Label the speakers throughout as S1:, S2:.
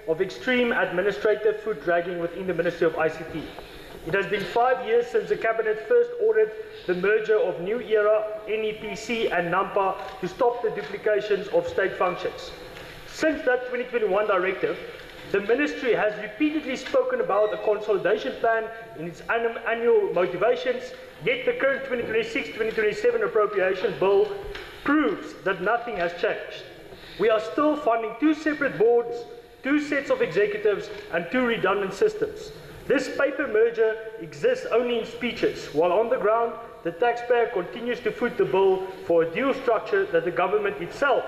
S1: of extreme administrative foot dragging within the Ministry of ICT. It has been 5 years since the Cabinet first ordered the merger of New Era, NEPC and NAMPA to stop the duplications of state functions. Since that 2021 directive, the Ministry has repeatedly spoken about a consolidation plan in its annual motivations, yet the current 2026-2027 appropriation bill proves that nothing has changed. We are still funding 2 separate boards, 2 sets of executives and 2 redundant systems. This paper merger exists only in speeches, while on the ground, the taxpayer continues to foot the bill for a deal structure that the government itself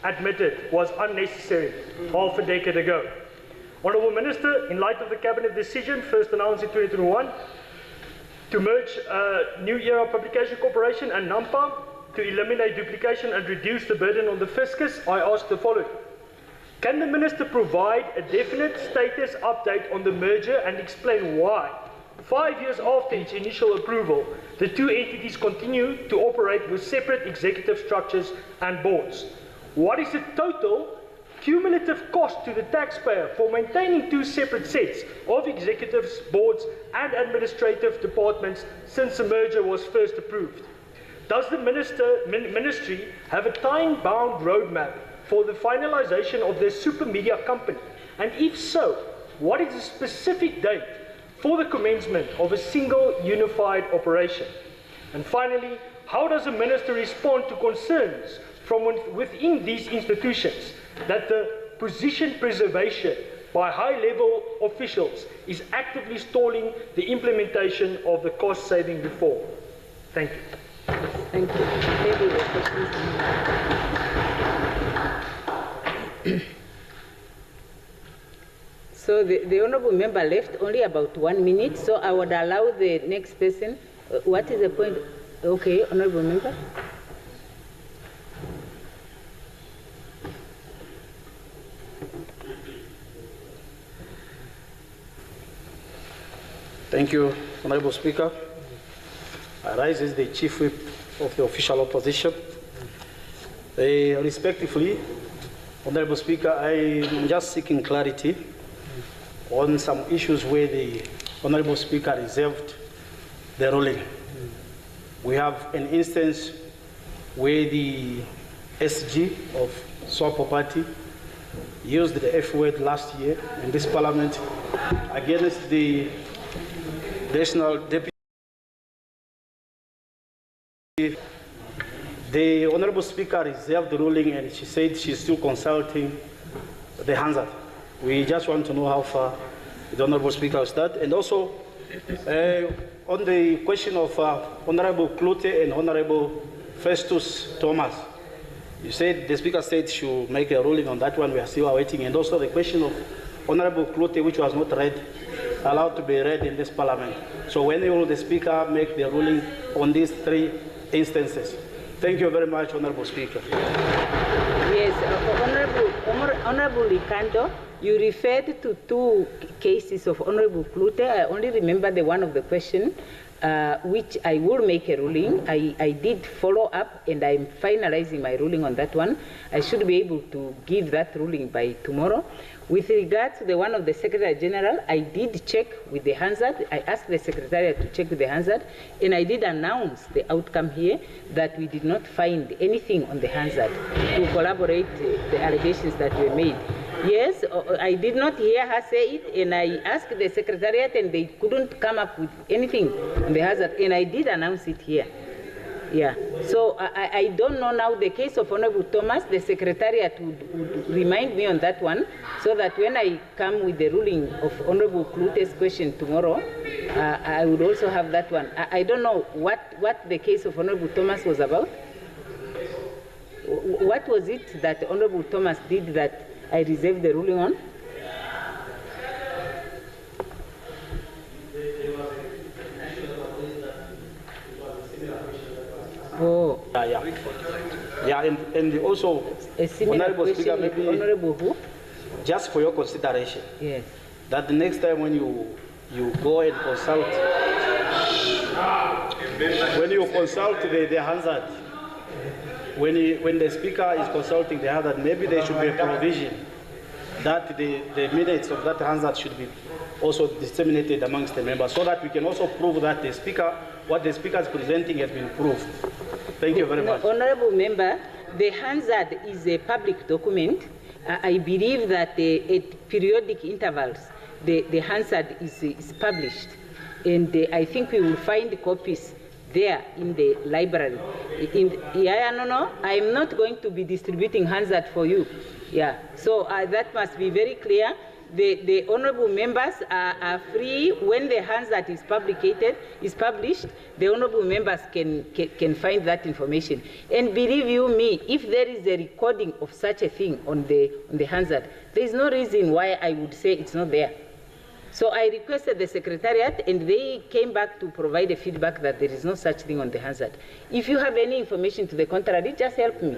S1: admitted was unnecessary half a decade ago. Honourable Minister, in light of the Cabinet decision first announced in 2021 to merge New Era Publication Corporation and NAMPA to eliminate duplication and reduce the burden on the fiscus, I ask the following. Can the Minister provide a definite status update on the merger and explain why, 5 years after its initial approval, the 2 entities continue to operate with separate executive structures and boards? What is the total cumulative cost to the taxpayer for maintaining 2 separate sets of executives, boards and administrative departments since the merger was first approved? Does the Ministry have a time-bound roadmap for the finalization of the super media company? And if so, what is the specific date for the commencement of a single unified operation? And finally, how does the Minister respond to concerns from within these institutions that the position preservation by high-level officials is actively stalling the implementation of the cost-saving reform? Thank you.
S2: Thank you. Maybe the questions. So the honourable member left only about 1 minute, so I would allow the next person. What is the point? Okay, honourable member.
S3: Thank you, Honourable Speaker. I rise as the Chief Whip of the official opposition. Respectively, Honourable Speaker, I am just seeking clarity on some issues where the Honourable Speaker reserved the ruling. We have an instance where the SG of Swapo Party used the F word last year in this Parliament against the National Deputy. The Honourable Speaker reserved the ruling and she said she's still consulting the Hansard. We just want to know how far the Honourable Speaker is that. And also, on the question of Honourable Klute and Honourable Festus Thomas, you said, the Speaker said she'll make a ruling on that one. We are still awaiting. And also the question of Honourable Klute, which was not read, allowed to be read in this Parliament. So when will the Speaker make the ruling on these 3 instances? Thank you very much, Honourable Speaker.
S2: Yes, Honourable Ricardo, you referred to 2 cases of Honourable Klute. I only remember the one of the question, which I will make a ruling. I did follow up and I'm finalizing my ruling on that one. I should be able to give that ruling by tomorrow. With regard to the one of the Secretary General, I did check with the Hansard. I asked the Secretariat to check with the Hansard, and I did announce the outcome here that we did not find anything on the Hansard to corroborate the allegations that were made. Yes, I did not hear her say it, and I asked the Secretariat, and they couldn't come up with anything on the Hansard, and I did announce it here. Yeah, so I don't know now the case of Honourable Thomas. The Secretariat would remind me on that one, so that when I come with the ruling of Honourable Klute's question tomorrow, I would also have that one. I don't know what the case of Honourable Thomas was about. What was it that Honourable Thomas did that I reserved the ruling on? Oh.
S3: Yeah, and also, Honourable Speaker, maybe
S2: Honourable who?
S3: Just for your consideration,
S2: yes,
S3: that the next time when you go and consult, when you consult the Hansard, when the Speaker is consulting the Hansard, maybe there should be a provision that the minutes of that hazard should be also disseminated amongst the members so that we can also prove that the speaker, what the speaker is presenting has been proved. Thank you very much.
S2: Honorable Member, the hazard is a public document. I believe that at periodic intervals, the hazard is published. And I think we will find copies there in the library. I'm not going to be distributing hazard for you. Yeah, so that must be very clear. The honourable members are free when the hazard is published. The honourable members can find that information. And believe you me, if there is a recording of such a thing on the hazard, there is no reason why I would say it's not there. So I requested the Secretariat, and they came back to provide a feedback that there is no such thing on the hazard. If you have any information to the contrary, just help me,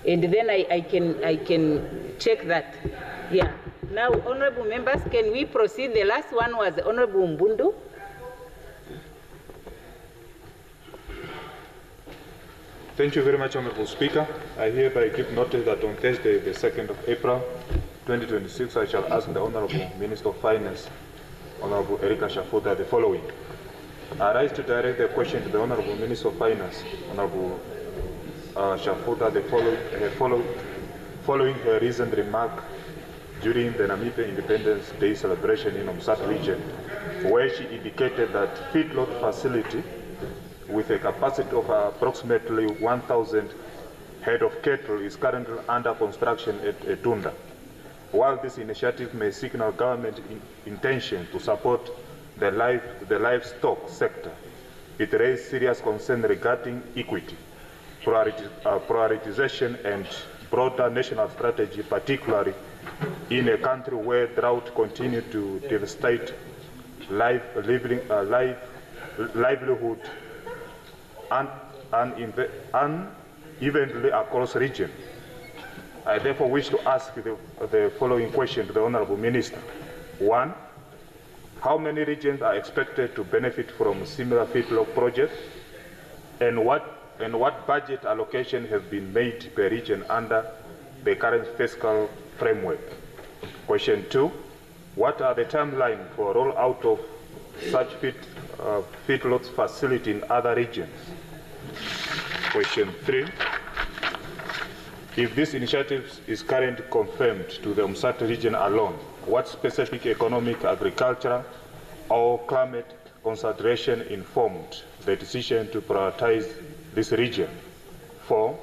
S2: and then I can check that. Yeah. Now, honourable members, can we proceed? The last one was Honourable Mbundu.
S4: Thank you very much, Honourable Speaker. I hereby give notice that on Thursday, the 2nd of April, 2026, I shall ask the Honourable Minister of Finance, Honourable Erika Shafuta, the following. I rise to direct the question to the Honourable Minister of Finance, Honourable Shafuta, the following her recent remark during the Namibia Independence Day celebration in Umsat region, where she indicated that feedlot facility with a capacity of approximately 1,000 head of cattle is currently under construction at Etunda. While this initiative may signal government intention to support the livestock sector, it raised serious concern regarding equity, prioritization, and broader national strategy, particularly in a country where drought continues to devastate livelihood unevenly across region. I therefore wish to ask the following question to the Honourable Minister. 1. How many regions are expected to benefit from similar feedlot projects, and what budget allocation has been made per region under the current fiscal framework? Question 2. What are the timeline for rollout of such feedlot facility in other regions? Question 3. If this initiative is currently confirmed to the Umsat region alone, what specific economic, agricultural, or climate consideration informed the decision to prioritize this region? 4.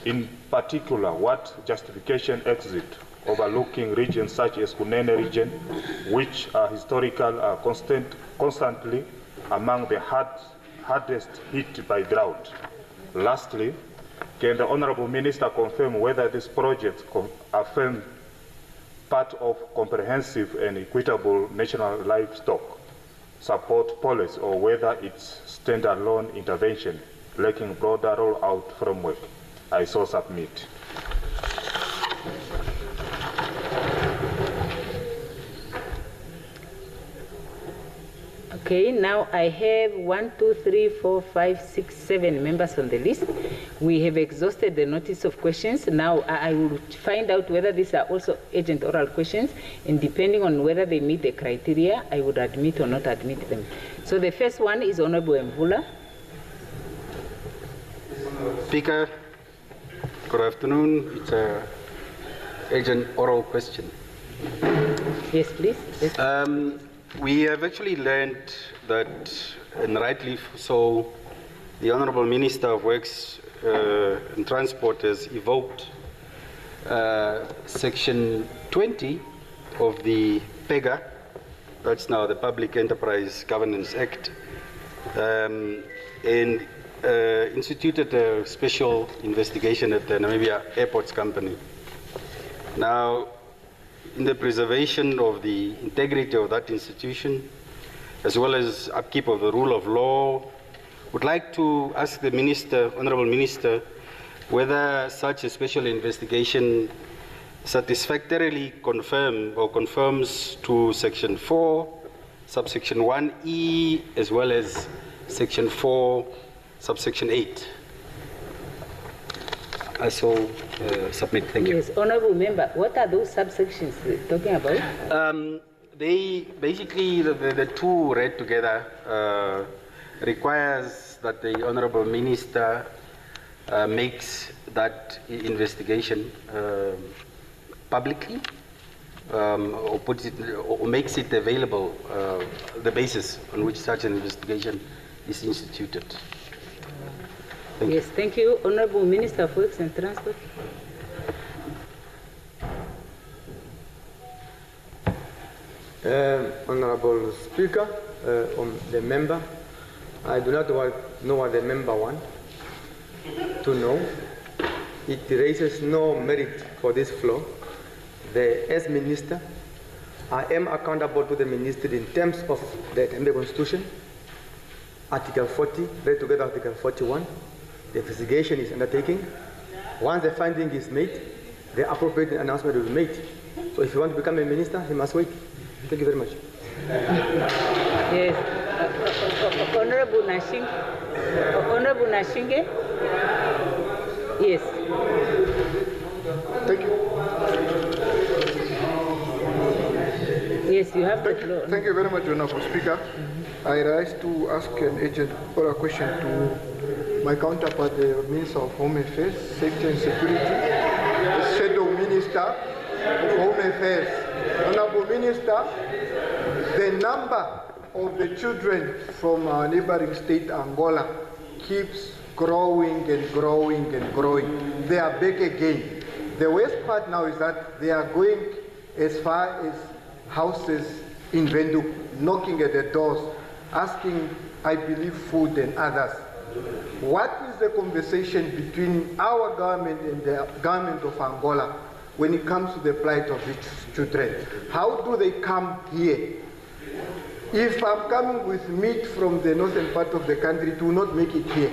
S4: In particular, what justification exit overlooking regions such as Kunene region, which are constantly among the hardest hit by drought? Lastly, can the Honourable Minister confirm whether this project affirms part of comprehensive and equitable national livestock support policy, or whether it's standalone intervention lacking broader rollout framework? I so submit.
S2: Okay, now I have 1, 2, 3, 4, 5, 6, 7 members on the list. We have exhausted the notice of questions. Now I will find out whether these are also urgent oral questions, and depending on whether they meet the criteria, I would admit or not admit them. So the first one is Honourable Mvula.
S5: Speaker, good afternoon. It's an urgent oral question.
S2: Yes, please. Yes.
S5: We have actually learned that, and rightly so, the Honourable Minister of Works and Transport has evoked Section 20 of the PEGA, that's now the Public Enterprise Governance Act, and instituted a special investigation at the Namibia Airports Company. Now, in the preservation of the integrity of that institution, as well as upkeep of the rule of law, would like to ask the Minister, Honourable Minister, whether such a special investigation satisfactorily confirms to Section 4, subsection 1E, as well as Section 4, subsection 8. I so submit. Thank you.
S2: Yes, honourable member, what are those subsections talking about?
S5: They basically, the two read together requires that the Honourable Minister makes that investigation publicly or puts it or makes it available, the basis on which such an investigation is instituted. Thank
S2: Yes, thank you. Honourable Minister of Works and Transport.
S6: Honourable Speaker, on the member, I do not know what the member wants to know. It raises no merit for this floor. As Minister, I am accountable to the Ministry in terms of the Namibia Constitution, Article 40, read together Article 41. The investigation is undertaking. Once the finding is made, the appropriate announcement will be made. So if you want to become a minister, you must wait. Thank you very much.
S2: Yes, Honourable Nashinge. Honourable Nashinge. Yes.
S7: Thank you.
S2: Yes, you have the floor.
S7: Thank you very much, Honourable Speaker. I rise to ask an urgent oral question to my counterpart, the Minister of Home Affairs, Safety and Security, the Shadow Minister of Home Affairs. Honourable Minister, the number of the children from our neighboring state, Angola, keeps growing and growing and growing. They are back again. The worst part now is that they are going as far as houses in Windhoek, knocking at the doors, asking, I believe, food and others. What is the conversation between our government and the government of Angola when it comes to the plight of its children? How do they come here? If I'm coming with meat from the northern part of the country, it will not make it here.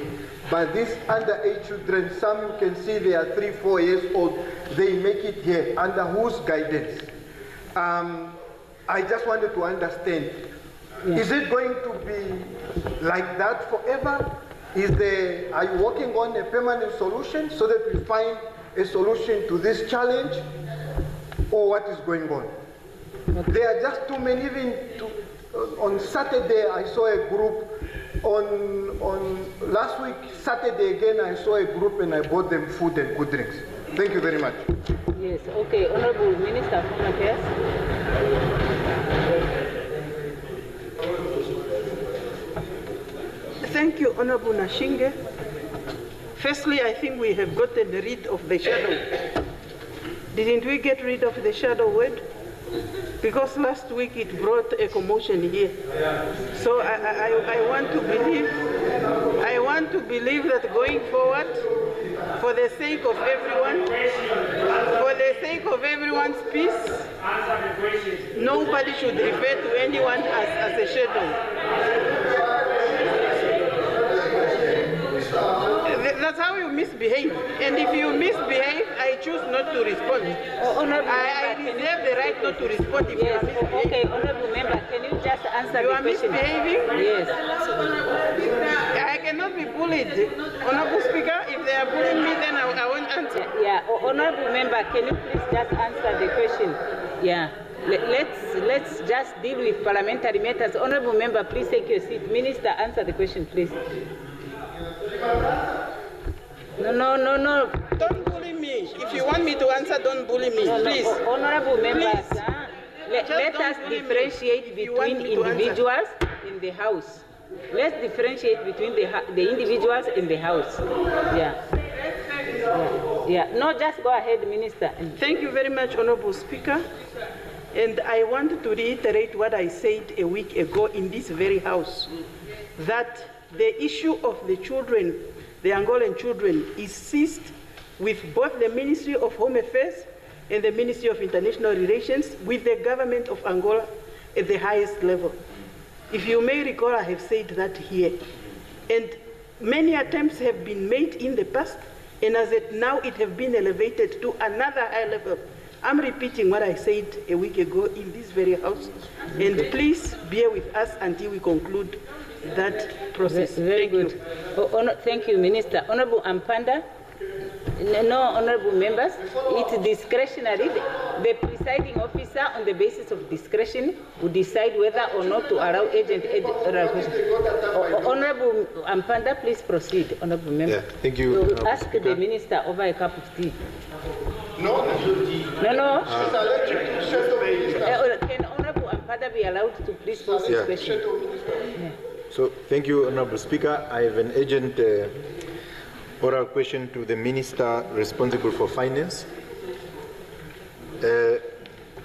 S7: But these underage children, some you can see they are 3, 4 years old, they make it here. Under whose guidance? I just wanted to understand, is it going to be like that forever? Are you working on a permanent solution so that we find a solution to this challenge? Or what is going on? There are just too many. On Saturday, I saw a group. On last week, Saturday again, I saw a group and I bought them food and good drinks. Thank you very much.
S2: Yes, okay. Honourable Minister of Home Affairs.
S8: Thank you, Honourable Nashinge. Firstly, I think we have gotten rid of the shadow. Didn't we get rid of the shadow word? Because last week it brought a commotion here. So I want to believe that going forward, for the sake of everyone's peace, nobody should refer to anyone as a shadow. That's how you misbehave. And if you misbehave, I choose not to respond. I reserve the right not to respond if you are misbehaving.
S2: Okay, Honourable Member, can you just answer
S8: You
S2: the
S8: are
S2: question?
S8: misbehaving?
S2: Yes.
S8: I cannot be bullied. Honourable Speaker, if they are bullying me, then I won't answer.
S2: Yeah, Honourable Member, can you please just answer the question? Yeah. Let's just deal with parliamentary matters. Honourable Member, please take your seat. Minister, answer the question, please. No.
S8: Don't bully me. If you want me to answer, don't bully me, please.
S2: Honourable members,
S8: Please.
S2: let us differentiate between individuals in the House. Let's differentiate between the individuals in the House. Yeah. No, just go ahead, Minister.
S8: Thank you very much, Honourable Speaker. And I want to reiterate what I said a week ago in this very House, that the issue of the children, the Angolan children, is seized with both the Ministry of Home Affairs and the Ministry of International Relations, with the government of Angola at the highest level. If you may recall, I have said that here. And many attempts have been made in the past, and as it now it has been elevated to another high level. I'm repeating what I said a week ago in this very House, and please bear with us until we conclude that process.
S2: Very good. Thank you, Minister. Honourable Ampanda. No, honorable members, it's discretionary. The presiding officer, on the basis of discretion, will decide whether or not to allow agent oral questions. Honorable Ampanda, please proceed, honorable member.
S9: Yeah, thank you.
S2: To ask the minister over a cup of tea.
S7: No.
S2: No. Can honorable Ampanda be allowed to please pose his question? Yeah.
S9: So, thank you, honorable speaker. I have an urgent oral question to the minister responsible for finance.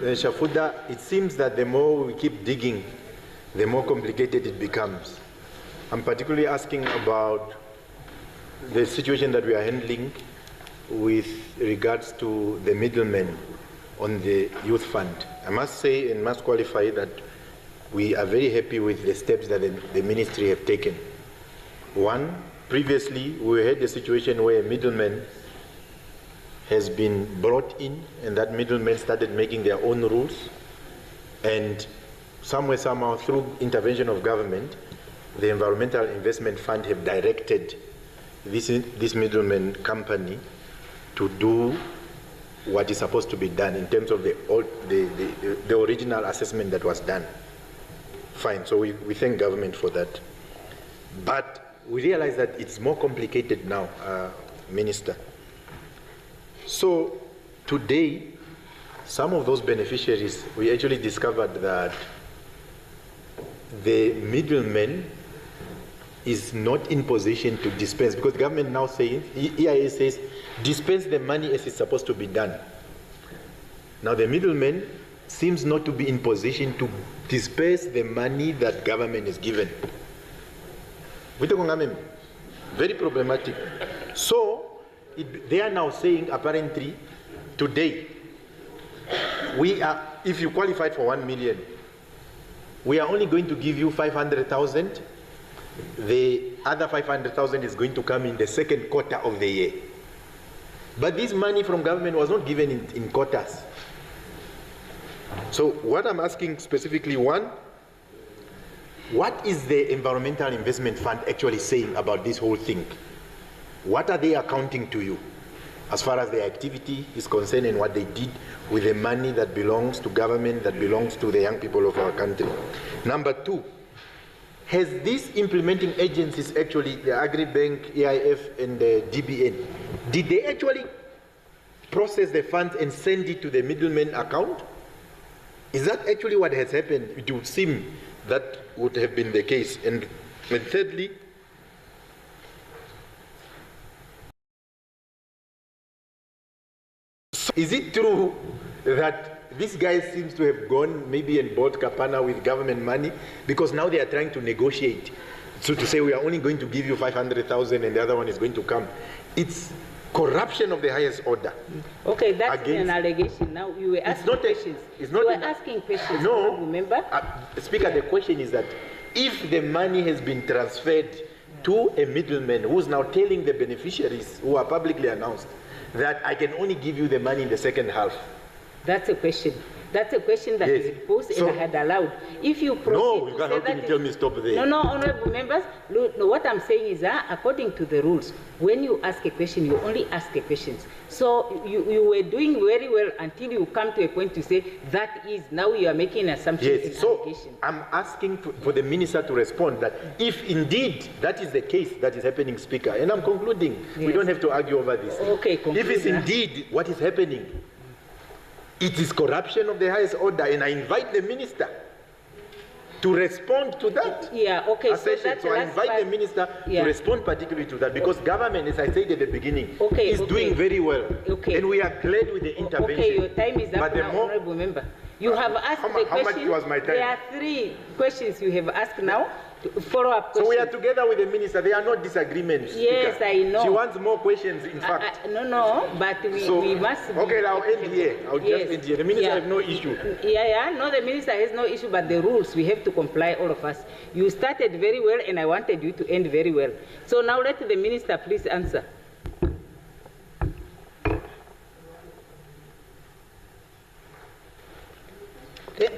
S9: Shafuda, it seems that the more we keep digging, the more complicated it becomes. I'm particularly asking about the situation that we are handling with regards to the middlemen on the youth fund. I must say and must qualify that we are very happy with the steps that the ministry have taken. One, previously we had a situation where a middleman has been brought in, and that middleman started making their own rules, and somehow through intervention of government, the Environmental Investment Fund have directed this middleman company to do what is supposed to be done in terms of the original assessment that was done. Fine, so we thank government for that. But we realize that it's more complicated now, Minister. So today, some of those beneficiaries, we actually discovered that the middleman is not in position to dispense, because government now saying, EIA says, dispense the money as it's supposed to be done. Now the middleman seems not to be in position to disperse the money that government is given. Very problematic. So they are now saying, apparently, today, if you qualified for 1 million, we are only going to give you 500,000. The other 500,000 is going to come in the second quarter of the year. But this money from government was not given in quarters. So what I'm asking specifically, one, what is the Environmental Investment Fund actually saying about this whole thing? What are they accounting to you as far as their activity is concerned and what they did with the money that belongs to government, that belongs to the young people of our country? Number two, has these implementing agencies, actually the Agribank, EIF, and the DBN, did they actually process the funds and send it to the middleman account? Is that actually what has happened? It would seem that would have been the case. And thirdly, is it true that this guy seems to have gone maybe and bought Kapana with government money, because now they are trying to negotiate, so to say we are only going to give you 500,000 and the other one is going to come? It's corruption of the highest order.
S2: Okay, that's an allegation. Now you were asking questions. You were asking questions.
S9: No,
S2: remember?
S9: Speaker, the question is that if the money has been transferred to a middleman who's now telling the beneficiaries who are publicly announced that I can only give you the money in the second half.
S2: That's a question. That's a question that is posed and I had allowed. If you proceed
S9: no, you cannot tell me stop there.
S2: No, honorable members, look, what I'm saying is that according to the rules, when you ask a question, you only ask a question. So you were doing very well until you come to a point to say that is, now you are making assumptions.
S9: Yes, so I'm asking for the minister to respond that if indeed that is the case that is happening, Speaker, and I'm concluding, we don't have to argue over this.
S2: Okay,
S9: if it's indeed what is happening, it is corruption of the highest order, and I invite the minister to respond to that.
S2: Yeah, okay.
S9: So I invite the minister to respond particularly to that, because government, as I said at the beginning, is doing very well. Okay. And we are glad with the intervention.
S2: Okay, your time is up now, honorable member. You have asked the question.
S9: How much was my time?
S2: There are 3 questions you have asked now. Follow-up questions.
S9: So we are together with the minister. There are no disagreements.
S2: Yes,
S9: Speaker.
S2: I know.
S9: She wants more questions, in fact.
S2: No, but we must.
S9: Okay, I'll end here. I'll just end here. The minister has no issue.
S2: No, the minister has no issue, but the rules, we have to comply, all of us. You started very well, and I wanted you to end very well. So now let the minister please answer.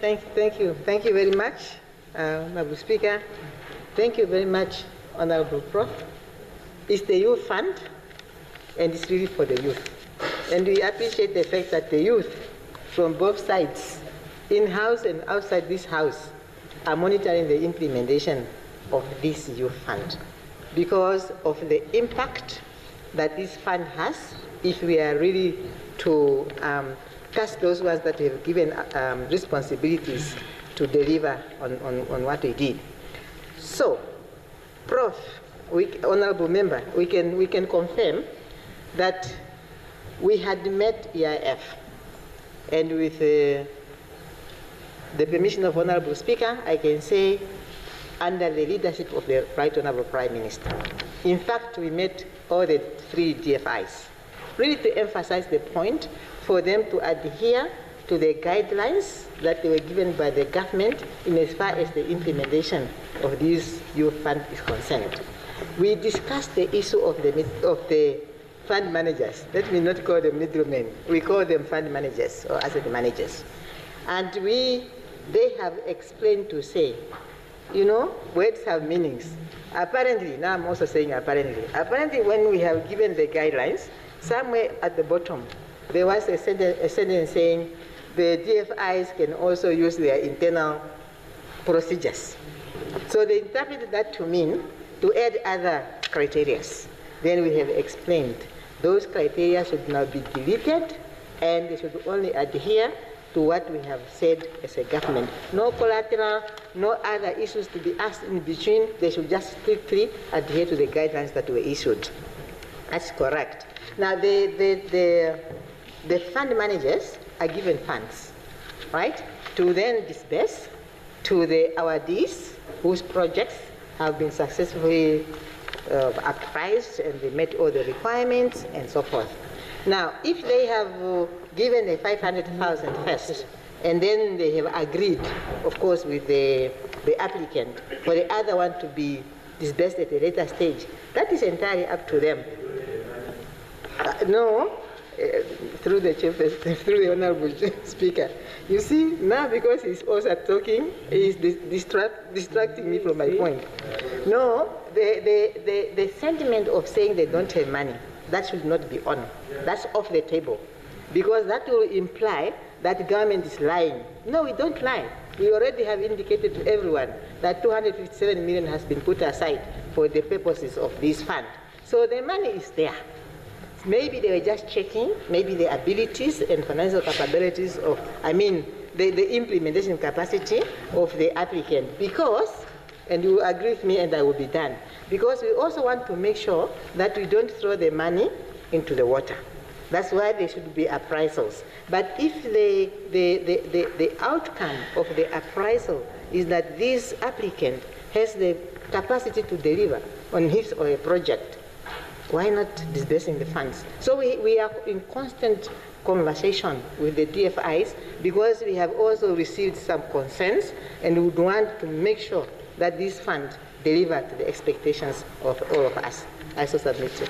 S10: Thank you. Thank you very much, Honorable Speaker. Thank you very much, Honorable Prof. It's the Youth Fund. and it's really for the youth. And we appreciate the fact that the youth from both sides, in-house and outside this house, are monitoring the implementation of this youth fund because of the impact that this fund has if we are really to cast those ones that have given responsibilities to deliver on what we did. So, Prof, Honorable Member, we can confirm that we had met EIF, and with the permission of Honorable Speaker, I can say under the leadership of the Right Honorable Prime Minister. In fact, we met all the 3 DFIs, really to emphasize the point for them to adhere to the guidelines that they were given by the government in as far as the implementation of this youth fund is concerned. We discussed the issue of the fund managers. Let me not call them middlemen. We call them fund managers or asset managers. And they have explained to say, you know, words have meanings. Apparently, now I'm also saying apparently when we have given the guidelines, somewhere at the bottom, there was a sentence saying the DFIs can also use their internal procedures. So they interpreted that to mean to add other criteria. Then we have explained those criteria should now be deleted and they should only adhere to what we have said as a government. No collateral, no other issues to be asked in between. They should just strictly adhere to the guidelines that were issued. That's correct. Now, the fund managers are given funds, right, to then disperse to the awardees whose projects have been successfully appraised and they met all the requirements and so forth. Now, if they have given the 500,000 first, and then they have agreed, of course, with the applicant for the other one to be disbursed at a later stage, that is entirely up to them. Through the chairperson, through the Honorable Speaker. You see, now because he's also talking, he's distracting me from my point. No, the sentiment of saying they don't have money, that should not be on. That's off the table. Because that will imply that the government is lying. No, we don't lie. We already have indicated to everyone that 257 million has been put aside for the purposes of this fund. So the money is there. Maybe they were just checking, maybe the abilities and financial capabilities of, the implementation capacity of the applicant. Because, and you agree with me and I will be done, because we also want to make sure that we don't throw the money into the water. That's why there should be appraisals. But if the outcome of the appraisal is that this applicant has the capacity to deliver on his or a project, why not disbursing the funds? So we are in constant conversation with the DFIs because we have also received some concerns and we would want to make sure that this fund deliver to the expectations of all of us. I so submit to.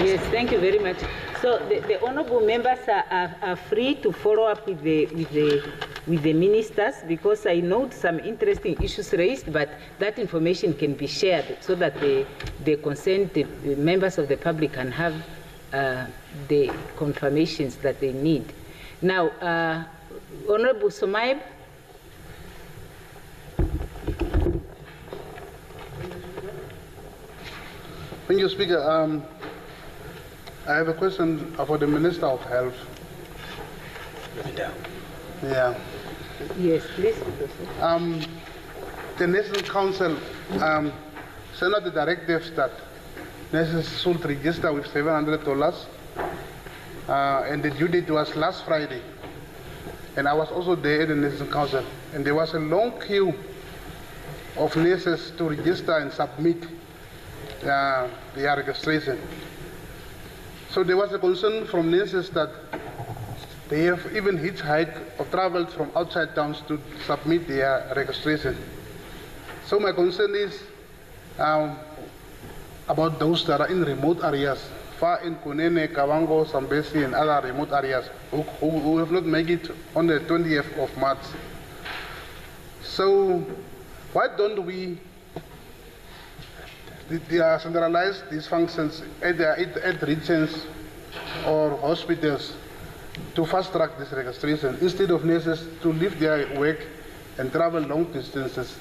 S2: Yes, thank you very much. So the honourable members are free to follow up with the ministers because I note some interesting issues raised, but that information can be shared so that the concerned members of the public can have the confirmations that they need. Now, Honourable Somaib.
S11: Thank you, Speaker. I have a question for the Minister of Health. Yeah.
S2: Yes, please.
S11: The National Council sent out the directives that nurses should register with $700, and the due date was last Friday. And I was also there at the National Council, and there was a long queue of nurses to register and submit their registration. So there was a concern from nurses that they have even hitchhiked or traveled from outside towns to submit their registration. So my concern is about those that are in remote areas, far in Kunene, Kavango, Sambesi, and other remote areas who have not made it on the 20th of March. So why don't we they are centralized these functions at regions or hospitals to fast track this registration instead of nurses to leave their work and travel long distances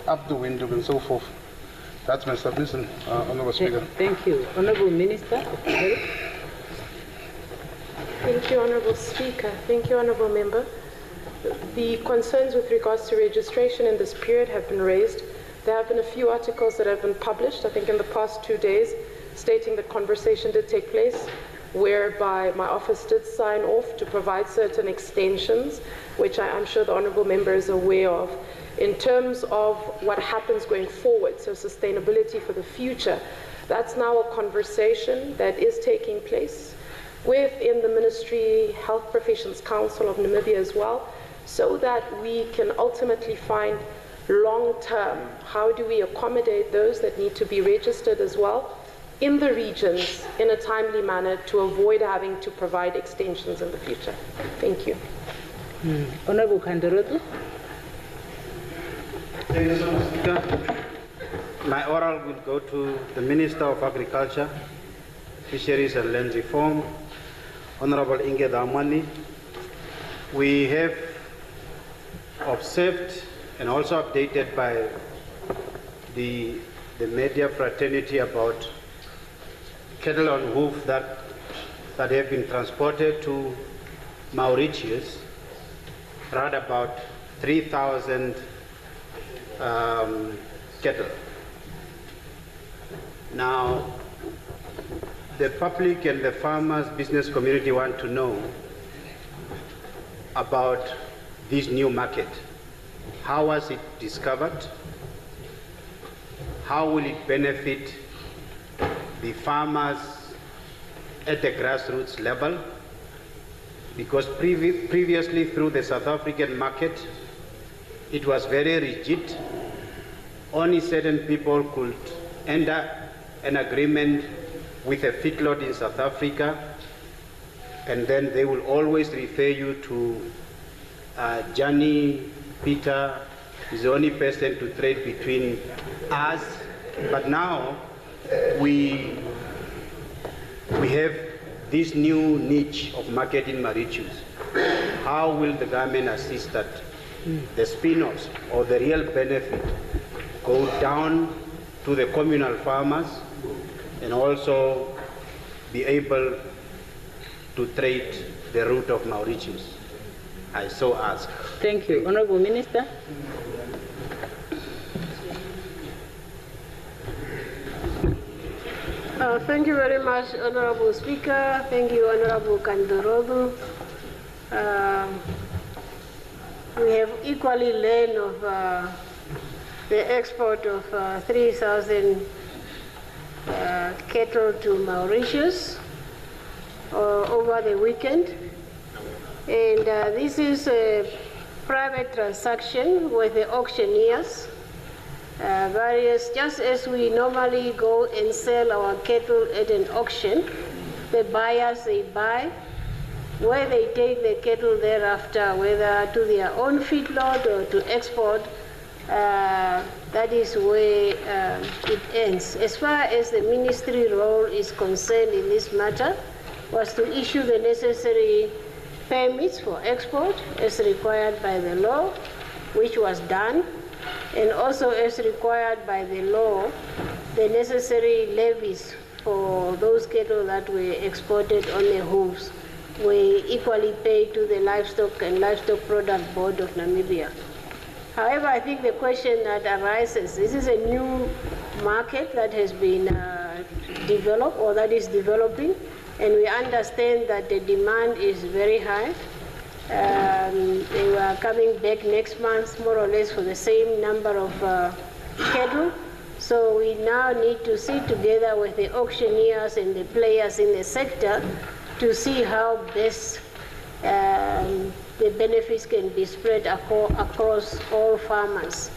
S11: up to Windhoek and so forth. That's my submission, Honourable Speaker.
S2: Thank you. Honourable Minister of Health.
S12: Thank you, Honourable Speaker. Thank you, Honourable Member. The concerns with regards to registration in this period have been raised. There have been a few articles that have been published, I think in the past 2 days, stating that conversation did take place, whereby my office did sign off to provide certain extensions, which I'm sure the Honourable Member is aware of. In terms of what happens going forward, so sustainability for the future, that's now a conversation that is taking place within the Ministry Health Professions Council of Namibia as well, so that we can ultimately find long-term, how do we accommodate those that need to be registered as well in the regions in a timely manner to avoid having to provide extensions in the future. Thank you.
S2: Honourable Kandarotu.
S5: Thank you so much, Speaker. My oral will go to the Minister of Agriculture, Fisheries and Land Reform, Honourable Inge Damani. We have observed and also updated by the media fraternity about cattle on hoof that have been transported to Mauritius, around about 3,000 cattle. Now, the public and the farmers business community want to know about this new market. How was it discovered? How will it benefit the farmers at the grassroots level? Because previously through the South African market, it was very rigid. Only certain people could enter an agreement with a feedlot in South Africa, and then they will always refer you to Johnny, Peter is the only person to trade between us. But now we have this new niche of market in Mauritius. How will the government assist that the spin-offs or the real benefit go down to the communal farmers and also be able to trade the route of Mauritius? I so ask.
S2: Thank you. Honourable Minister.
S13: Thank you very much, Honourable Speaker. Thank you, Honourable Kandorodu. We have equally learned of the export of 3,000 cattle to Mauritius over the weekend. And this is a private transaction with the auctioneers. Just as we normally go and sell our cattle at an auction, the buyers, they buy, where they take the cattle thereafter, whether to their own feedlot or to export, that is where it ends. As far as the ministry role is concerned in this matter, was to issue the necessary permits for export as required by the law, which was done, and also as required by the law, the necessary levies for those cattle that were exported on the hooves were equally paid to the Livestock and Livestock Product Board of Namibia. However, I think the question that arises, this is a new market that has been developed or that is developing, and we understand that the demand is very high. They were coming back next month, more or less, for the same number of cattle. So we now need to sit together with the auctioneers and the players in the sector to see how best the benefits can be spread across all farmers.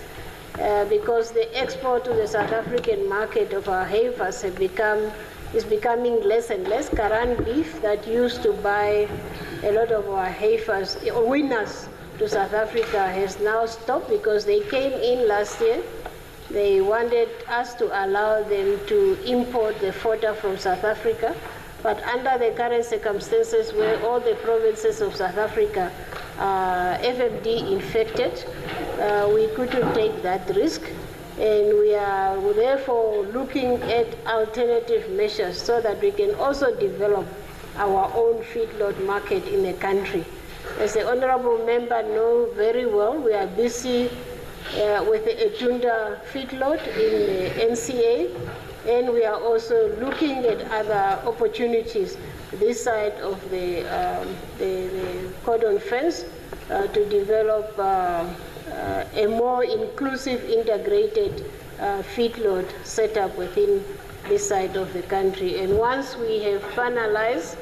S13: Because the export to the South African market of our heifers is becoming less and less. Karan beef that used to buy a lot of our heifers, winners to South Africa, has now stopped because they came in last year They wanted us to allow them to import the fodder from South Africa, but under the current circumstances where all the provinces of South Africa are FMD infected, we couldn't take that risk, and we are therefore looking at alternative measures so that we can also develop our own feedlot market in the country. As the honorable member knows very well, we are busy with the Etunda feedlot in the NCA, and we are also looking at other opportunities this side of the cordon fence to develop a more inclusive, integrated feedlot setup within this side of the country. And once we have finalized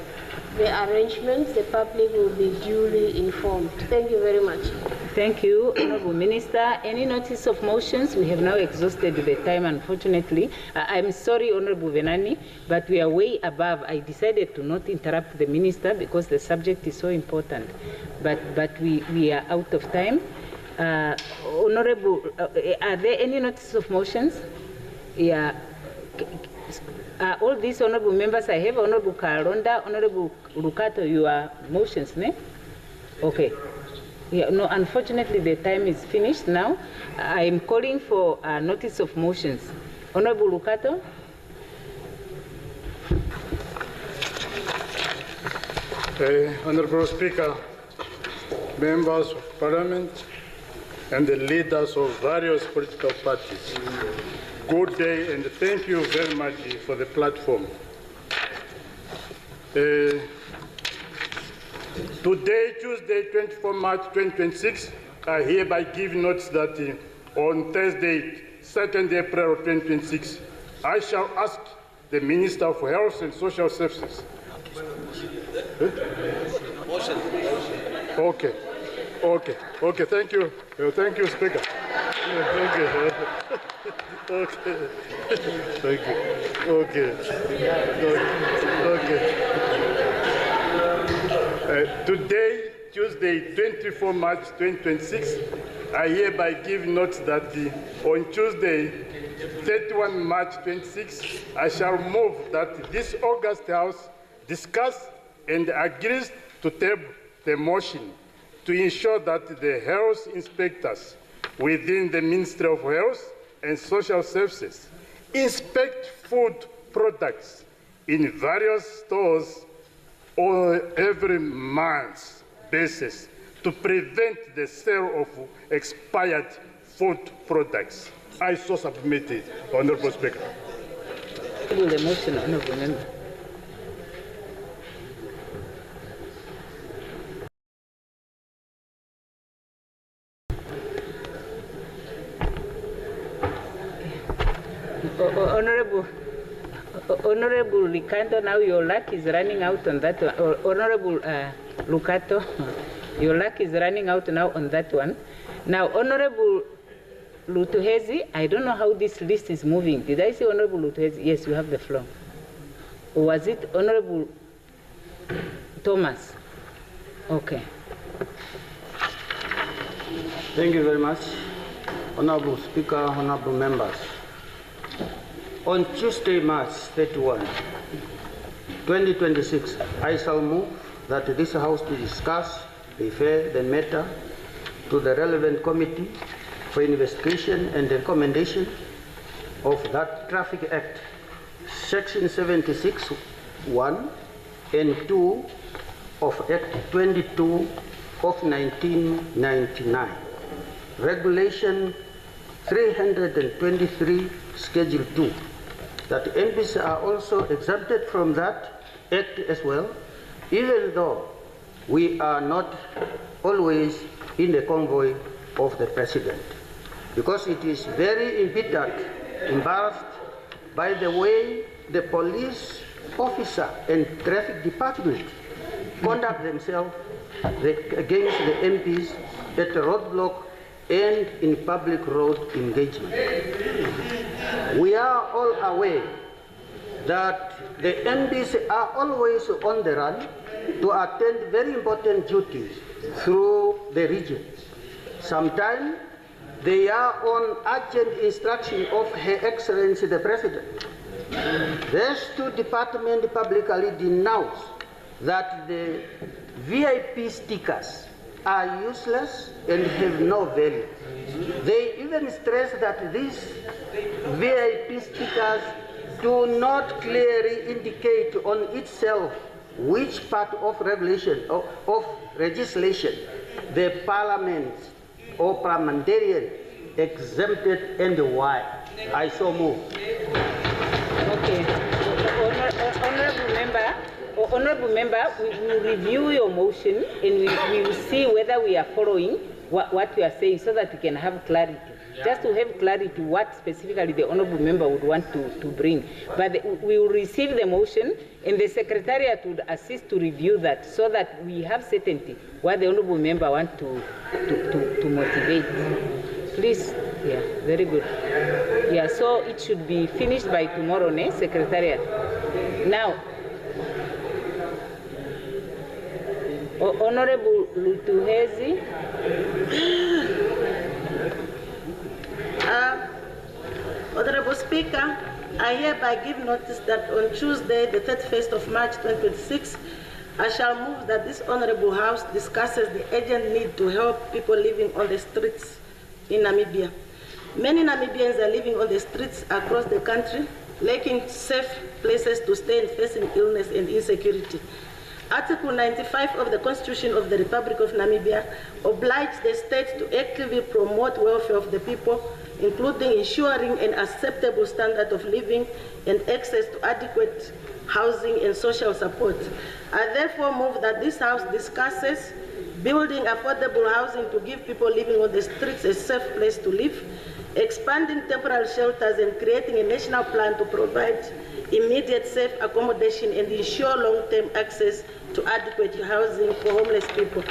S13: the arrangements, the public will be duly informed. Thank you very much.
S2: Thank you, Honorable Minister. Any notice of motions? We have now exhausted the time, unfortunately. I'm sorry, Honorable Venani, but we are way above. I decided to not interrupt the Minister because the subject is so important. But we are out of time. Honorable, are there any notice of motions? Yeah. All these honorable members, I have Honorable Karonda, Honorable Rukato, your motions, ne? Okay. Yeah, no, unfortunately, the time is finished now. I am calling for a notice of motions. Honorable Rukato.
S14: Honorable Speaker, members of Parliament, and the leaders of various political parties, good day, and thank you very much for the platform. Today, Tuesday, 24 March 2026, I hereby give notice that on Thursday, 2nd April 2026, I shall ask the Minister for Health and Social Services. Okay, thank you. Thank you, Speaker. Today, Tuesday, 24 March 2026, I hereby give notice that on Tuesday, 31 March 2026, I shall move that this August House discuss and agrees to table the motion to ensure that the health inspectors within the Ministry of Health and Social Services inspect food products in various stores on every month basis to prevent the sale of expired food products. I so submit it, Honorable Speaker.
S2: The motion, Honorable Member. Honorable Ricardo, now your luck is running out on that one. Honorable Lucato, your luck is running out now on that one. Now, Honorable Lutuhezi, I don't know how this list is moving. Did I say Honorable Lutuhezi? Yes, you have the floor. Or was it Honorable Thomas? Okay.
S15: Thank you very much. Honorable Speaker, honorable members. On Tuesday, March 31, 2026, I shall move that this House to discuss, refer the matter to the relevant committee for investigation and recommendation of that Traffic Act, Section 76, 1 and 2 of Act 22 of 1999, Regulation 323, Schedule 2, that MPs are also exempted from that act as well, even though we are not always in the convoy of the President, because it is very embittered, embarrassed by the way the police officer and traffic department conduct themselves against the MPs at the roadblock and in public road engagement. We are all aware that the MPs are always on the run to attend very important duties through the region. Sometimes they are on urgent instruction of Her Excellency the President. These two departments publicly denounce that the VIP stickers are useless and have no value. They even stress that these VIP stickers do not clearly indicate on itself which part of regulation of legislation the Parliament or parliamentarian exempted and why. I so move.
S2: Okay. Honorable member, we will review your motion and we will see whether we are following what you are saying so that we can have clarity. Just to have clarity what specifically the honorable member would want to bring. But we will receive the motion and the secretariat would assist to review that so that we have certainty what the honorable member wants to motivate. Please, yeah, very good. Yeah, so it should be finished by tomorrow, secretariat. Now, Honorable Lutuhezi.
S8: Honorable Speaker, I hereby give notice that on Tuesday, the 31st of March 2026, I shall move that this Honorable House discusses the urgent need to help people living on the streets in Namibia. Many Namibians are living on the streets across the country, lacking safe places to stay and facing illness and insecurity. Article 95 of the Constitution of the Republic of Namibia obliges the state to actively promote welfare of the people, including ensuring an acceptable standard of living and access to adequate housing and social support. I therefore move that this House discusses building affordable housing to give people living on the streets a safe place to live, expanding temporary shelters and creating a national plan to provide immediate safe accommodation and ensure long-term access to adequate housing for homeless people,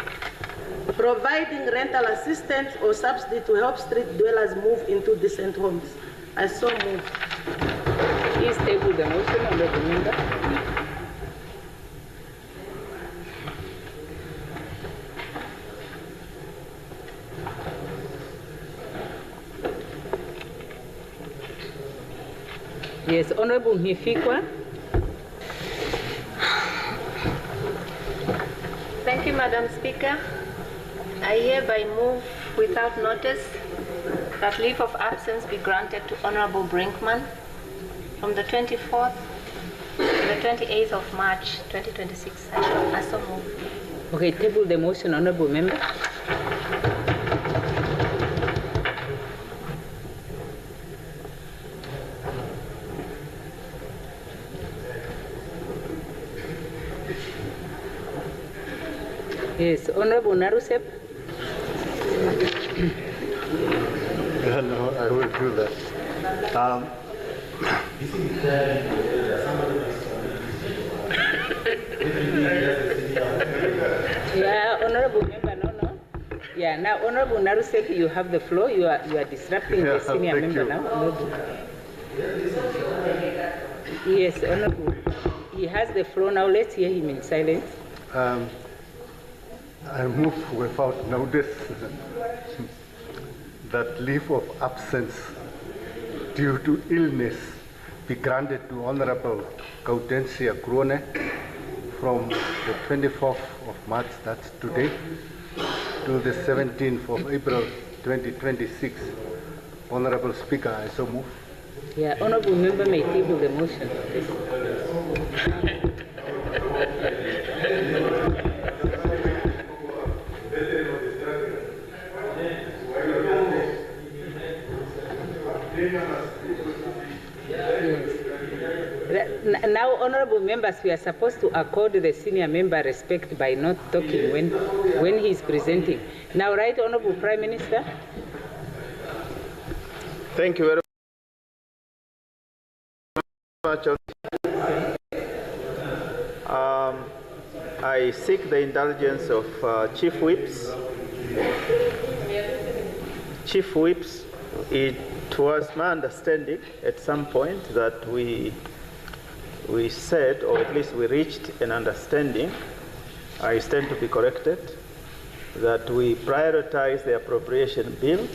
S8: providing rental assistance or subsidy to help street dwellers move into decent homes. I so move.
S2: Please table the motion, honorable member. Yes, Honorable Nifikwa.
S16: Thank you, Madam Speaker. I hereby move without notice that leave of absence be granted to Honorable Brinkman from the 24th to the 28th of March 2026. I so move.
S2: Okay, table the motion, honorable member. Yes, Honorable Narusep.
S17: No, I will do that.
S2: Yeah, Honorable Member, no. Yeah, now Honorable Narusep, you have the floor. You are disrupting the senior member now. Honorable. Yes, Honorable. He has the floor now. Let's hear him in silence.
S17: I move without notice that leave of absence due to illness be granted to Honorable Gaudensia Krone from the 24th of March, that's today, to the 17th of April 2026. Honorable Speaker, I so move.
S2: Yeah, Honorable Member may table the motion. Now, honorable members, we are supposed to accord the senior member respect by not talking when he is presenting. Now, right, Honorable Prime Minister.
S9: Thank you very much. I seek the indulgence of Chief Whips. Chief Whips, it was my understanding at some point that we said, or at least we reached an understanding, I stand to be corrected, that we prioritize the appropriation bill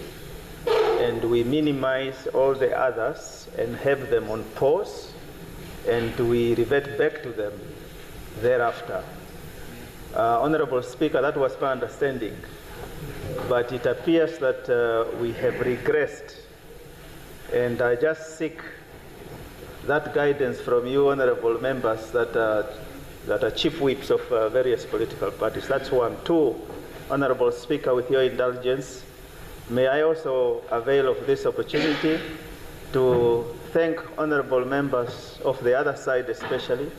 S3: and we minimize all the others and have them on pause, and we revert back to them thereafter. Honorable Speaker, that was my understanding, but it appears that we have regressed, and I just seek that guidance from you, honorable members, that are chief whips of various political parties. That's one. Two, honorable Speaker, with your indulgence, may I also avail of this opportunity to thank honorable members of the other side especially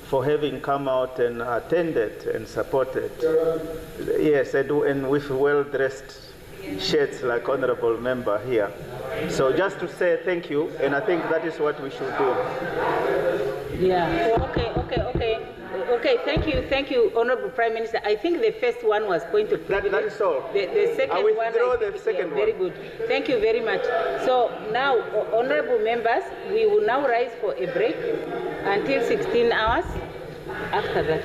S3: for having come out and attended and supported. Yes, and with well-dressed shirts like honorable member here. So just to say thank you, and I think that is what we should do.
S2: Yeah, okay, thank you, Honorable Prime Minister. I think the first one was point of privilege.
S3: That is all.
S2: The second
S3: I withdraw
S2: one,
S3: the second one.
S2: Very good. Thank you very much. So now, honorable members, we will now rise for a break until 16 hours. After that.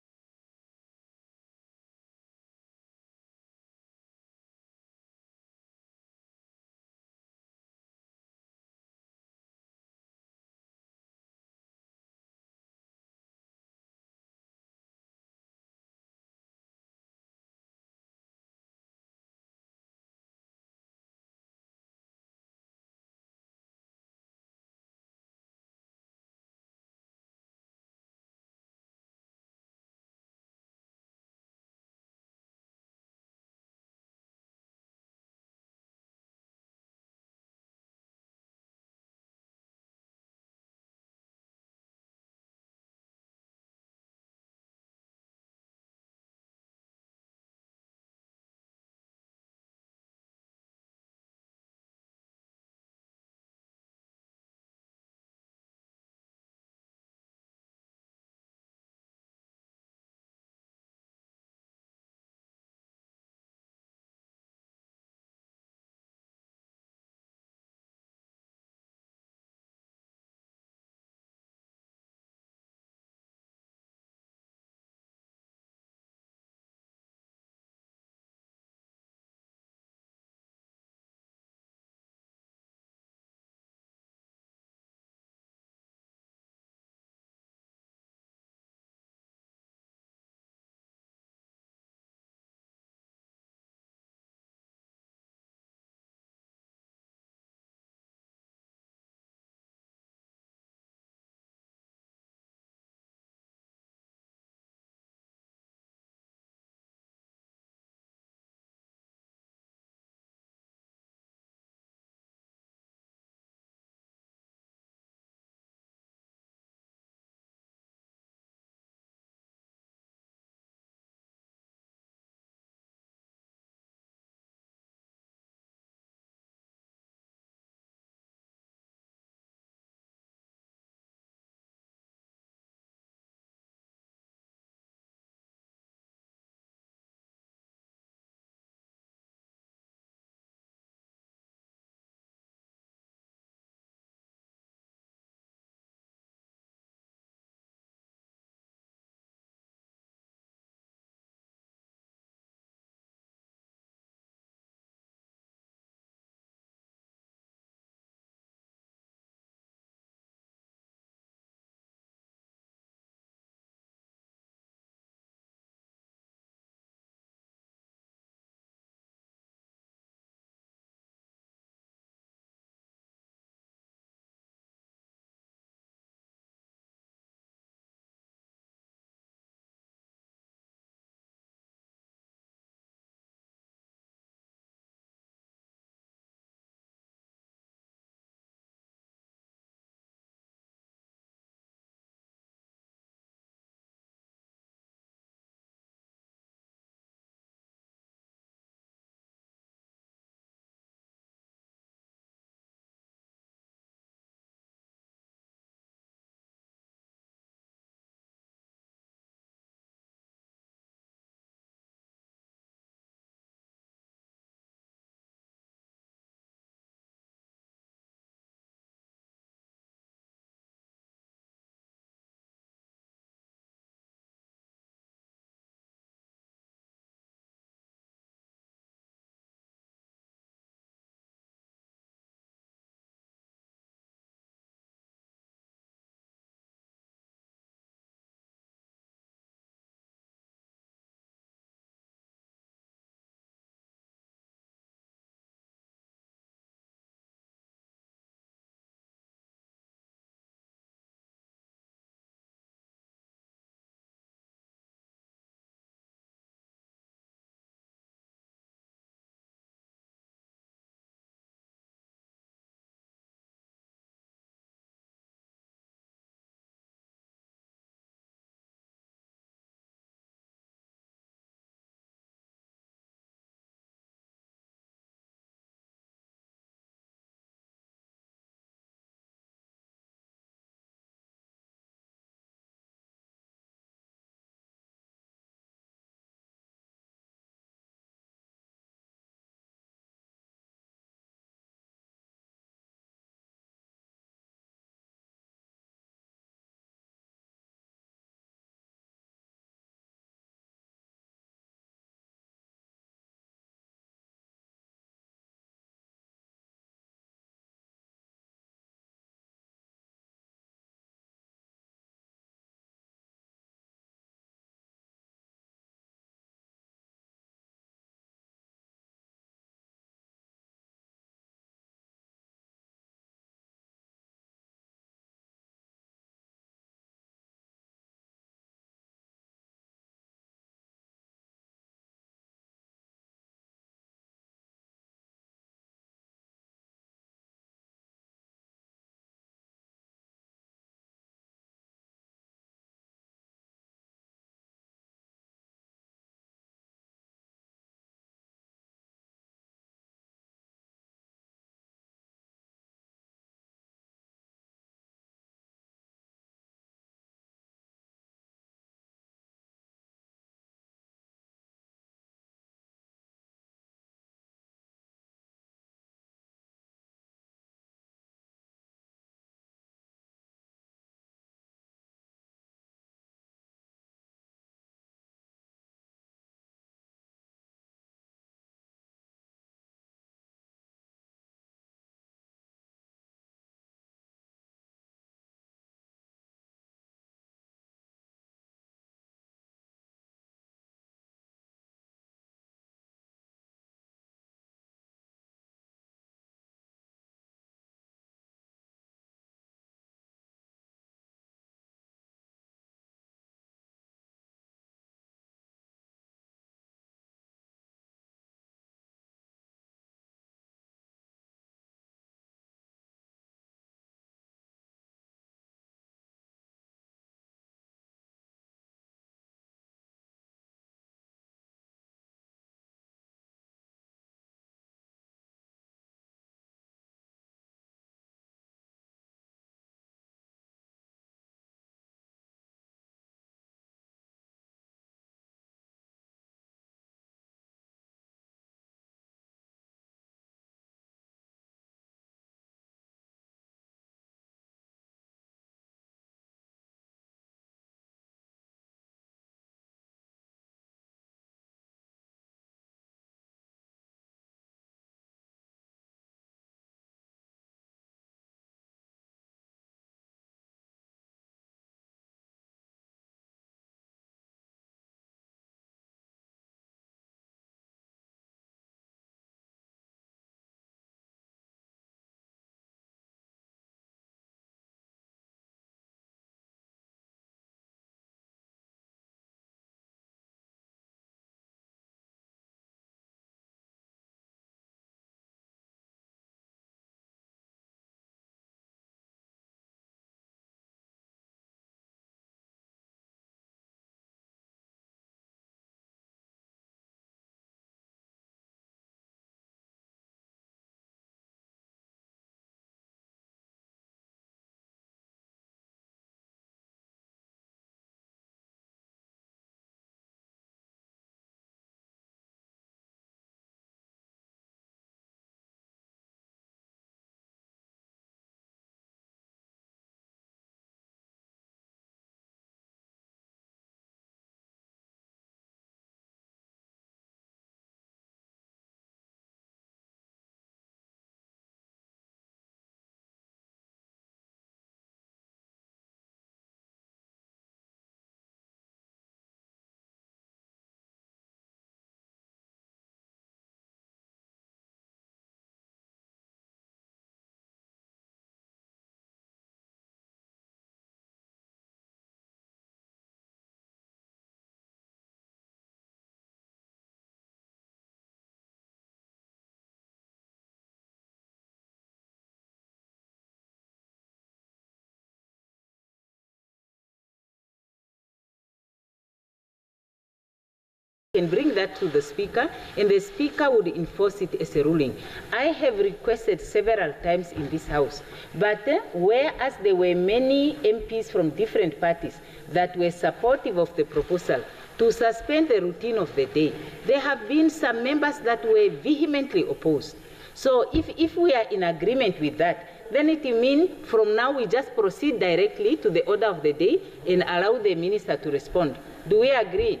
S2: can bring that to the Speaker, and the Speaker would enforce it as a ruling. I have requested several times in this House, but whereas there were many MPs from different parties that were supportive of the proposal to suspend the routine of the day, there have been some members that were vehemently opposed. So if we are in agreement with that, then it means from now we just proceed directly to the order of the day and allow the minister to respond. Do we agree?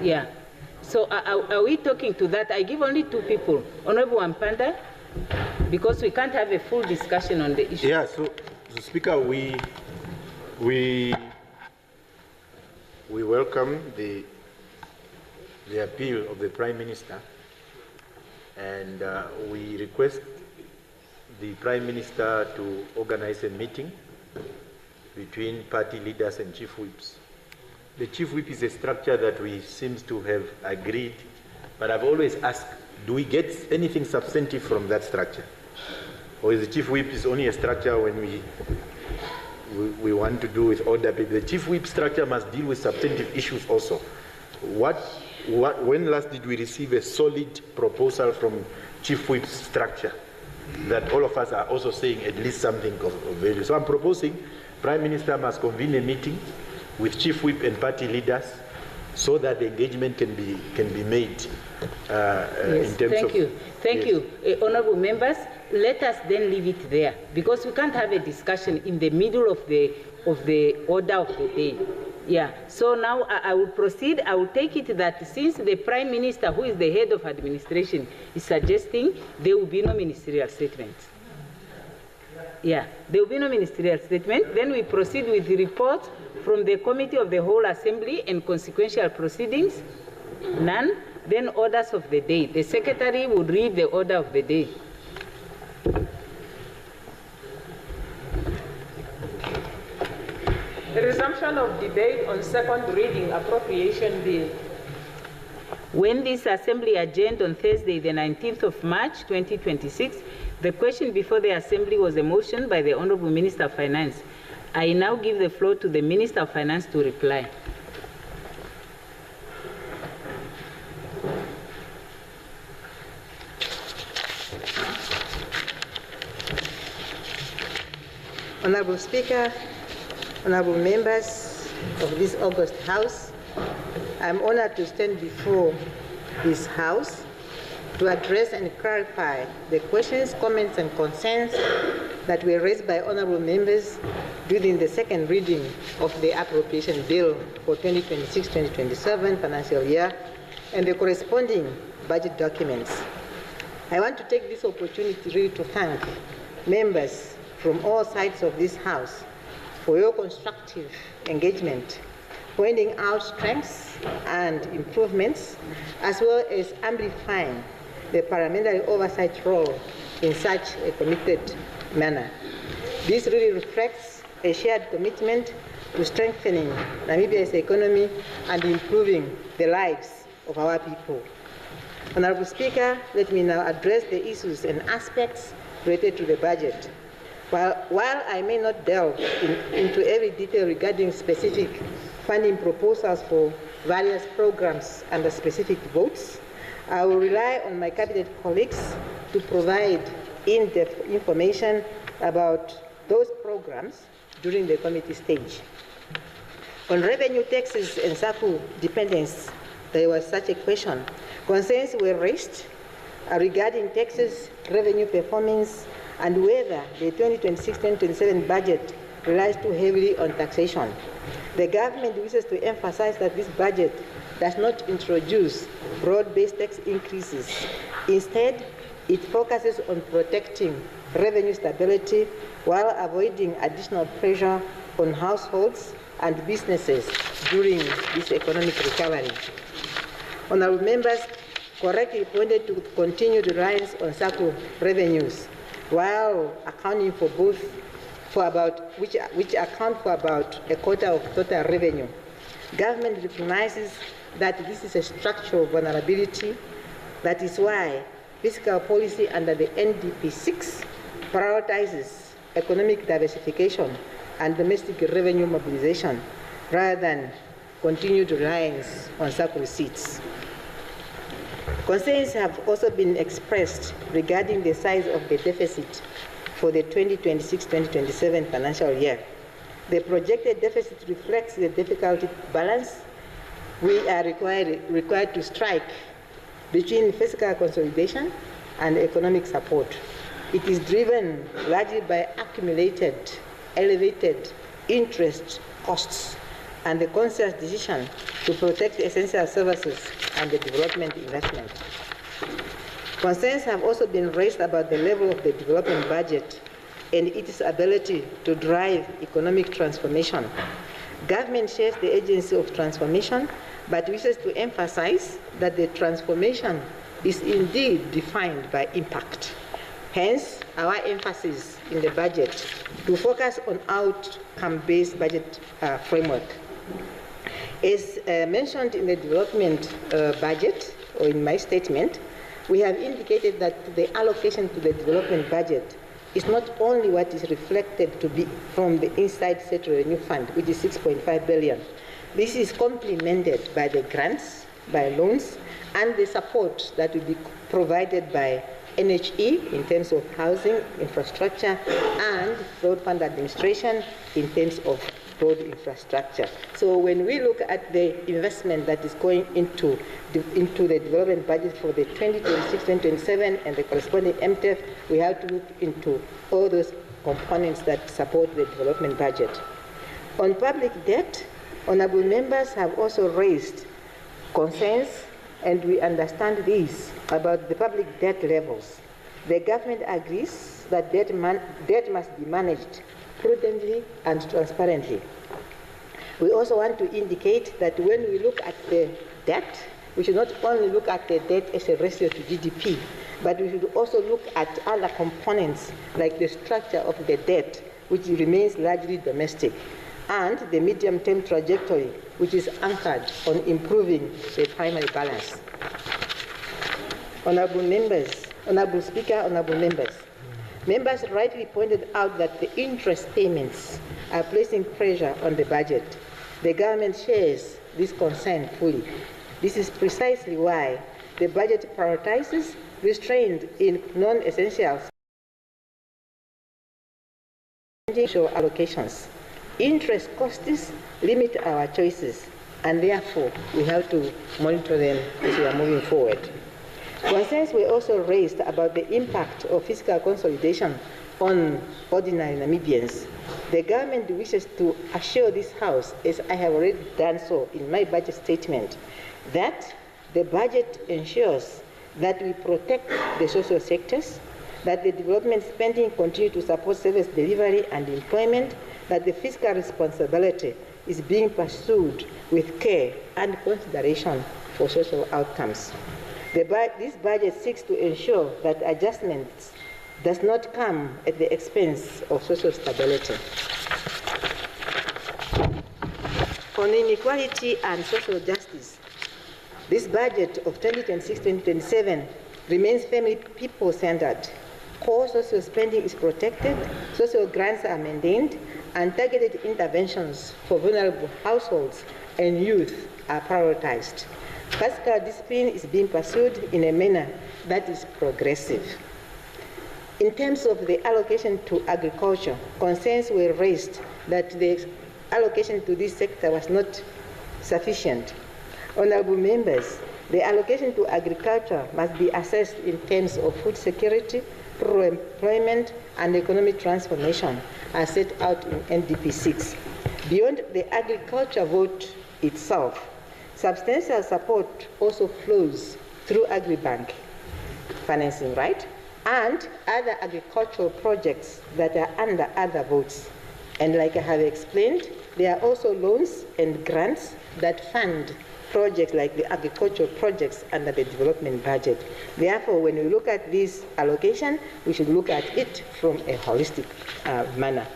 S2: Yeah. So are we talking to that? I give only 2 people, Honorable Ampanda, because we can't have a full discussion on the issue.
S9: Yeah, so Speaker, we welcome the appeal of the Prime Minister, and we request the Prime Minister to organize a meeting between party leaders and chief whips. The chief whip is a structure that we seem to have agreed, but I've always asked, do we get anything substantive from that structure? Or is the chief whip is only a structure when we want to do with order? The chief whip structure must deal with substantive issues also. When last did we receive a solid proposal from chief whip structure that all of us are also saying at least something of value? So I'm proposing Prime Minister must convene a meeting with chief whip and party leaders so that the engagement can be made in terms
S2: thank you. Thank you. Honorable members, let us then leave it there, because we can't have a discussion in the middle of the order of the day. Yeah, so now I will proceed. I will take it that since the Prime Minister, who is the head of administration, is suggesting there will be no ministerial statement. Yeah, there will be no ministerial statement. Then we proceed with the report from the Committee of the Whole Assembly and consequential proceedings. None. Then orders of the day. The Secretary would read the order of the day.
S18: The resumption of debate on second reading appropriation bill.
S2: When this Assembly adjourned on Thursday, the 19th of March, 2026, the question before the Assembly was a motion by the Honorable Minister of Finance. I now give the floor to the Minister of Finance to reply.
S10: Honorable Speaker, honorable members of this August House, I'm honored to stand before this House to address and clarify the questions, comments, and concerns that were raised by honorable members during the second reading of the appropriation bill for 2026-2027 financial year and the corresponding budget documents. I want to take this opportunity really to thank members from all sides of this House for your constructive engagement, pointing out strengths and improvements, as well as amplifying the parliamentary oversight role in such a committed manner. This really reflects a shared commitment to strengthening Namibia's economy and improving the lives of our people. Honorable Speaker, let me now address the issues and aspects related to the budget. While I may not delve into every detail regarding specific funding proposals for various programs and the specific votes, I will rely on my cabinet colleagues to provide in-depth information about those programs during the committee stage. On revenue taxes and SACU dependence, there was such a question. Concerns were raised regarding taxes, revenue performance, and whether the 2026-2027 budget relies too heavily on taxation. The government wishes to emphasize that this budget does not introduce broad-based tax increases. Instead, it focuses on protecting revenue stability while avoiding additional pressure on households and businesses during this economic recovery. Honorable members correctly pointed to continued reliance on SACU revenues, while accounting for which account for about a quarter of total revenue. Government recognizes that this is a structural vulnerability. That is why fiscal policy under the NDP 6 prioritizes economic diversification and domestic revenue mobilization rather than continued reliance on SACCO receipts. Concerns have also been expressed regarding the size of the deficit for the 2026-2027 financial year. The projected deficit reflects the difficult balance we are required to strike between fiscal consolidation and economic support. It is driven largely by accumulated, elevated interest costs and the conscious decision to protect essential services and the development investment. Concerns have also been raised about the level of the development budget and its ability to drive economic transformation. Government shares the agency of transformation, but wishes to emphasize that the transformation is indeed defined by impact. Hence, our emphasis in the budget to focus on outcome-based budget framework. As mentioned in the development budget, or in my statement, we have indicated that the allocation to the development budget is not only what is reflected to be from the inside state revenue fund, which is 6.5 billion. This is complemented by the grants, by loans, and the support that will be provided by NHE in terms of housing, infrastructure, and road fund administration in terms of road infrastructure. So when we look at the investment that is going into the development budget for the 2026-2027 and the corresponding MTF, we have to look into all those components that support the development budget. On public debt, honorable members have also raised concerns, and we understand this about the public debt levels. The government agrees that debt must be managed prudently and transparently. We also want to indicate that when we look at the debt, we should not only look at the debt as a ratio to GDP, but we should also look at other components like the structure of the debt, which remains largely domestic, and the medium-term trajectory, which is anchored on improving the primary balance. Honorable members, Honorable Speaker, honorable members, members rightly pointed out that the interest payments are placing pressure on the budget. The government shares this concern fully. This is precisely why the budget prioritizes restraint in non-essential allocations. Interest costs limit our choices, and therefore we have to monitor them as we are moving forward. Concerns were also raised about the impact of fiscal consolidation on ordinary Namibians. The government wishes to assure this House, as I have already done so in my budget statement, that the budget ensures that we protect the social sectors, that the development spending continue to support service delivery and employment, that the fiscal responsibility is being pursued with care and consideration for social outcomes. This budget seeks to ensure that adjustments does not come at the expense of social stability. On inequality and social justice, this budget of 2026-2027 remains firmly people-centered. Core social spending is protected, social grants are maintained, and targeted interventions for vulnerable households and youth are prioritized. Fiscal discipline is being pursued in a manner that is progressive. In terms of the allocation to agriculture, concerns were raised that the allocation to this sector was not sufficient. Honorable members, the allocation to agriculture must be assessed in terms of food security, rural employment, and economic transformation as set out in NDP 6. Beyond the agriculture vote itself, substantial support also flows through agribank financing, right? And other agricultural projects that are under other votes. And like I have explained, there are also loans and grants that fund projects like the agricultural projects under the development budget. Therefore, when we look at this allocation, we should look at it from a holistic manner.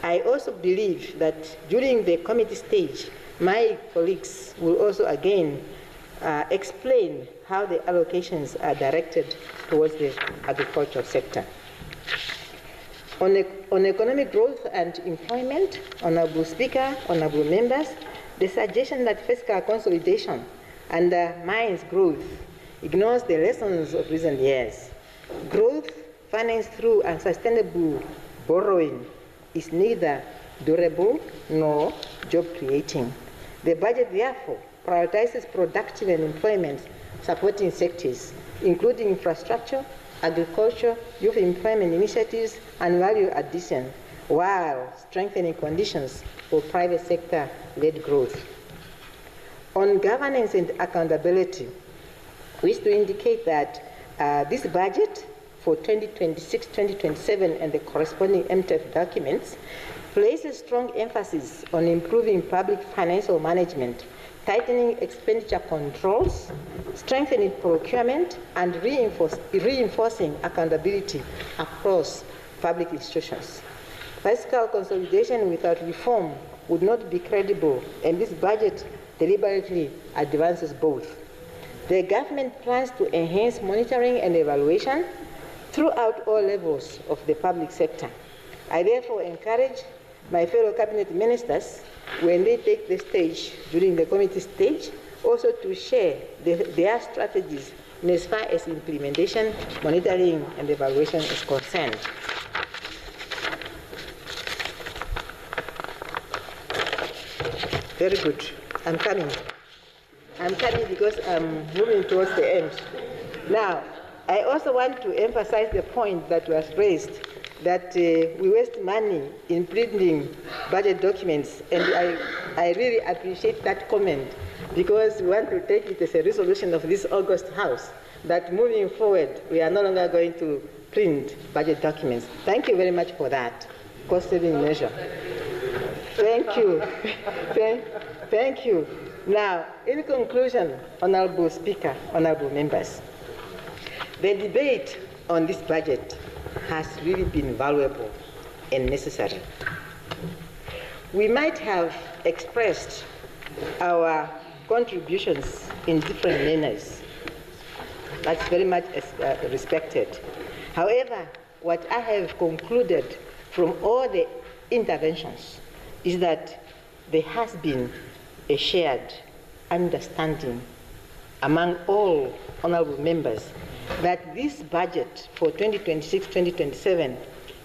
S10: I also believe that during the committee stage, my colleagues will also again explain how the allocations are directed towards the agricultural sector. On economic growth and employment, Honorable Speaker, honorable members, The suggestion that fiscal consolidation undermines growth ignores the lessons of recent years. Growth financed through unsustainable borrowing is neither durable nor job-creating. The budget, therefore, prioritizes productive and employment-supporting sectors, including infrastructure, agriculture, youth employment initiatives, and value addition, while strengthening conditions for private sector-led growth. On governance and accountability, we wish to indicate that this budget for 2026-2027 and the corresponding MTF documents places strong emphasis on improving public financial management, tightening expenditure controls, strengthening procurement, and reinforcing accountability across public institutions. Fiscal consolidation without reform would not be credible, and this budget deliberately advances both. The government plans to enhance monitoring and evaluation throughout all levels of the public sector. I therefore encourage my fellow cabinet ministers, when they take the stage during the committee stage, also to share their strategies in as far as implementation, monitoring, and evaluation is concerned. Very good. I'm coming because I'm moving towards the end. Now, I also want to emphasize the point that was raised that we waste money in printing budget documents, and I really appreciate that comment, because we want to take it as a resolution of this August House that moving forward we are no longer going to print budget documents. Thank you very much for that cost-saving measure. Thank you. Thank you. Now, in conclusion, Honorable Speaker, honorable members, the debate on this budget has really been valuable and necessary. We might have expressed our contributions in different manners. That's very much respected. However, what I have concluded from all the interventions is that there has been a shared understanding among all honorable members that this budget for 2026-2027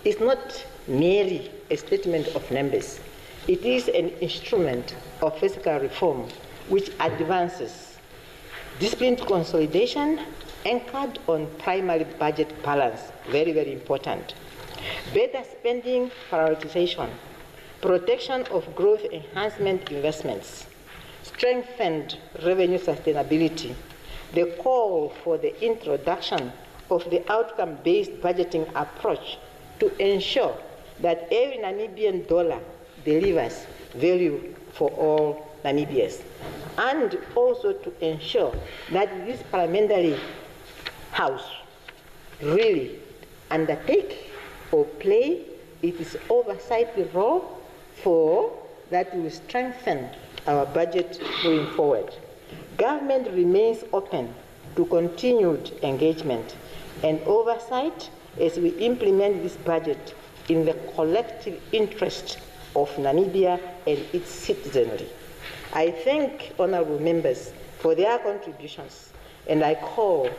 S10: is not merely a statement of numbers. It is an instrument of fiscal reform which advances disciplined consolidation anchored on primary budget balance, very, very important. Better spending prioritization, protection of growth enhancement investments, strengthened revenue sustainability, the call for the introduction of the outcome-based budgeting approach to ensure that every Namibian dollar delivers value for all Namibians, and also to ensure that this parliamentary house really undertake or play its oversight role for that will strengthen our budget moving forward. Government remains open to continued engagement and oversight as we implement this budget in the collective interest of Namibia and its citizenry. I thank honorable members for their contributions, and I call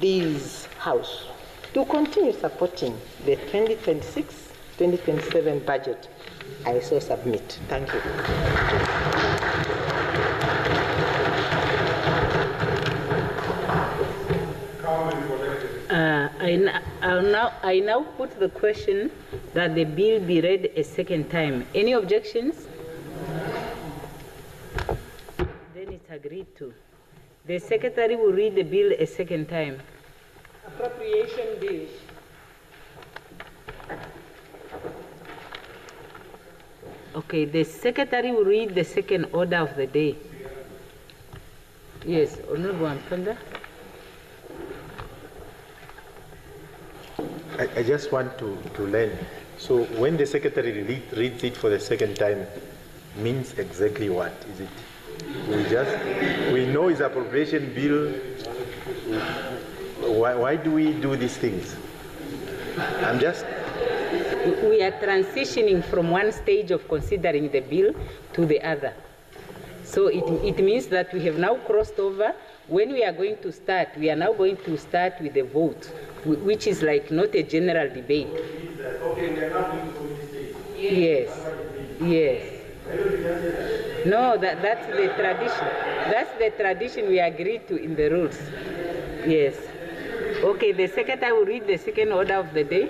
S10: this House to continue supporting the 2026-2027 budget I so submit. Thank you.
S2: I now put the question that the bill be read a second time. Any objections? Then it's agreed to. The Secretary will read the bill a second time.
S18: Appropriation bill.
S2: Okay, the Secretary will read the second order of the day. Yes, Honorable Ampanda.
S9: I just want to learn. So when the Secretary reads it for the second time, means exactly what? Is it? We know it's appropriation bill. Why do we do these things?
S2: We are transitioning from one stage of considering the bill to the other. So it means that we have now crossed over. When we are going to start, we are now going to start with a vote, which is like not a general debate. Yes, yes. No, that's the tradition. That's the tradition we agreed to in the rules. Yes. Okay, the second, I will read the second order of the day.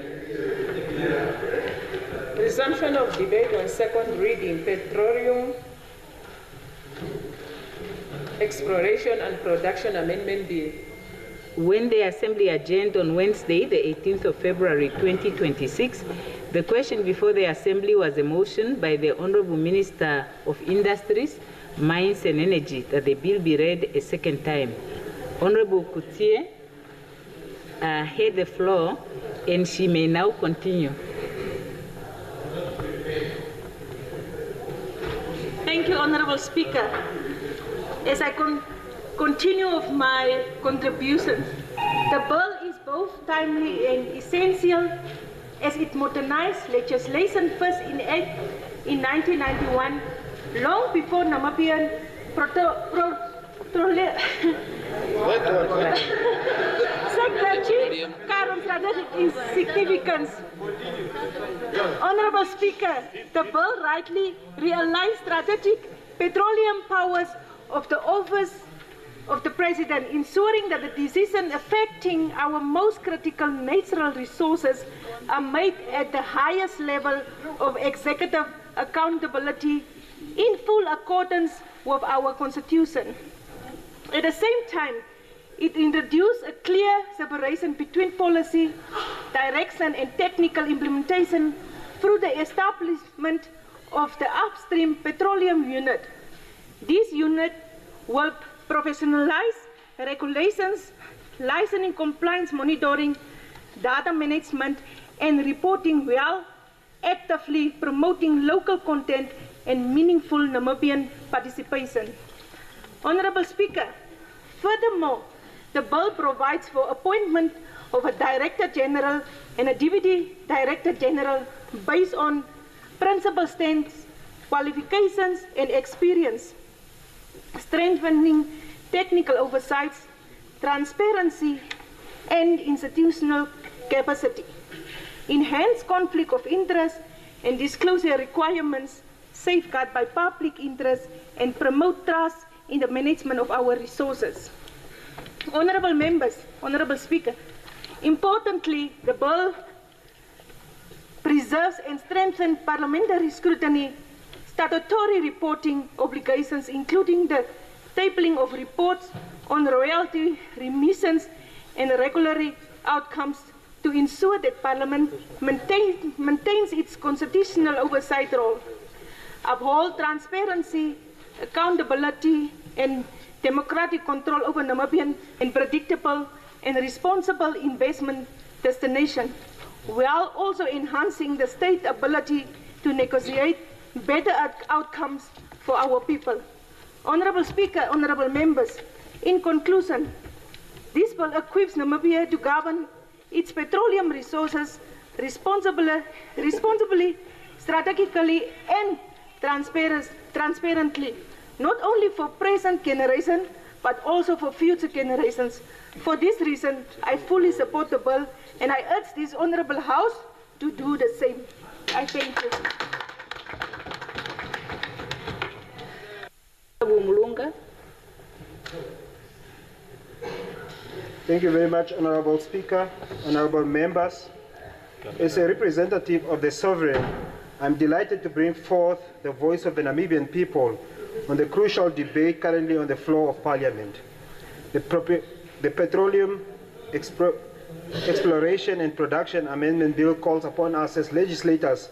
S18: Resumption of debate on second reading, Petroleum Exploration and Production Amendment Bill.
S2: When the Assembly adjourned on Wednesday, the 18th of February 2026, the question before the Assembly was a motion by the Honorable Minister of Industries, Mines and Energy that the bill be read a second time. Honorable Coutier had the floor, and she may now continue.
S19: Thank you, Honorable Speaker. As I continue of my contribution, the bill is both timely and essential as it modernized legislation first enacted in 1991, long before Namibian petroleum current strategic significance. Honorable Speaker, the bill rightly realized strategic petroleum powers of the office of the President, ensuring that the decisions affecting our most critical natural resources are made at the highest level of executive accountability in full accordance with our Constitution. At the same time, it introduced a clear separation between policy, direction, and technical implementation through the establishment of the upstream petroleum unit. This unit will professionalize regulations, licensing, compliance monitoring, data management, and reporting while actively promoting local content and meaningful Namibian participation. Honorable Speaker, furthermore, the bill provides for appointment of a Director General and a Deputy Director General based on principal strengths, qualifications, and experience, strengthening technical oversights, transparency, and institutional capacity, enhance conflict of interest and disclosure requirements, safeguard by public interest, and promote trust in the management of our resources. Honorable members, Honorable Speaker, importantly, the bill preserves and strengthens parliamentary scrutiny, statutory reporting obligations, including the tabling of reports on royalty remissions and regulatory outcomes to ensure that Parliament maintains its constitutional oversight role, uphold transparency, accountability, and democratic control over Namibian and predictable and responsible investment destination, while also enhancing the state's ability to negotiate better outcomes for our people. Honorable Speaker, honorable members, in conclusion, this bill equips Namibia to govern its petroleum resources responsibly, strategically, and transparently, not only for present generation, but also for future generations. For this reason, I fully support the bill, and I urge this honorable House to do the same. I thank you.
S20: Thank you very much, Honorable Speaker, honorable members. As a representative of the sovereign, I'm delighted to bring forth the voice of the Namibian people on the crucial debate currently on the floor of Parliament. The Petroleum Exploration and Production Amendment Bill calls upon us as legislators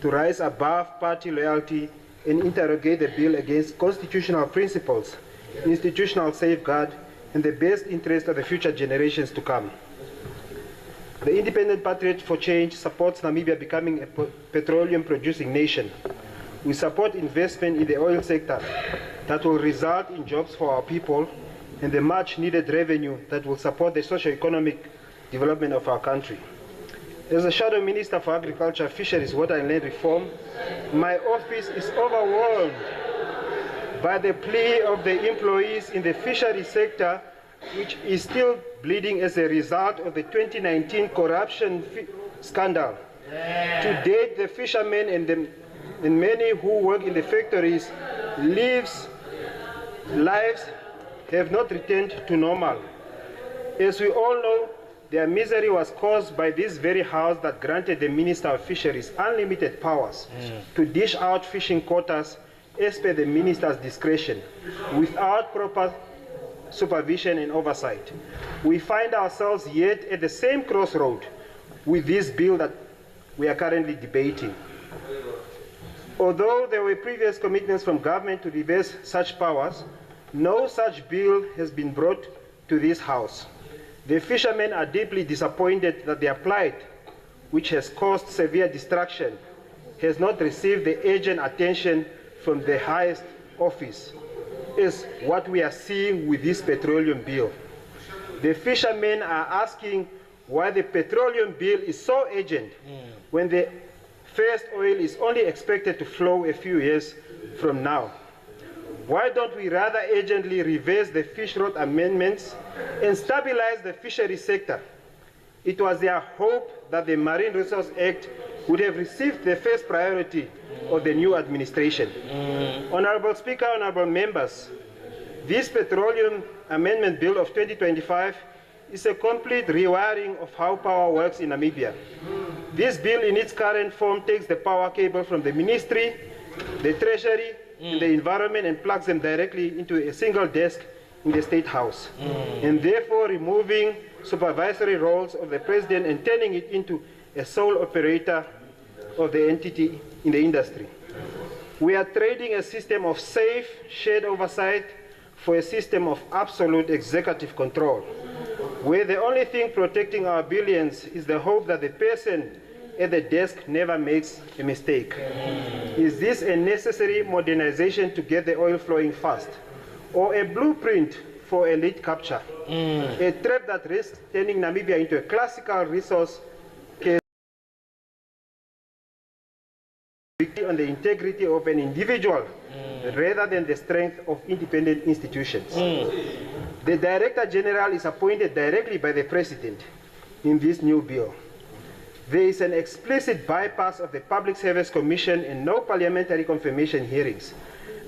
S20: to rise above party loyalty and interrogate the bill against constitutional principles, institutional safeguard, and the best interest of the future generations to come. The Independent Patriot for Change supports Namibia becoming a petroleum-producing nation. We support investment in the oil sector that will result in jobs for our people and the much-needed revenue that will support the socio-economic development of our country. As the Shadow Minister for Agriculture, Fisheries, Water and Land Reform, my office is overwhelmed by the plea of the employees in the fishery sector, which is still bleeding as a result of the 2019 corruption scandal. To date, the fishermen and many who work in the factories' lives have not returned to normal. As we all know, their misery was caused by this very house that granted the Minister of Fisheries unlimited powers to dish out fishing quotas as per the minister's discretion, without proper supervision and oversight. We find ourselves yet at the same crossroad with this bill that we are currently debating. Although there were previous commitments from government to reverse such powers, no such bill has been brought to this House. The fishermen are deeply disappointed that their plight, which has caused severe destruction, has not received the urgent attention from the highest office, is what we are seeing with this petroleum bill. The fishermen are asking why the petroleum bill is so urgent when the first oil is only expected to flow a few years from now. Why don't we rather urgently reverse the fish road amendments and stabilize the fishery sector? It was their hope that the Marine Resource Act would have received the first priority of the new administration. Honorable Speaker, honorable members, this Petroleum Amendment Bill of 2025 is a complete rewiring of how power works in Namibia. This bill in its current form takes the power cable from the Ministry, the Treasury, and the Environment and plugs them directly into a single desk in the State House, and therefore removing supervisory roles of the President and turning it into a sole operator of the entity in the industry. We are trading a system of safe, shared oversight for a system of absolute executive control, where the only thing protecting our billions is the hope that the person at the desk never makes a mistake. Is this a necessary modernization to get the oil flowing fast, or a blueprint for elite capture? A trap that risks turning Namibia into a classical resource case on the integrity of an individual rather than the strength of independent institutions. The Director General is appointed directly by the President in this new bill. There is an explicit bypass of the Public Service Commission and no parliamentary confirmation hearings.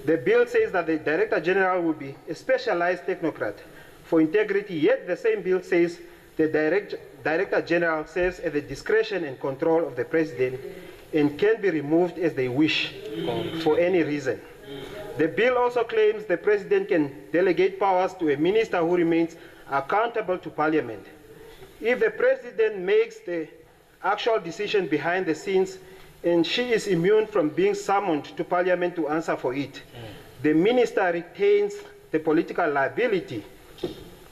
S20: The bill says that the Director General will be a specialized technocrat for integrity, yet the same bill says the Director General serves at the discretion and control of the President and can be removed as they wish for any reason. The bill also claims the President can delegate powers to a minister who remains accountable to Parliament. If the President makes the actual decision behind the scenes and she is immune from being summoned to Parliament to answer for it, the minister retains the political liability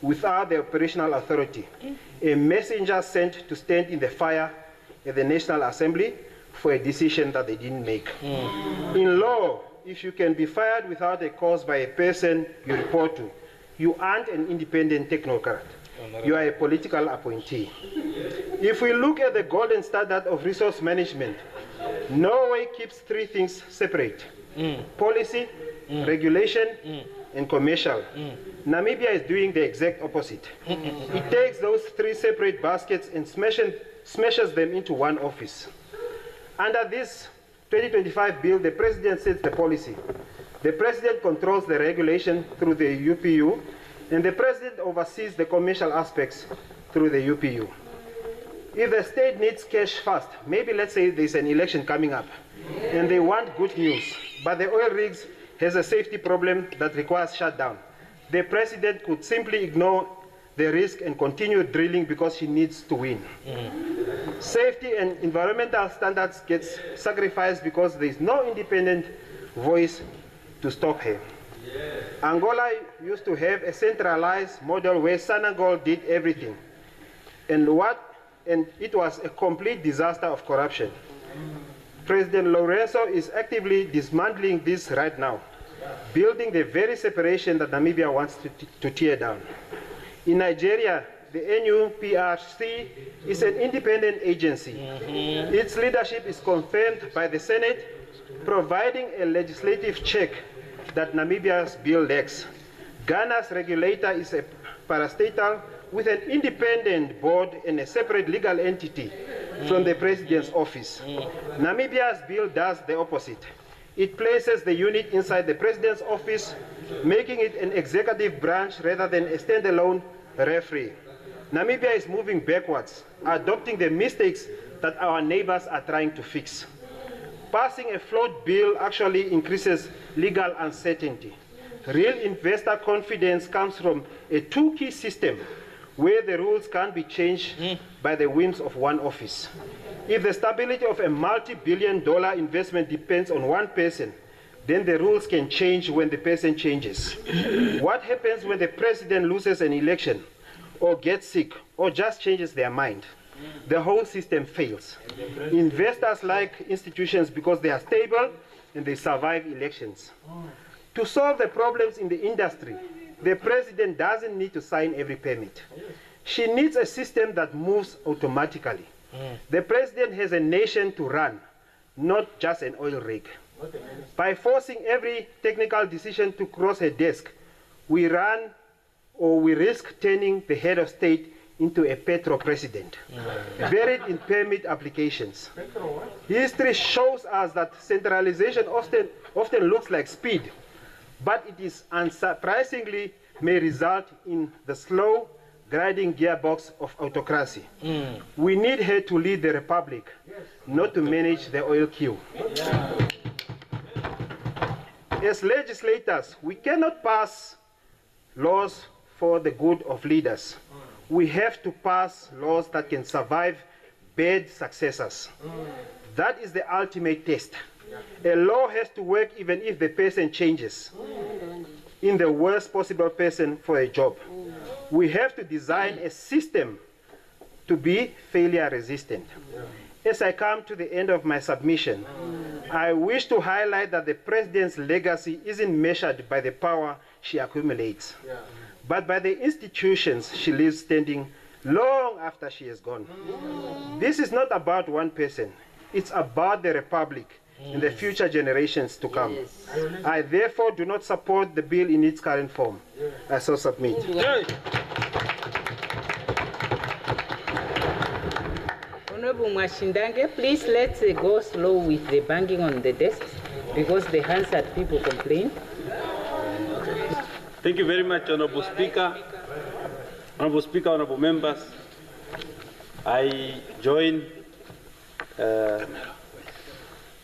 S20: without the operational authority. A messenger sent to stand in the fire at the National Assembly for a decision that they didn't make. In law, if you can be fired without a cause by a person you report to, you aren't an independent technocrat. You are a political appointee. If we look at the golden standard of resource management, Norway keeps three things separate: policy, regulation, and commercial. Namibia is doing the exact opposite. It takes those three separate baskets and smashes them into one office. Under this 2025 bill, the President sets the policy. The President controls the regulation through the UPU, and the President oversees the commercial aspects through the UPU. If the state needs cash fast, maybe let's say there's an election coming up, and they want good news, but the oil rigs has a safety problem that requires shutdown, the President could simply ignore the risk and continue drilling because he needs to win. Safety and environmental standards get sacrificed because there is no independent voice to stop him. Angola used to have a centralized model where Senegal did everything, and it was a complete disaster of corruption. President Lourenço is actively dismantling this right now, building the very separation that Namibia wants to tear down. In Nigeria, the NUPRC is an independent agency. Its leadership is confirmed by the Senate, providing a legislative check that Namibia's bill lacks. Ghana's regulator is a parastatal with an independent board and a separate legal entity from the president's office. Namibia's bill does the opposite. It places the unit inside the president's office, making it an executive branch rather than a standalone referee. Namibia is moving backwards, adopting the mistakes that our neighbors are trying to fix. Passing a flawed bill actually increases legal uncertainty. Real investor confidence comes from a two-key system where the rules can't be changed by the whims of one office. If the stability of a multi-billion-dollar investment depends on one person, then the rules can change when the person changes. What happens when the president loses an election, or gets sick, or just changes their mind? The whole system fails. Investors like institutions because they are stable and they survive elections. To solve the problems in the industry, the president doesn't need to sign every permit. She needs a system that moves automatically. The president has a nation to run, not just an oil rig. By forcing every technical decision to cross her desk, we risk turning the head of state into a petro president, buried in permit applications. History shows us that centralization often looks like speed, but it is unsurprisingly may result in the slow grinding gearbox of autocracy. We need her to lead the republic, not to manage the oil queue. As legislators, we cannot pass laws for the good of leaders. We have to pass laws that can survive bad successors. That is the ultimate test. A law has to work even if the person changes in the worst possible person for a job. We have to design a system to be failure resistant. As I come to the end of my submission, I wish to highlight that the president's legacy isn't measured by the power she accumulates, but by the institutions she leaves standing long after she is gone. This is not about one person. It's about the republic and the future generations to come. I therefore do not support the bill in its current form. I so submit.
S2: Honorable Mwashindange, please let's go slow with the banging on the desk because the Hansard people complain.
S21: Thank you very much, Honorable Speaker. Honorable Speaker, honorable members, I join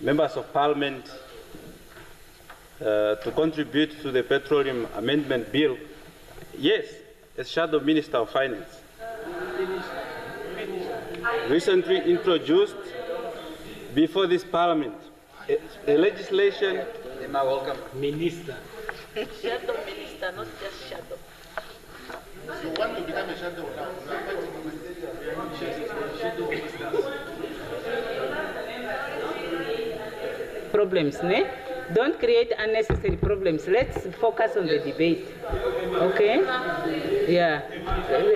S21: members of Parliament to contribute to the Petroleum Amendment Bill. Yes, as Shadow Minister of Finance. Recently introduced before this Parliament a legislation. Minister.
S2: Shadow Minister, not just shadow.
S11: You want to become a shadow now?
S2: Problems, ne? Don't create unnecessary problems. Let's focus on the debate. Okay? Yeah.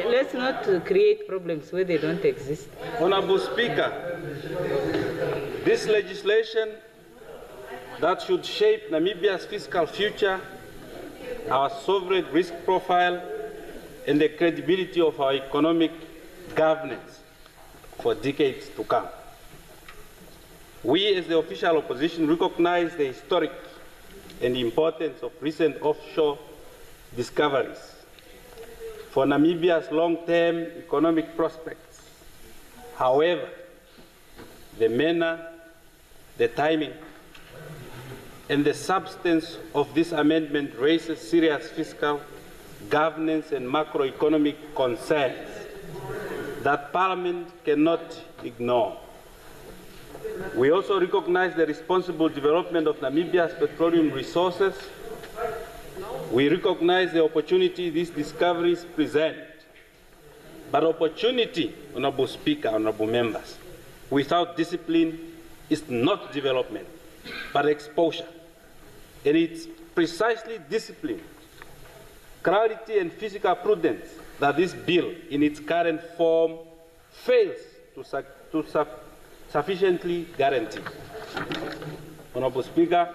S2: Let's not create problems where they don't exist.
S21: Honorable Speaker, this legislation that should shape Namibia's fiscal future, our sovereign risk profile, and the credibility of our economic governance for decades to come. We, as the official opposition, recognize the historic and importance of recent offshore discoveries for Namibia's long-term economic prospects. However, the manner, the timing, and the substance of this amendment raises serious fiscal, governance, and macroeconomic concerns that Parliament cannot ignore. We also recognize the responsible development of Namibia's petroleum resources. We recognize the opportunity these discoveries present. But opportunity, Honorable Speaker, honorable members, without discipline is not development, but exposure. And it's precisely discipline, clarity, and fiscal prudence that this bill, in its current form, fails to sufficiently guarantee. Honorable Speaker,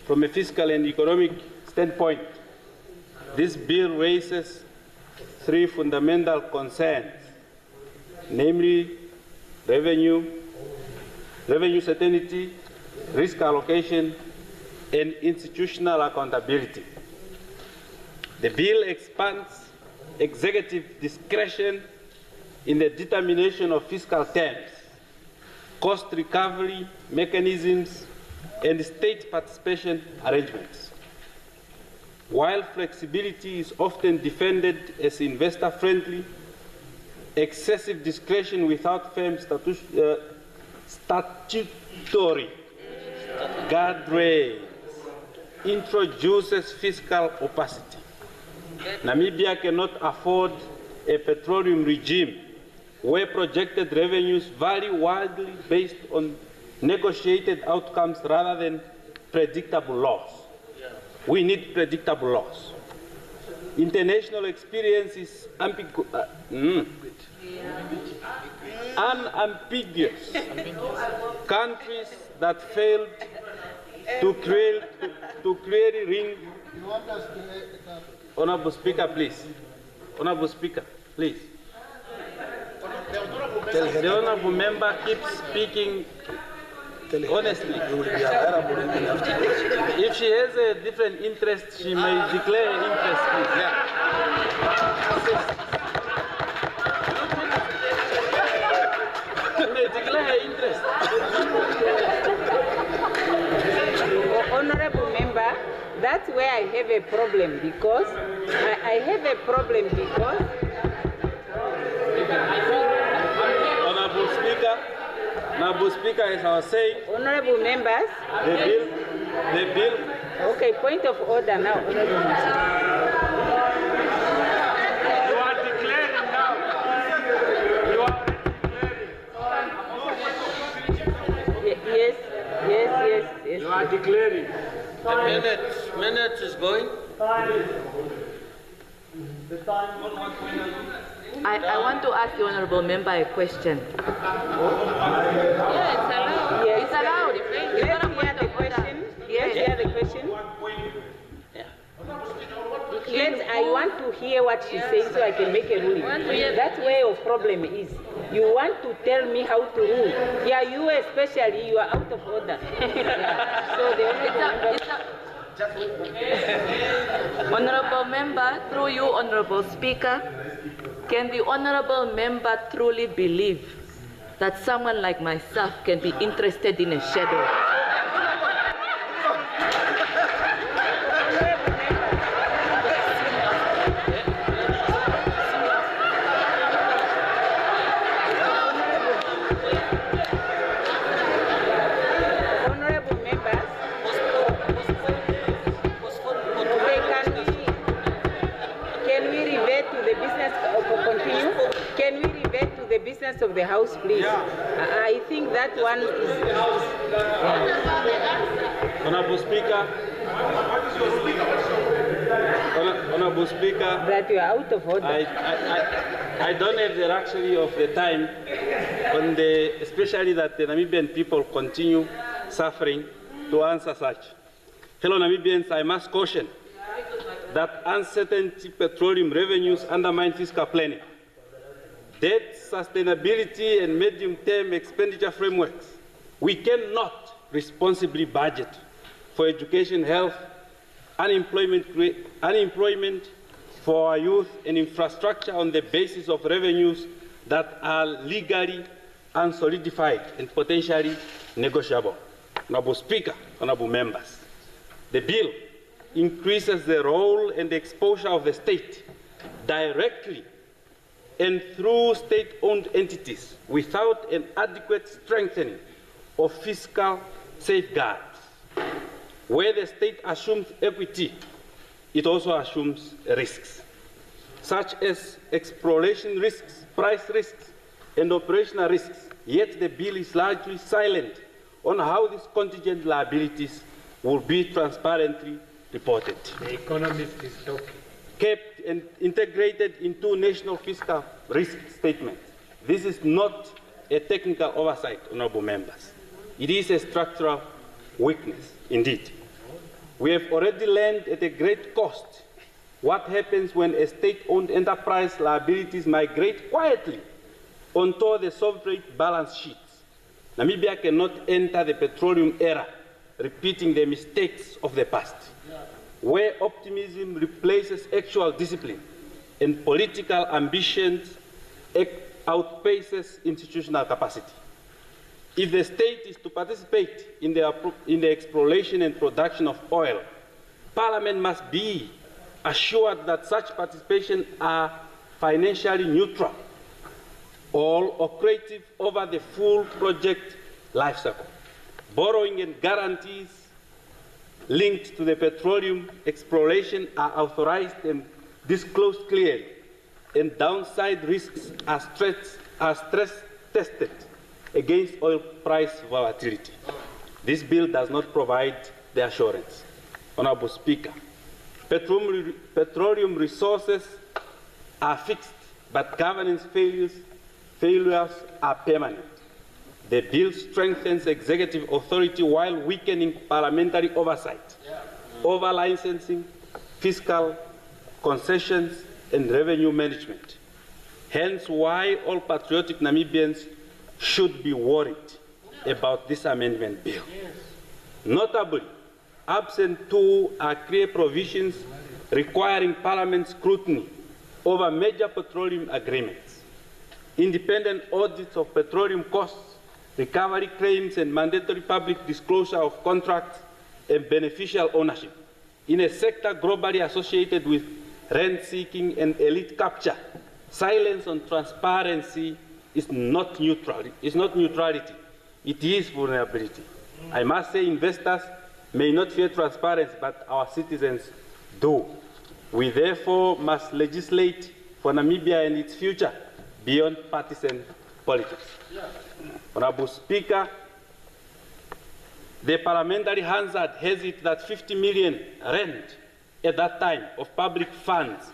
S21: from a fiscal and economic standpoint, this bill raises three fundamental concerns, namely revenue certainty, risk allocation, and institutional accountability. The bill expands executive discretion in the determination of fiscal terms, cost recovery mechanisms, and state participation arrangements. While flexibility is often defended as investor-friendly, excessive discretion without firm statutory guardrails introduces fiscal opacity. Namibia cannot afford a petroleum regime where projected revenues vary wildly based on negotiated outcomes rather than predictable laws. We need predictable laws. International experience is unambiguous. Countries that failed to clearly ring. Honorable Speaker, please. Honorable Speaker, please. The honorable member keeps speaking honestly. If she has a different interest, she may declare her interest, please. She may declare her interest.
S2: Honorable member, that's where I have a problem because I have a problem because
S21: Honorable Speaker, as I was saying,
S2: honorable members,
S21: the bill.
S2: Okay, point of order now, honorable member.
S14: You are declaring now. You are
S2: Yes.
S14: You are declaring.
S15: The minute is going.
S1: I want to ask the honourable member a question.
S2: Yes, it's allowed. Let's hear the question. Yes, hear the question. I want to hear what she's saying so I can make a ruling. That's where your problem is. You want to tell me how to rule. Yeah, you especially, you are out of order. So the
S1: Honourable member, through you, honourable speaker, can the honourable member truly believe that someone like myself can be interested in a shadow?
S2: business of the House, please. I think that one is...
S21: Honorable Speaker. Honorable Speaker.
S2: That you are out of order.
S21: I don't have the luxury of the time, on the, especially that the Namibian people continue suffering, to answer such. Fellow Namibians, I must caution that uncertainty petroleum revenues undermine fiscal planning. Debt sustainability and medium-term expenditure frameworks. We cannot responsibly budget for education, health, unemployment for our youth, and infrastructure on the basis of revenues that are legally unsolidified and potentially negotiable. Honorable Speaker, honorable members, the bill increases the role and the exposure of the state directly and through state-owned entities without an adequate strengthening of fiscal safeguards. Where the state assumes equity, it also assumes risks, such as exploration risks, price risks, and operational risks. Yet the bill is largely silent on how these contingent liabilities will be transparently reported.
S22: The economist is talking.
S21: Kept and integrated into national fiscal risk statements. This is not a technical oversight, honorable members. It is a structural weakness, indeed. We have already learned at a great cost what happens when a state-owned enterprise liabilities migrate quietly onto the sovereign balance sheets. Namibia cannot enter the petroleum era repeating the mistakes of the past, where optimism replaces actual discipline and political ambitions outpaces institutional capacity. If the state is to participate in the exploration and production of oil, Parliament must be assured that such participation are financially neutral or creative over the full project lifecycle. Borrowing and guarantees linked to the petroleum exploration are authorized and disclosed clearly, and downside risks are stress tested against oil price volatility. This bill does not provide the assurance. Honorable Speaker, petroleum resources are fixed, but governance failures are permanent. The bill strengthens executive authority while weakening parliamentary oversight over licensing, fiscal concessions, and revenue management. Hence why all patriotic Namibians should be worried about this amendment bill. Notably, absent two are clear provisions requiring Parliament scrutiny over major petroleum agreements, independent audits of petroleum costs, recovery claims, and mandatory public disclosure of contracts and beneficial ownership. In a sector globally associated with rent-seeking and elite capture, silence on transparency is not neutrality, it is vulnerability. I must say investors may not fear transparency, but our citizens do. We therefore must legislate for Namibia and its future beyond partisan politics. Honorable Speaker, the Parliamentary hazard has it that 50 million rand at that time of public funds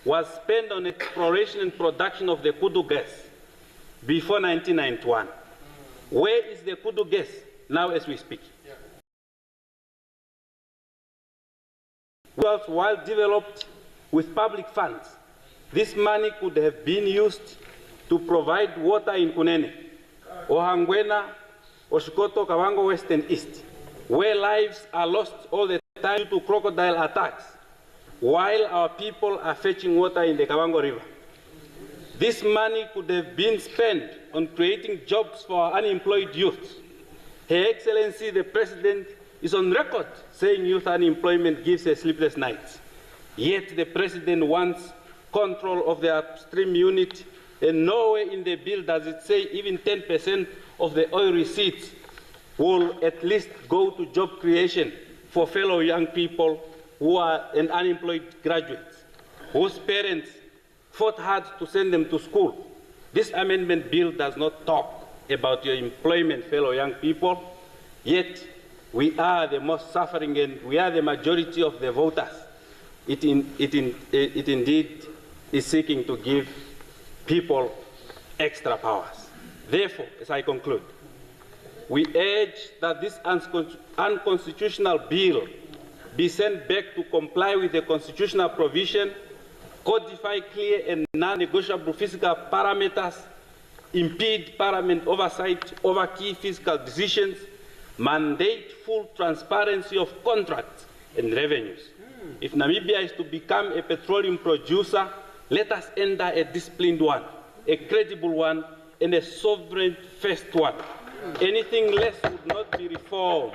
S21: was spent on exploration and production of the Kudu gas before 1991. Where is the Kudu gas now as we speak? While developed with public funds, this money could have been used to provide water in Kunene, Ohangwena, Oshikoto, Kavango West and East, where lives are lost all the time due to crocodile attacks, while our people are fetching water in the Kavango River. This money could have been spent on creating jobs for our unemployed youth. Her Excellency, the President, is on record saying youth unemployment gives a sleepless night. Yet the President wants control of the upstream unit, and nowhere in the bill does it say even 10% of the oil receipts will at least go to job creation for fellow young people who are unemployed graduates, whose parents fought hard to send them to school. This amendment bill does not talk about your employment, fellow young people, yet we are the most suffering and we are the majority of the voters. It indeed is seeking to give people extra powers. Therefore, as I conclude, we urge that this unconstitutional bill be sent back to comply with the constitutional provision, codify clear and non-negotiable fiscal parameters, impede Parliament oversight over key fiscal decisions, mandate full transparency of contracts and revenues. If Namibia is to become a petroleum producer, let us enter a disciplined one, a credible one, and a sovereign-first one. Anything less would not be reform.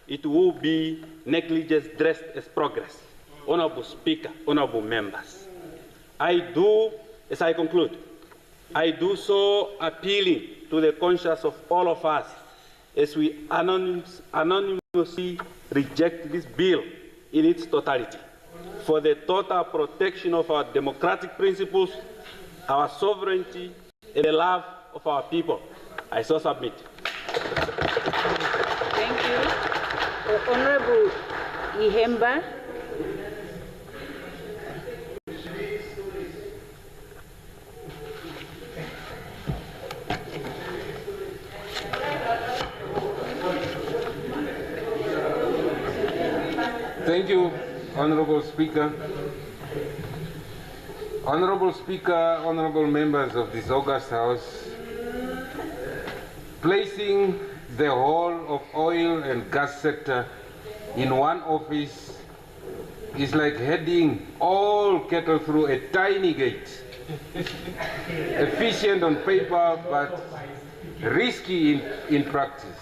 S21: It will be negligence dressed as progress. Honorable Speaker, honorable members, as I conclude, I do so appealing to the conscience of all of us as we anonymously reject this bill in its totality for the total protection of our democratic principles, our sovereignty, and the love of our people. I so submit.
S2: Thank you. Honorable Ihemba.
S4: Thank you, Honorable Speaker. Honorable Speaker, honorable members of this august House, placing the whole of oil and gas sector in one office is like heading all cattle through a tiny gate. Efficient on paper, but risky in practice.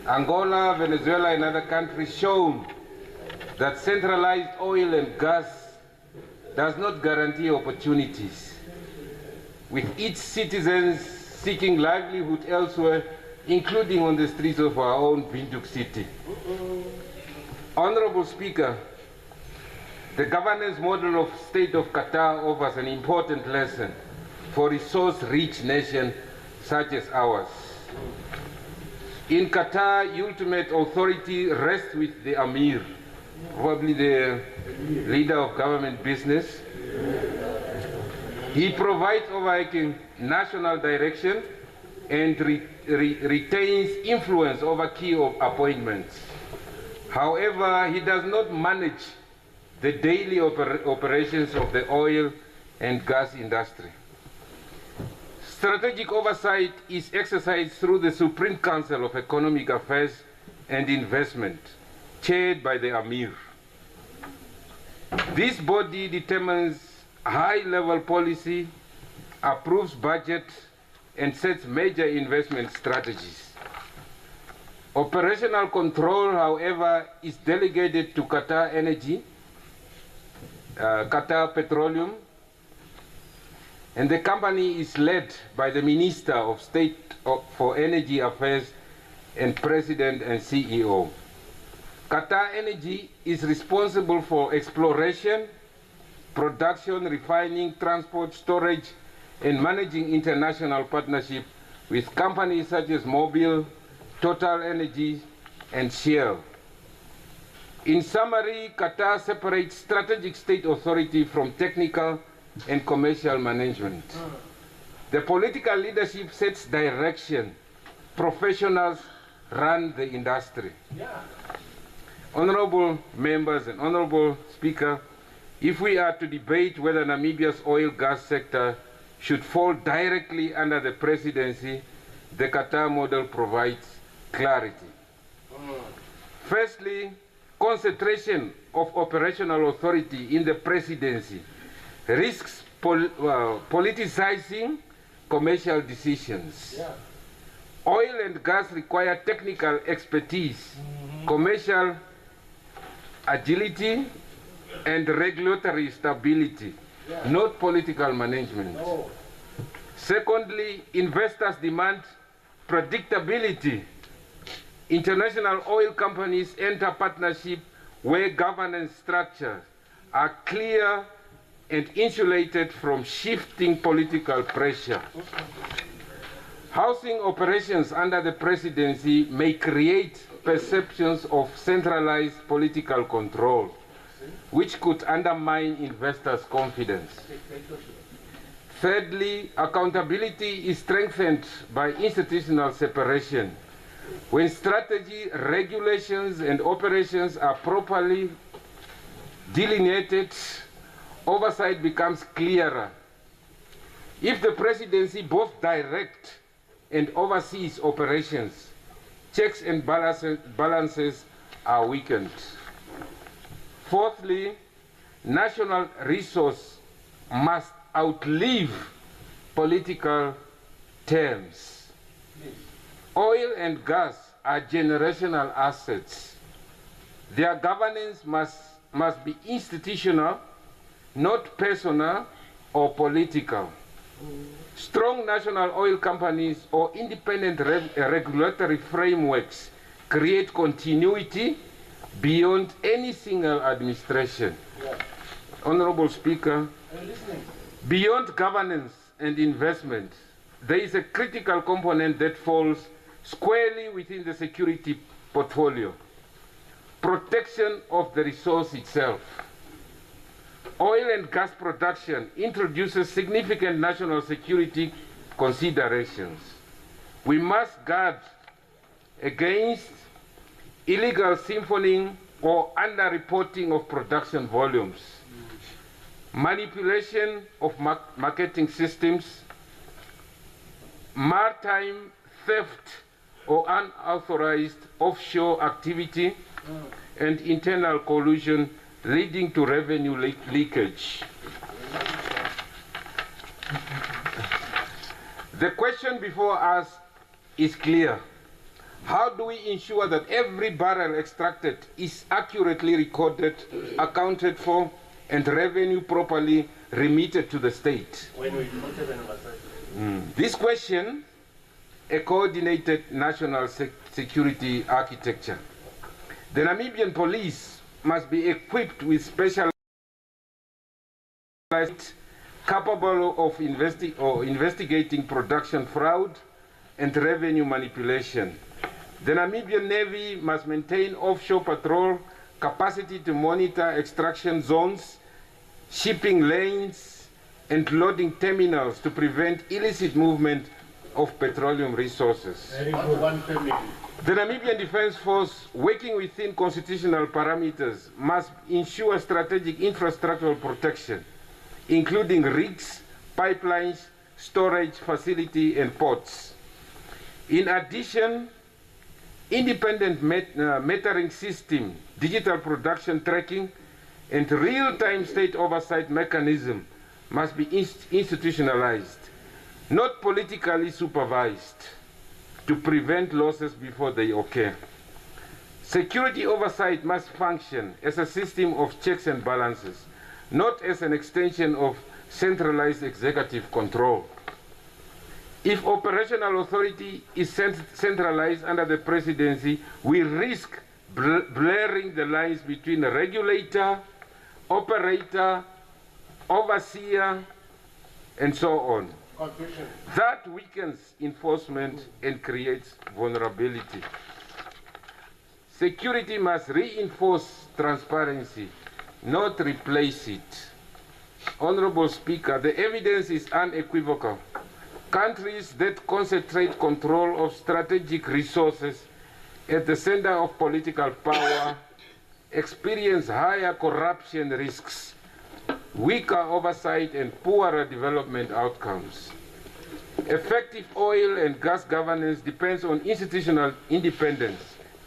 S4: Angola, Venezuela, and other countries shown that centralized oil and gas does not guarantee opportunities, with each citizens seeking livelihood elsewhere, including on the streets of our own Windhoek city. Honorable Speaker, the governance model of State of Qatar offers an important lesson for resource-rich nations such as ours. In Qatar, ultimate authority rests with the Amir, probably the leader of government business. He provides overarching national direction and retains influence over key appointments. However, he does not manage the daily operations of the oil and gas industry. Strategic oversight is exercised through the Supreme Council of Economic Affairs and Investment, chaired by the Amir. This body determines high-level policy, approves budget, and sets major investment strategies. Operational control, however, is delegated to Qatar Energy, Qatar Petroleum, and the company is led by the Minister of State for Energy Affairs and President and CEO. Qatar Energy is responsible for exploration, production, refining, transport, storage, and managing international partnership with companies such as Mobil, Total Energy, and Shell. In summary, Qatar separates strategic state authority from technical and commercial management. The political leadership sets direction. Professionals run the industry. Honorable members and honorable Speaker, if we are to debate whether Namibia's oil-gas sector should fall directly under the presidency, the Qatar model provides clarity. Firstly, concentration of operational authority in the presidency risks politicizing commercial decisions. Oil and gas require technical expertise, commercial agility, and regulatory stability, not political management. Secondly, investors demand predictability. International oil companies enter partnership where governance structures are clear and insulated from shifting political pressure. Housing operations under the presidency may create perceptions of centralized political control, which could undermine investors' confidence. Thirdly, accountability is strengthened by institutional separation. When strategy, regulations, and operations are properly delineated, oversight becomes clearer. If the presidency both directs and oversees operations, checks and balances are weakened. Fourthly, national resource must outlive political terms. Oil and gas are generational assets. Their governance must be institutional, not personal or political. Strong national oil companies or independent regulatory frameworks create continuity beyond any single administration. Honorable Speaker, beyond governance and investment, there is a critical component that falls squarely within the security portfolio: protection of the resource itself. Oil and gas production introduces significant national security considerations. We must guard against illegal siphoning or underreporting of production volumes, manipulation of marketing systems, maritime theft or unauthorized offshore activity, and internal collusion leading to revenue leakage. The question before us is clear. How do we ensure that every barrel extracted is accurately recorded, accounted for, and revenue properly remitted to the state? This question, a coordinated national security architecture. The Namibian police must be equipped with specialized, capable of investigating production fraud and revenue manipulation. The Namibian Navy must maintain offshore patrol capacity to monitor extraction zones, shipping lanes, and loading terminals to prevent illicit movement of petroleum resources. The Namibian Defence Force, working within constitutional parameters, must ensure strategic infrastructural protection, including rigs, pipelines, storage facility, and ports. In addition, independent metering system, digital production tracking, and real-time state oversight mechanism must be institutionalized, not politically supervised, to prevent losses before they occur. Security oversight must function as a system of checks and balances, not as an extension of centralized executive control. If operational authority is centralized under the presidency, we risk blurring the lines between a regulator, operator, overseer, and so on. That weakens enforcement and creates vulnerability. Security must reinforce transparency, not replace it. Honorable Speaker, the evidence is unequivocal. Countries that concentrate control of strategic resources at the center of political power experience higher corruption risks, weaker oversight, and poorer development outcomes. Effective oil and gas governance depends on institutional independence,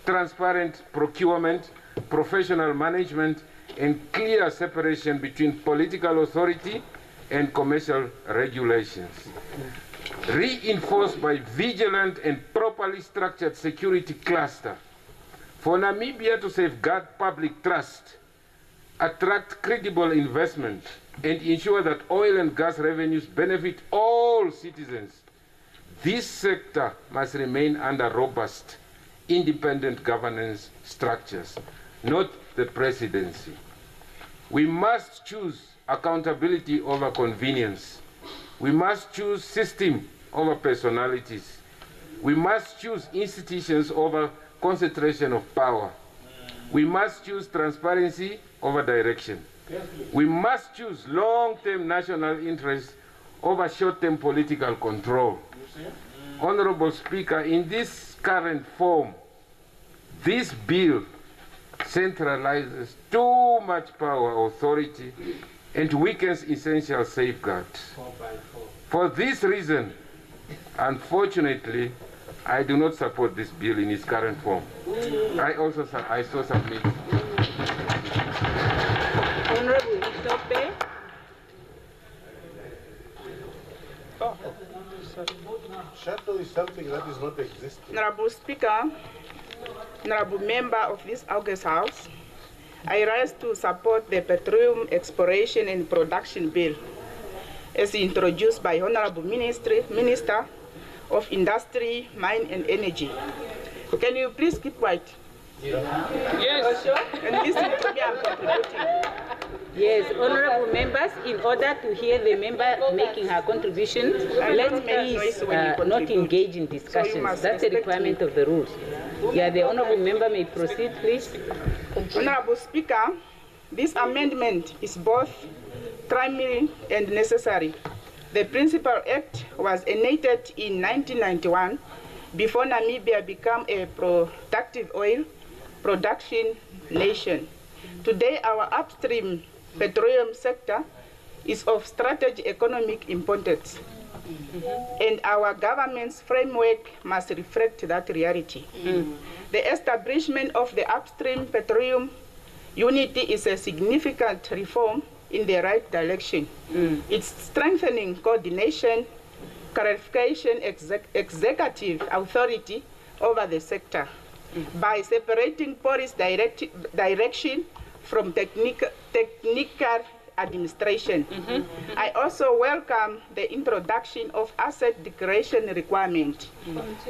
S4: transparent procurement, professional management, and clear separation between political authority and commercial regulations. Reinforced by vigilant and properly structured security cluster. For Namibia to safeguard public trust, attract credible investment, and ensure that oil and gas revenues benefit all citizens, this sector must remain under robust, independent governance structures, not the presidency. We must choose accountability over convenience. We must choose system over personalities. We must choose institutions over concentration of power. We must choose transparency over direction. We must choose long-term national interests over short-term political control. Honorable Speaker, in this current form, this bill centralizes too much power, authority, and weakens essential safeguards. For this reason, unfortunately, I do not support this bill in its current form. I so submit.
S2: Honorable Itope.
S6: Shadow is something that is not existing.
S8: Honorable Speaker, Honorable Member of this August House, I rise to support the Petroleum Exploration and Production Bill as introduced by Honorable Minister of Industry, Mine and Energy. Can you please keep quiet?
S2: Yes.
S8: And listen to me, I'm contributing.
S2: Yes, honorable members, in order to hear the member making her contribution, let's please not engage in discussions. That's a requirement of the rules. Yeah, the honorable member may proceed, please.
S8: Honorable Speaker, this amendment is both timely and necessary. The Principal Act was enacted in 1991 before Namibia became a productive oil production nation. Today, our upstream petroleum sector is of strategic economic importance, and our government's framework must reflect that reality. The establishment of the upstream petroleum unity is a significant reform in the right direction. It's strengthening coordination, clarification, executive authority over the sector by separating policy direction from technical administration. I also welcome the introduction of asset declaration requirement,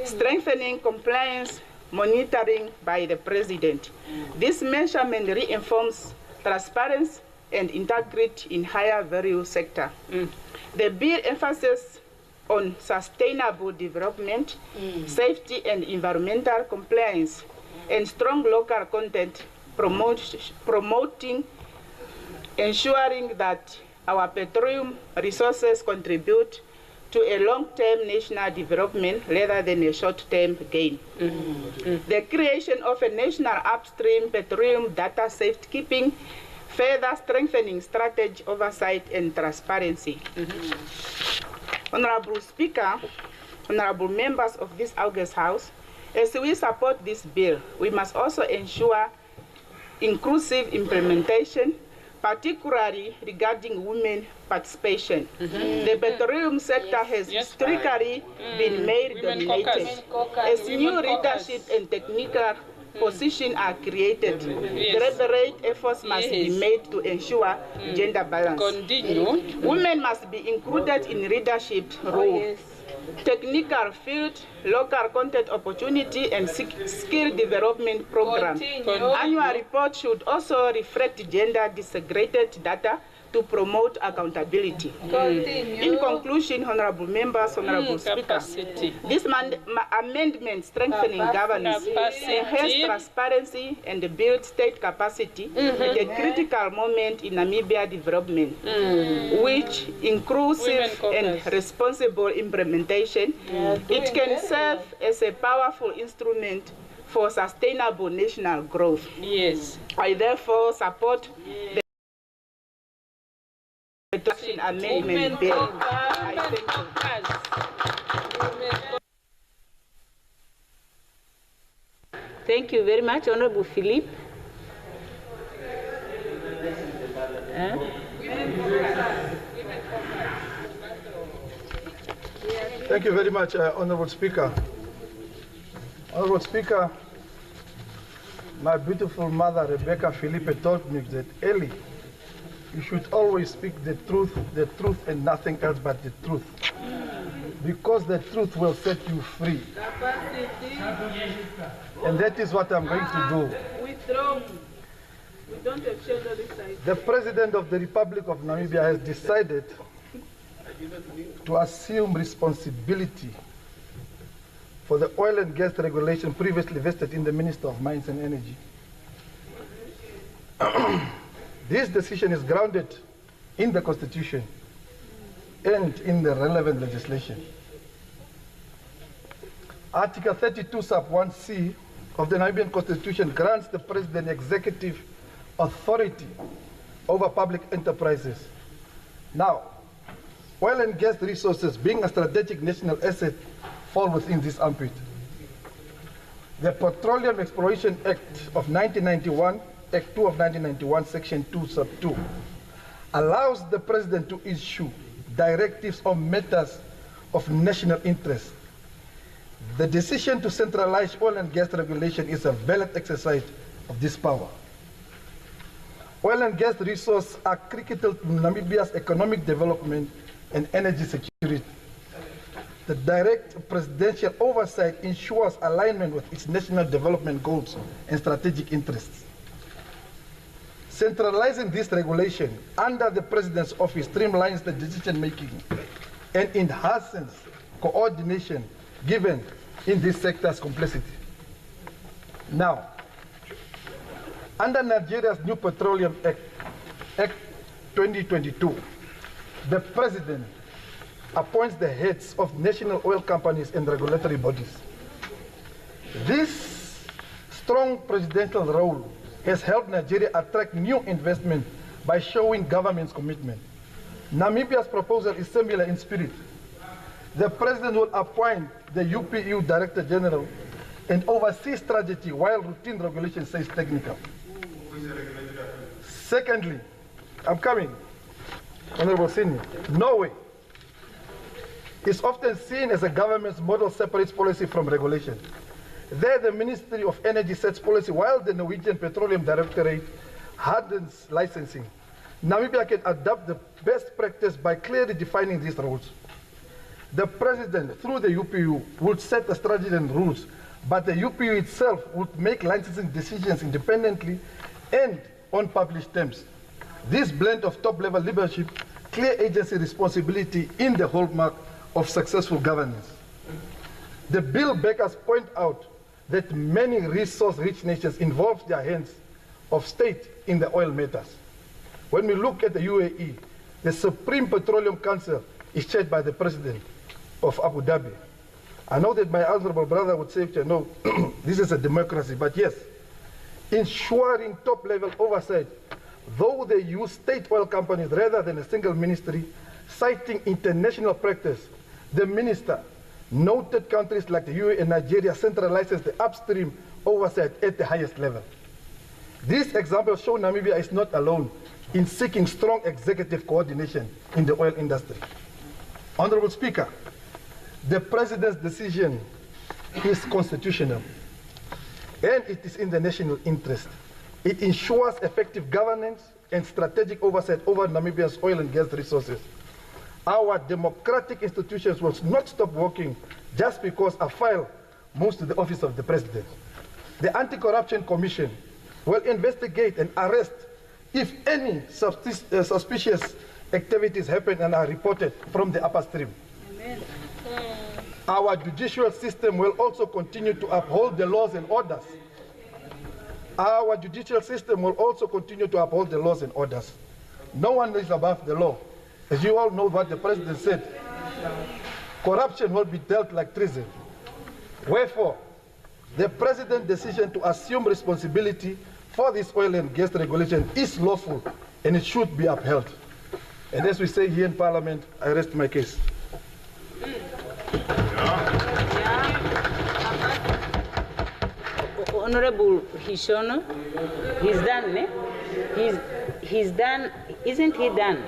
S8: strengthening compliance monitoring by the President. This measurement reinforces transparency and integrity in higher value sector. The bill emphasizes on sustainable development, safety and environmental compliance, and strong local content, promoting, ensuring that our petroleum resources contribute to a long-term national development rather than a short-term gain. The creation of a national upstream petroleum data safekeeping, further strengthening strategy oversight and transparency. Honorable Speaker, honorable members of this August House, as we support this bill, we must also ensure inclusive implementation, particularly regarding women participation. The petroleum sector has historically been male-dominated. As new leadership and technical positions are created, deliberate efforts must be made to ensure gender balance. Women must be included in leadership roles, technical field, local content opportunity, and skill development programs. Annual report should also reflect gender disaggregated data to promote accountability. In conclusion, honorable members, honorable Speaker, this amendment strengthening governance, enhance transparency, and build state capacity at a critical moment in Namibia development, which inclusive and responsible implementation, it can serve as a powerful instrument for sustainable national growth. I therefore support the amendment bill.
S2: Thank you very much, Honorable Philippe.
S3: Thank you very much, Honorable Speaker. Honorable Speaker, my beautiful mother, Rebecca Philippe, told me that early, you should always speak the truth and nothing else but the truth. Because the truth will set you free. And that is what I'm going to do.
S8: We don't have shelter this side.
S3: The President of the Republic of Namibia has decided to assume responsibility for the oil and gas regulation previously vested in the Minister of Mines and Energy. This decision is grounded in the Constitution and in the relevant legislation. Article 32 sub 1c of the Namibian Constitution grants the President executive authority over public enterprises. Now, oil and gas resources, being a strategic national asset, fall within this ambit. The Petroleum Exploration Act of 1991, Act 2 of 1991, Section 2, Sub 2, allows the President to issue directives on matters of national interest. The decision to centralize oil and gas regulation is a valid exercise of this power. Oil and gas resources are critical to Namibia's economic development and energy security. The direct presidential oversight ensures alignment with its national development goals and strategic interests. Centralizing this regulation under the President's office streamlines the decision-making and enhances coordination given in this sector's complexity. Now, under Nigeria's new Petroleum Act, Act 2022, the President appoints the heads of national oil companies and regulatory bodies. This strong presidential role
S7: has helped Nigeria attract new investment by showing government's commitment. Namibia's proposal is similar in spirit. The President will appoint the UPU Director General and oversee strategy while routine regulation says technical. Secondly, I'm coming, Honorable Senior, Norway is often seen as a government's model separates policy from regulation. There, the Ministry of Energy sets policy while the Norwegian Petroleum Directorate hardens licensing. Namibia can adopt the best practice by clearly defining these rules. The President, through the UPU, would set the strategy and rules, but the UPU itself would make licensing decisions independently and on published terms. This blend of top-level leadership, clear agency responsibility in the hallmark of successful governance. The bill backers point out that many resource-rich nations involve their hands of state in the oil matters. When we look at the UAE, the Supreme Petroleum Council is chaired by the President of Abu Dhabi. I know that my honorable brother would say, no, this is a democracy, but yes, ensuring top-level oversight, though they use state oil companies rather than a single ministry, citing international practice, the minister noted countries like the UAE and Nigeria centralizes the upstream oversight at the highest level. These examples show Namibia is not alone in seeking strong executive coordination in the oil industry. Honorable Speaker, the President's decision is constitutional and it is in the national interest. It ensures effective governance and strategic oversight over Namibia's oil and gas resources. Our democratic institutions will not stop working just because a file moves to the office of the President. The Anti-Corruption Commission will investigate and arrest if any suspicious activities happen and are reported from the upper stream. Amen. Our judicial system will also continue to uphold the laws and orders. Our judicial system will also continue to uphold the laws and orders. No one is above the law. As you all know what the President said, corruption will be dealt like treason. Wherefore, the President's decision to assume responsibility for this oil and gas regulation is lawful and it should be upheld. And as we say here in Parliament, I rest my case.
S2: Honorable Hishono, he's done, eh? He's done, isn't he done?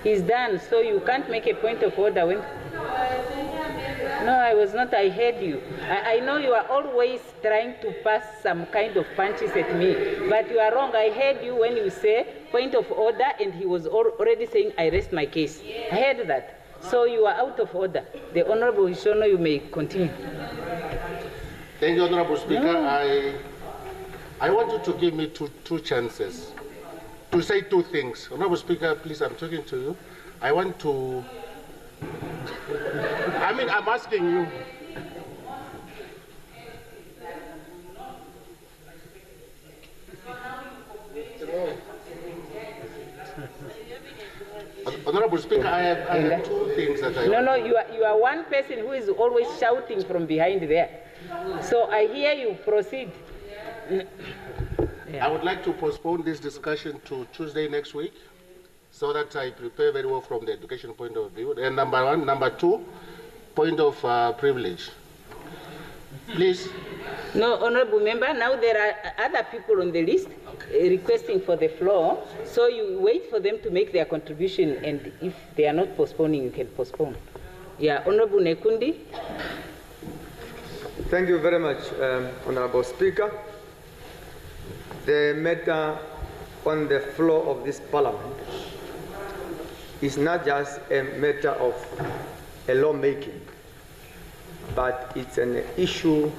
S2: He's done, so you can't make a point of order when... No, I was not, I heard you. I know you are always trying to pass some kind of punches at me, but you are wrong. I heard you when you say point of order, and he was already saying, I rest my case. I heard that. So you are out of order. The Honorable Hishono, you may continue.
S6: Thank you, Honorable Speaker. No. I want you to give me two chances to say two things. Honorable Speaker, please, I'm talking to you. I want to... I'm asking you. Honorable Speaker, I have two things that I...
S2: No, you are one person who is always shouting from behind there. So I hear you, proceed.
S6: I would like to postpone this discussion to Tuesday next week so that I prepare very well from the education point of view. And number one. Number two, point of privilege. Please.
S2: No, Honorable Member, now there are other people on the list requesting for the floor, so you wait for them to make their contribution, and if they are not postponing, you can postpone. Yeah, Honorable Nekundi.
S12: Thank you very much, Honorable Speaker. The matter on the floor of this Parliament is not just a matter of a lawmaking, but it's an issue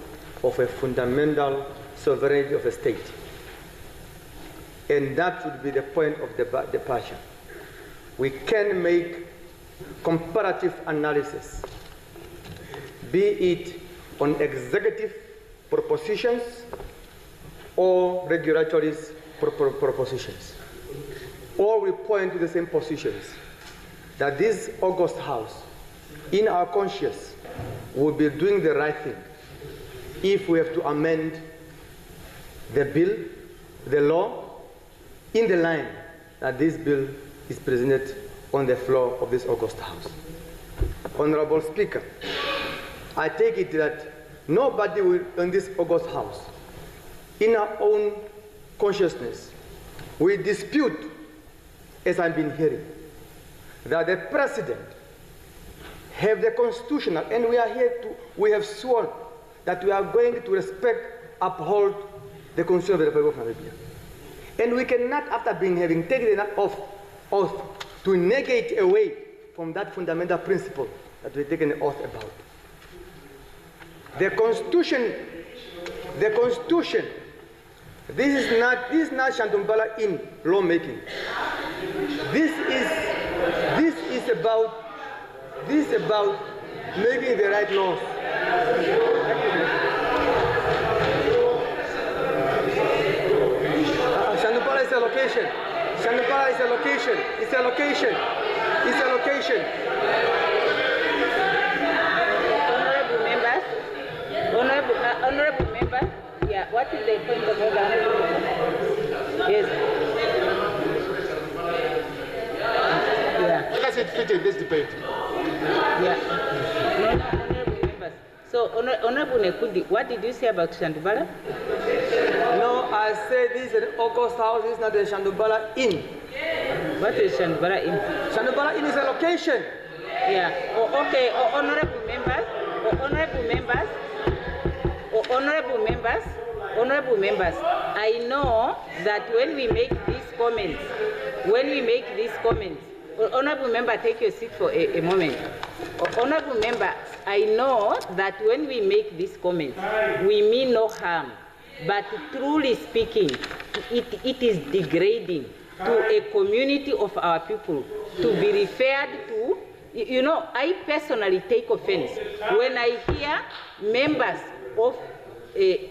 S12: of a fundamental sovereignty of a state. And that would be the point of the departure. We can make comparative analysis, be it on executive propositions or regulatory propositions. All we point to the same positions, that this August House, in our conscience, will be doing the right thing if we have to amend the bill the law in the line that this bill is presented on the floor of this August House. Honorable Speaker, I take it that nobody will, in this August House, in our own consciousness, will dispute, as I've been hearing, that the President have the constitutional, and we have sworn that we are going to respect, uphold the Constitution of the Republic of Namibia. And we cannot, after having taken that oath, to negate away from that fundamental principle that we've taken an oath about. The Constitution, this is not Shandumbala in lawmaking. This is about making the right laws. Shandumbala is a location. Shandumbala is a location. It's a location. It's a location.
S2: Honorable member, yeah, what is the point of order? Yes.
S6: How does it fit in this debate?
S2: Yeah. No, honorable members. So, Honorable Nekundi, what did you say about Shandumbala?
S12: No, I said this is an August House, this is not a Shandumbala Inn.
S2: What is Shandumbala Inn?
S12: Shandumbala Inn is a location.
S2: Yeah. Oh, okay. Oh, honorable members. Oh, honorable members. Oh, honorable members, I know that when we make these comments, honorable member, take your seat for a moment. Honorable member, I know that when we make these comments, we mean no harm, but truly speaking, it is degrading to a community of our people to be referred to. You know, I personally take offense when I hear members of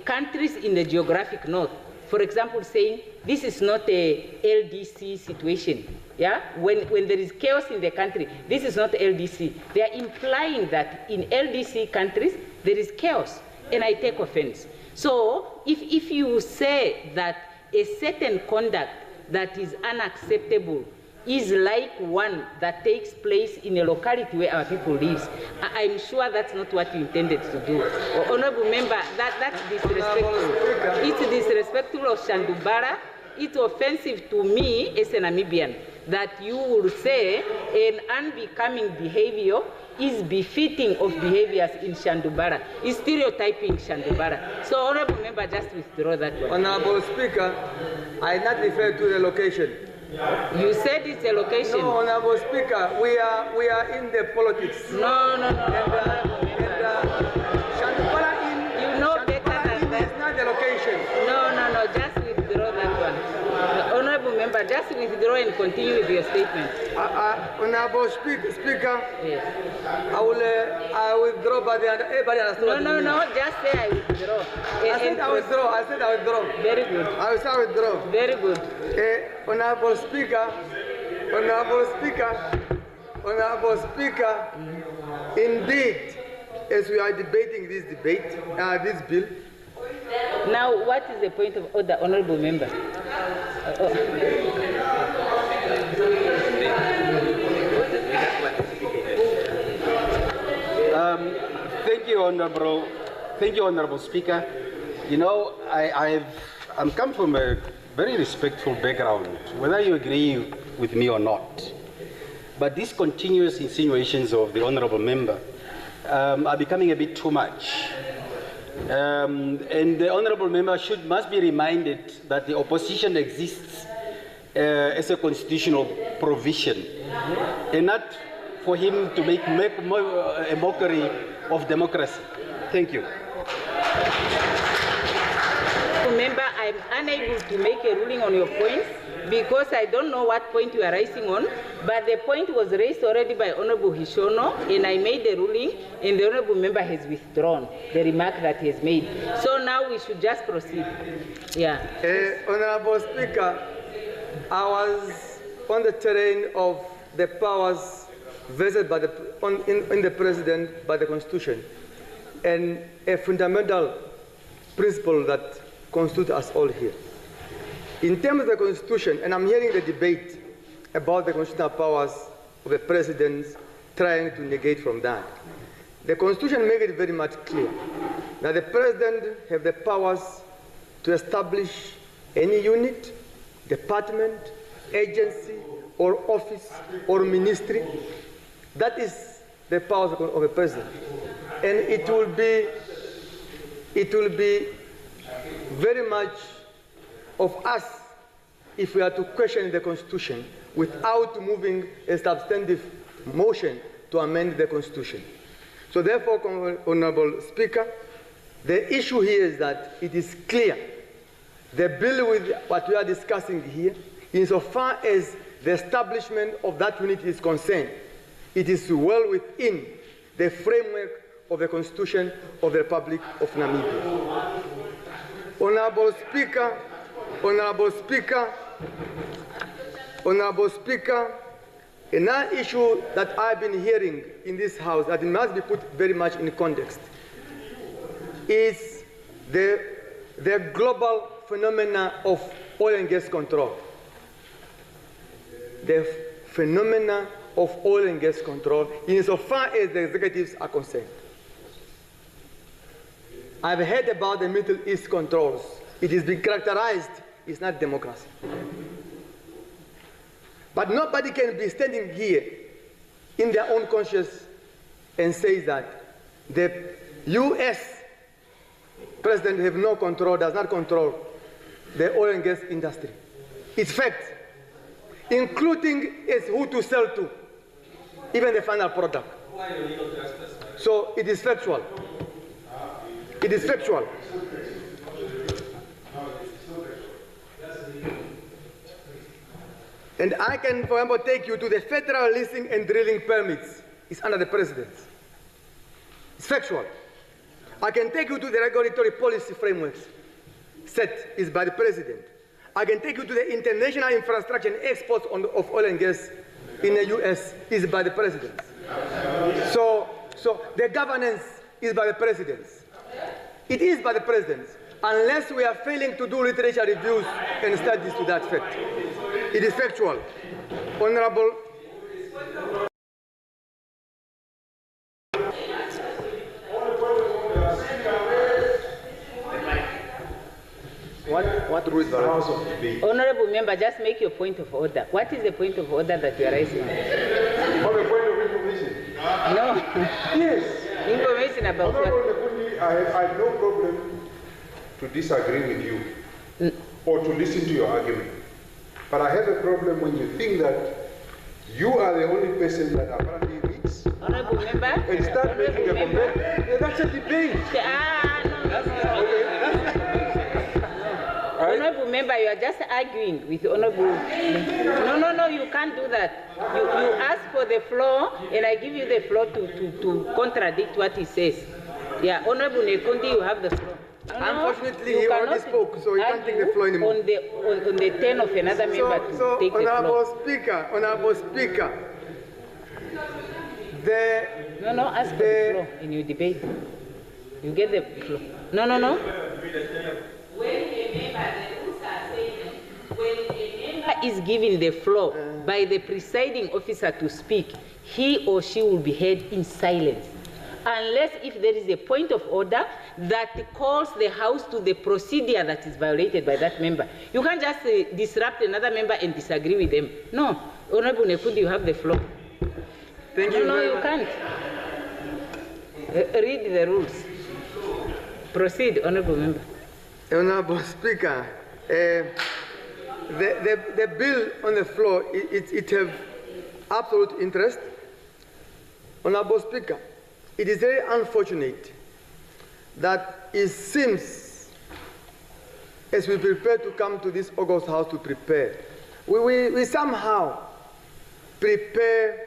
S2: countries in the geographic north, for example, saying this is not a LDC situation. Yeah, when there is chaos in the country, this is not LDC. They are implying that in LDC countries there is chaos, and I take offense. So if you say that a certain conduct that is unacceptable is like one that takes place in a locality where our people live, I'm sure that's not what you intended to do. Honorable member, that's disrespectful. It's disrespectful of Shandumbala. It's offensive to me as a Namibian that you will say an unbecoming behavior is befitting of behaviors in Shandumbala. It's stereotyping Shandumbala. So, honorable member, just withdraw that one.
S12: Honorable Speaker, I not refer to the location.
S2: You said it's a location.
S12: No, Honorable Speaker, we are in the politics.
S2: No.
S12: Shandumbala Inn,
S2: you know better than that.
S12: It's not the location.
S2: No, just withdraw that one. Honorable member, just withdraw and continue with your statement.
S12: Honorable Speaker,
S2: yes.
S12: I will withdraw, but everybody understood.
S2: No, just say I withdraw.
S12: I said I withdraw.
S2: Very good.
S12: I will say I withdraw.
S2: Very good.
S12: Honorable Speaker, indeed, as we are debating this bill.
S2: Now, what is the point of order, honorable member?
S3: Thank you, Honorable Speaker. You know, I'm come from a very respectful background, whether you agree with me or not. But these continuous insinuations of the Honorable Member are becoming a bit too much. And the Honorable Member must be reminded that the opposition exists as a constitutional provision, and not for him to make a mockery of democracy. Thank you.
S2: Member, I'm unable to make a ruling on your points because I don't know what point you are raising on, but the point was raised already by Honorable Hishono, and I made the ruling, and the Honorable Member has withdrawn the remark that he has made. So now we should just proceed. Yeah.
S12: Honorable Speaker, I was on the terrain of the powers vested by in the President by the Constitution, and a fundamental principle that constitutes us all here. In terms of the Constitution, and I'm hearing the debate about the constitutional powers of the president trying to negate from that. The Constitution makes it very much clear that the president has the powers to establish any unit, department, agency, or office, or ministry. That is the powers of the president. And it will be very much of us if we are to question the Constitution without moving a substantive motion to amend the Constitution. So therefore, Honorable Speaker, the issue here is that it is clear the bill with what we are discussing here, insofar as the establishment of that unit is concerned, it is well within the framework of the Constitution of the Republic of Namibia. Honorable Speaker, Honorable Speaker, Honorable Speaker, another issue that I've been hearing in this House that must be put very much in context is the global phenomena of oil and gas control. The phenomena of oil and gas control insofar as the executives are concerned. I've heard about the Middle East controls. It is being characterized, it's not democracy. But nobody can be standing here in their own conscience and say that the US president have no control, does not control the oil and gas industry. It's fact, including as who to sell to, even the final product. So it is factual. It is factual. And I can, for example, take you to the federal leasing and drilling permits. It's under the president. It's factual. I can take you to the regulatory policy frameworks. Set is by the president. I can take you to the international infrastructure and exports of oil and gas in the US is by the president. So the governance is by the president. It is by the president, unless we are failing to do literature reviews and studies to that fact. It is factual. Honorable.
S2: What rule is the House of Debate? Honorable member, just make your point of order. What is the point of order that you are raising?
S5: On the point of information.
S2: No.
S5: Yes.
S2: Information about what?
S5: I have no problem to disagree with you or to listen to your argument. But I have a problem when you think that you are the only person that apparently reads
S2: Honorable member,
S5: and start making a comment. That's a debate.
S2: Honorable member, you are just arguing with Honorable. No, you can't do that. You ask for the floor, and I give you the floor to contradict what he says. Yeah, Honorable Nekundi, you have the floor.
S12: Unfortunately, he already spoke, so he can't take the floor anymore.
S2: On the turn of another member to take the floor.
S12: Honorable Speaker,
S2: ask for the floor in your debate. You get the floor. No. When a member, the rules are saying, when a member is given the floor by the presiding officer to speak, he or she will be heard in silence. Unless if there is a point of order that calls the House to the procedure that is violated by that member. You can't just disrupt another member and disagree with them. No. Honorable Nekundi, you have the floor.
S12: Thank you.
S2: No, you can't. Read the rules. Proceed, Honorable Member.
S12: Honorable Speaker, the bill on the floor, it have absolute interest. Honorable Speaker, it is very unfortunate that it seems, as we prepare to come to this August House to prepare, we somehow prepare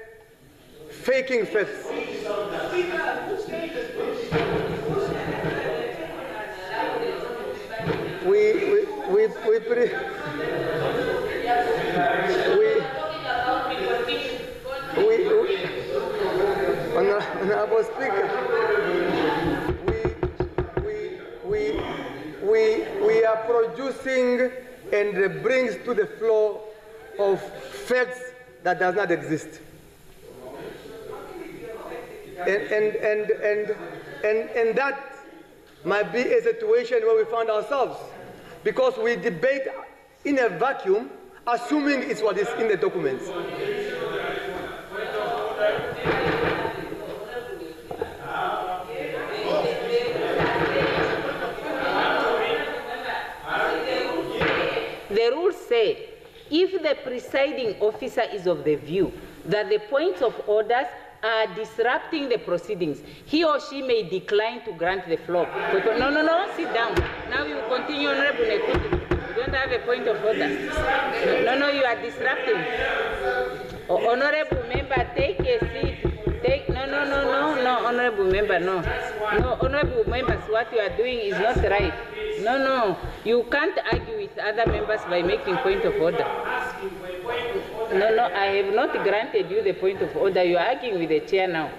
S12: faking facts. Honorable Speaker, we are producing and brings to the floor of facts that does not exist. And that might be a situation where we found ourselves, because we debate in a vacuum, assuming it's what is in the documents.
S2: The rules say, if the presiding officer is of the view that the points of orders are disrupting the proceedings, he or she may decline to grant the floor. No, sit down. Now you continue, Honorable Nekundi. You don't have a point of order. No, you are disrupting. Honorable member, take a seat. No, honorable member, no. No, honorable members, what you are doing is not right. No, you can't argue with other members by making point of order. No, I have not granted you the point of order. You are arguing with the chair now.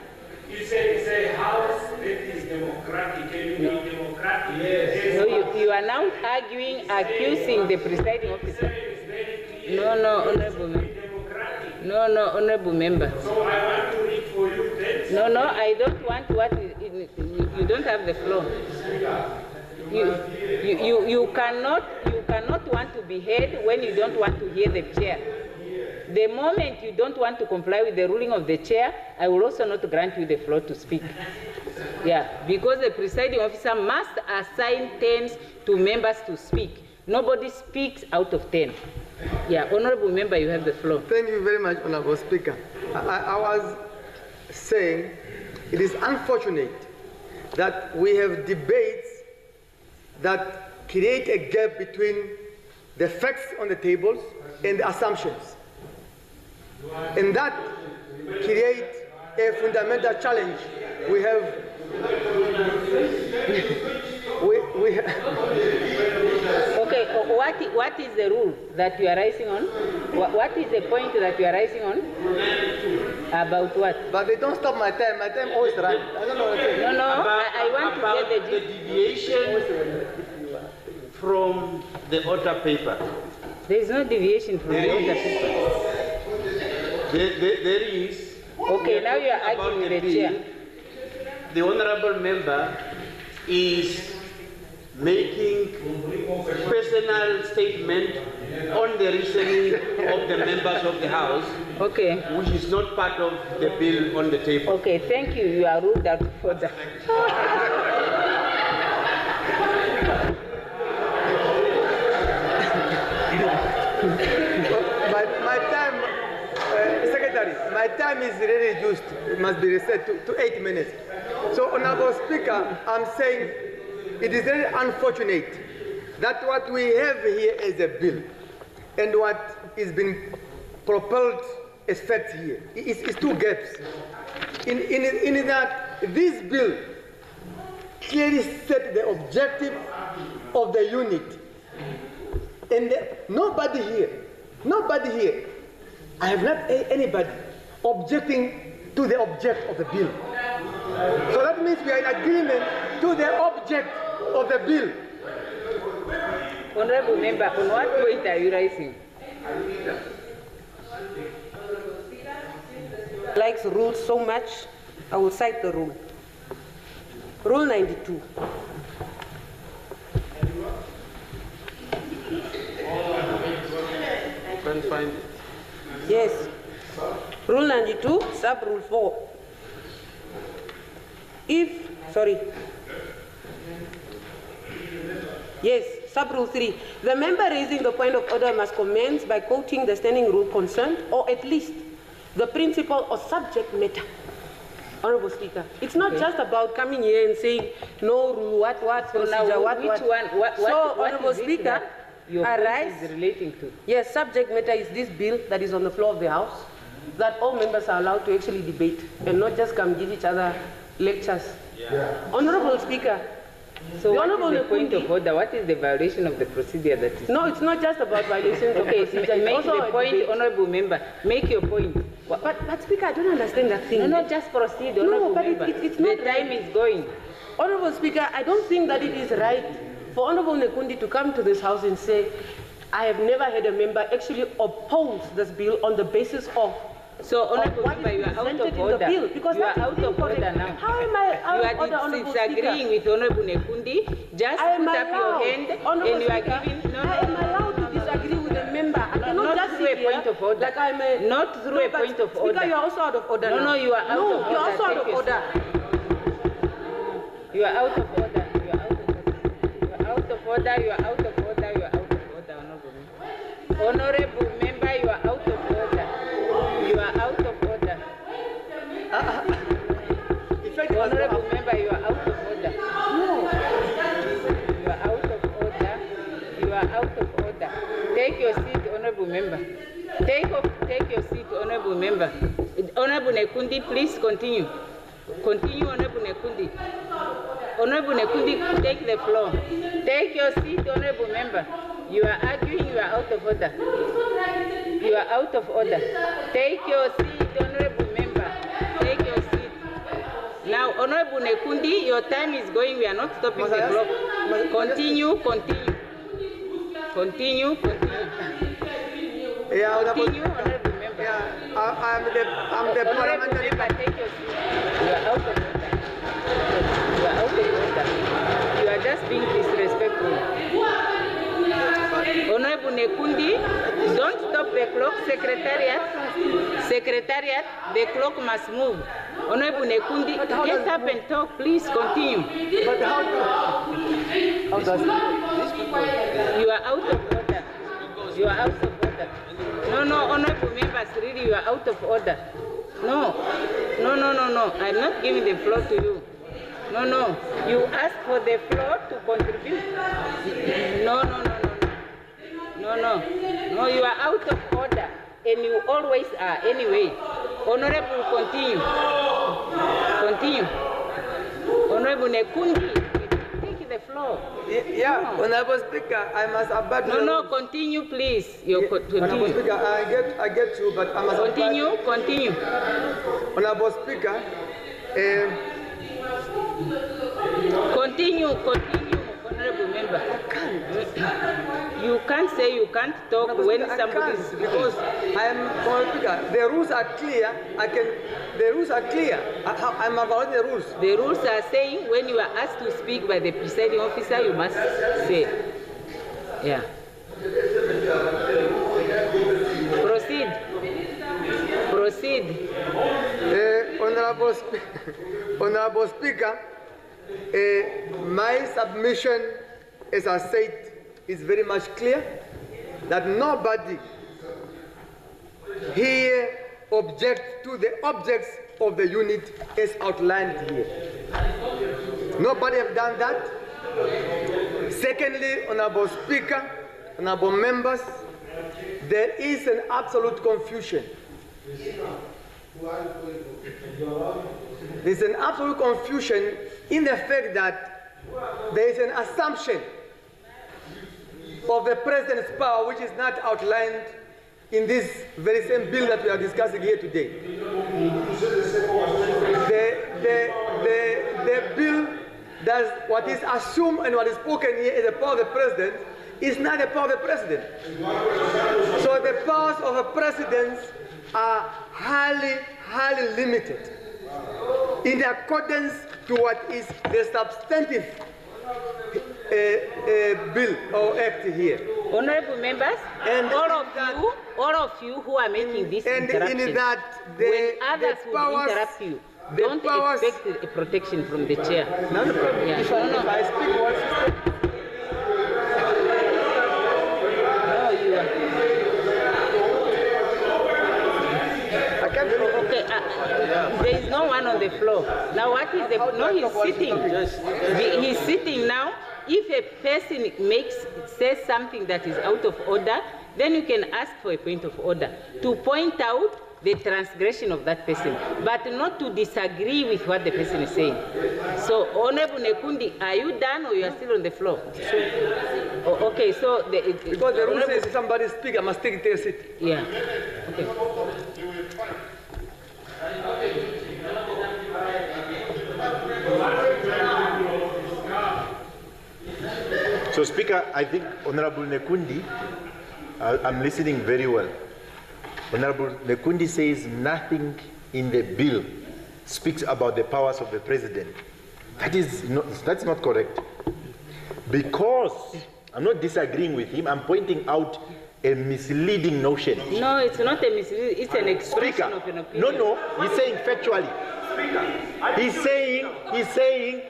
S13: It's a house that is democratic and democratic. Yes.
S2: No, you are now arguing, accusing the presiding officer. No, honorable member. No, honorable member.
S13: So I want to read for you that.
S2: No, I don't want what you don't have the floor. You cannot want to be heard when you don't want to hear the chair. The moment you don't want to comply with the ruling of the chair, I will also not grant you the floor to speak. Yeah, because the presiding officer must assign turns to members to speak. Nobody speaks out of 10. Yeah, honorable member, you have the floor.
S12: Thank you very much, Honorable Speaker. I was saying it is unfortunate that we have debates that create a gap between the facts on the tables and the assumptions. And that creates a fundamental challenge. We have
S2: Okay, what is the rule that you are raising on? What is the point that you are raising on? About what?
S12: But they don't stop my time. My time always runs. I don't know what it is.
S2: No, I want to get
S21: the deviation from the order paper.
S2: There is no deviation from the order paper.
S21: There is.
S2: Okay, now you are arguing with the chair.
S21: The honorable member is making personal statement on the reasoning of the members of the House,
S2: okay,
S21: which is not part of the bill on the table.
S2: Okay, thank you. You are ruled out for that.
S12: my time, Secretary, my time is really reduced. It must be reset to 8 minutes. So, Honorable Speaker, I'm saying it is very unfortunate that what we have here is a bill, and what is being propelled as fact here is two gaps. In that this bill clearly set the objective of the unit, and nobody here, I have not anybody objecting to the object of the bill. So that means we are in agreement to the object of the bill.
S2: Honorable member, on what point are you raising?
S16: Likes rules so much, I will cite the rule. Rule 92.
S21: Can't find it.
S16: Yes. Rule 92, sub rule 4. Yes, sub rule 3. The member raising the point of order must commence by quoting the standing rule concerned, or at least the principle or subject matter. Honorable Speaker, it's not just about coming here and saying no rule, what procedure, what. So, Honorable Speaker,
S2: your point is relating to?
S16: Yes, subject matter is this bill that is on the floor of the House, that all members are allowed to actually debate and not just come give each other lectures. Yeah. Honorable Speaker,
S2: so what is the point of order? What is the violation of the procedure that is?
S16: No, it's not just about violations of procedure.
S2: Make
S16: also
S2: the point,
S16: debate.
S2: honorable member. Make your point.
S16: But Speaker, I don't understand that thing.
S2: No, just proceed, honorable member.
S16: It's
S2: the
S16: not
S2: time
S16: right.
S2: is going.
S16: Honorable Speaker, I don't think that it is right for Honorable Nekundi to come to this House and say, I have never had a member actually oppose this bill on the basis of
S2: Honourable
S16: what
S2: Member,
S16: is
S2: you are out
S16: presented
S2: of
S16: in the
S2: order.
S16: bill, because
S2: You are
S16: that is
S2: out of
S16: incorrect.
S2: order now.
S16: How am I out
S2: You
S16: of order,
S2: are
S16: Honourable
S2: disagreeing
S16: Speaker?
S2: with Honourable Nekundi. Just
S16: I am
S2: put up your
S16: allowed,
S2: hand
S16: Honourable
S2: and you are
S16: Speaker,
S2: giving...
S16: I am allowed to disagree with a member. I cannot
S2: not
S16: just
S2: through
S16: sit
S2: a point
S16: here
S2: of order.
S16: like I'm a...
S2: Not through a
S16: but
S2: point of
S16: Speaker,
S2: order.
S16: you are also out of order
S2: No,
S16: now.
S2: no, you are out of order.
S16: you're also out of
S2: Take your
S16: order.
S2: You are out of order. You are out of order. You are out of order. You are out of order. You are out of order, Honourable Member. Honourable Member, you are out of order. You are out of order. Honourable Member, you are out of order. No. You are out of order. You are out of order. Take your seat, Honourable Member. Take your seat, Honourable Member. Honourable Nekundi, please continue. Continue, Honourable Nekundi. Honourable Nekundi, take the floor. Take your seat, Honourable Member. You are arguing, you are out of order. You are out of order. Take your seat, Honourable Member. Take your seat. Now, Honourable Nekundi, your time is going. We are not stopping the clock. Continue, continue. Continue, continue.
S12: Yeah,
S2: continue, Honourable Member.
S12: I'm the parliamentary.
S2: Member, take your seat. You are out of order. You are out of order. You are just being disrespectful. Honourable Nekundi, don't stop the clock. Secretariat, the clock must move. Honourable Nekundi, get up and talk. Please continue.
S12: But how does
S2: You are out of order. You are out of order. No, Honourable Members, really, you are out of order. No. I'm not giving the floor to you. No. You asked for the floor to contribute. No, you are out of order. And you always are. Anyway, Honourable, continue. Continue. Honourable Nekundi, take the floor.
S12: Yeah, Honourable Speaker, I must abide.
S2: No, continue, please.
S12: Honourable Speaker, I get you, but I must
S2: continue. Continue.
S12: Honourable Speaker,
S2: continue, Honourable Member. You can't say you can't talk when somebody is speaking.
S12: Because I am Honourable Speaker. The rules are clear. The rules are clear. I'm about the rules.
S2: The rules are saying when you are asked to speak by the presiding officer, you must say. Yeah. Proceed.
S12: Honourable Speaker, my submission, as I said, is very much clear that nobody here objects to the objects of the unit as outlined here. Nobody have done that. Secondly, Honourable Speaker, Honourable Members, there is an absolute confusion. There's an absolute confusion in the fact that there is an assumption of the President's power which is not outlined in this very same bill that we are discussing here today. The bill does what is assumed and what is spoken here as the power of the President is not the power of the President. So the powers of the President are highly limited in accordance to what is the substantive bill or act here.
S2: Honourable Members, and all of you who are making this interruption,
S12: in that
S2: when others will interrupt you, don't expect a protection from the chair.
S12: Not a problem.
S2: Yeah.
S12: If I speak once,
S2: Okay, there is no one on the floor. Now what is the... No, he's sitting. He's sitting now. If a person says something that is out of order, then you can ask for a point of order to point out the transgression of that person, but not to disagree with what the person is saying. So, Honourable Nekundi, are you done or you are still on the floor? Okay, so...
S12: because the rule says if somebody speaks, I must take their seat.
S2: Yeah. Okay.
S9: So, Speaker, I think Honourable Nekundi I'm listening very well. Honorable Nekundi says nothing in the bill speaks about the powers of the president. That's not correct. Because I'm not disagreeing with him, I'm pointing out a misleading notion.
S2: No, it's not a misleading, it's an expression of an opinion.
S9: No, he's saying factually. He's saying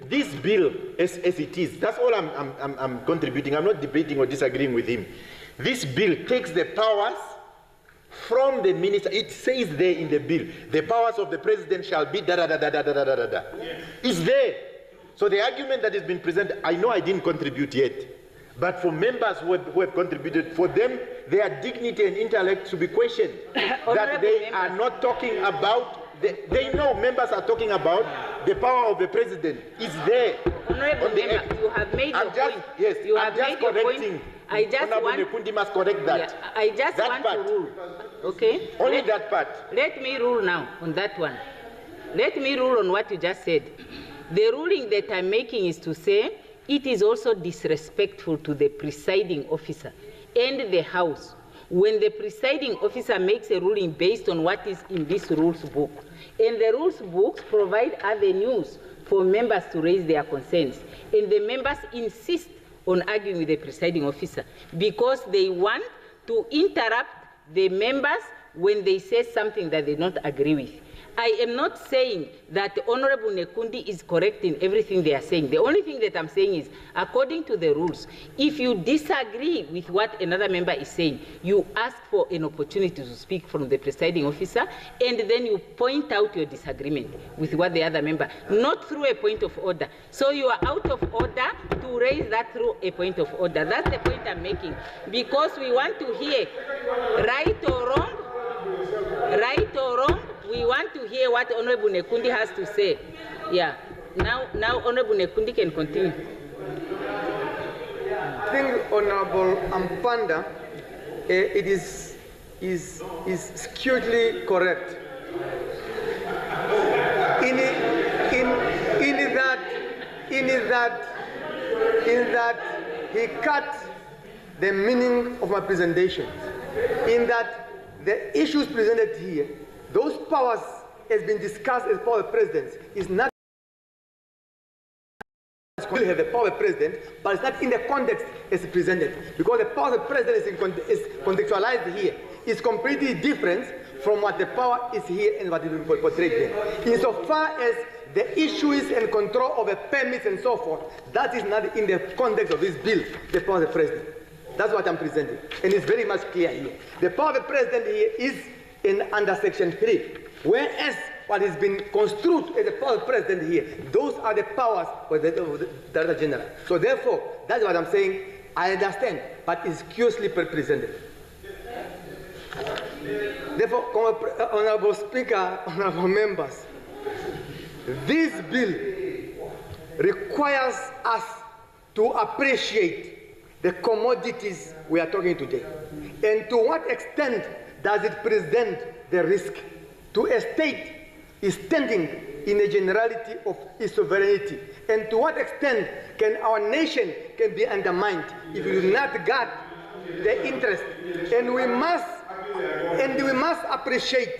S9: this bill as it is. That's all I'm contributing. I'm not debating or disagreeing with him. This bill takes the powers from the minister. It says there in the bill, the powers of the president shall be da da da da da da da da da. It's there. So the argument that has been presented, I know I didn't contribute yet, but for members who have contributed, for them, their dignity and intellect should be questioned. That they are not talking about. They know members are talking about the power of the president. It's there.
S2: Honorable member, you have made your point.
S9: Yes,
S2: you
S9: I'm
S2: have
S9: just
S2: made your
S9: correcting.
S2: point. I just want.
S9: Nekundi must correct that.
S2: Yeah, I just
S9: that
S2: want
S9: part.
S2: to rule. Okay.
S9: Only that part.
S2: Let me rule now on that one. Let me rule on what you just said. The ruling that I'm making is to say it is also disrespectful to the presiding officer and the House when the presiding officer makes a ruling based on what is in this rules book. And the rules books provide avenues for members to raise their concerns. And the members insist on arguing with the presiding officer because they want to interrupt the members when they say something that they don't agree with. I am not saying that Honorable Nekundi is correct in everything they are saying. The only thing that I'm saying is, according to the rules, if you disagree with what another member is saying, you ask for an opportunity to speak from the presiding officer, and then you point out your disagreement with what the other member, not through a point of order. So you are out of order to raise that through a point of order. That's the point I'm making. Because we want to hear right or wrong, we want to hear what Honorable Nekundi has to say. Yeah. Now Honorable Nekundi can continue.
S12: I think Honorable Ampanda, it is skewedly correct. In that he cut the meaning of my presentation. In that the issues presented here, those powers has been discussed as power of presidents is not still have the power of president, but it's not in the context as presented. Because the power of president is contextualized here. It's completely different from what the power is here and what is portrayed there. Insofar as the issues and control of the permits and so forth, that is not in the context of this bill, the power of the president. That's what I'm presenting. And it's very much clear here. The power of the president here is under section 3, whereas what has been construed as the power of the president here, those are the powers of the Director General. So therefore, that's what I'm saying. I understand, but it's curiously presented. Therefore, Honorable Speaker, honorable members, this bill requires us to appreciate the commodities we are talking today, and to what extent does it present the risk to a state is standing in a generality of its sovereignty, and to what extent can our nation can be undermined if we do not guard the interest, and we must appreciate.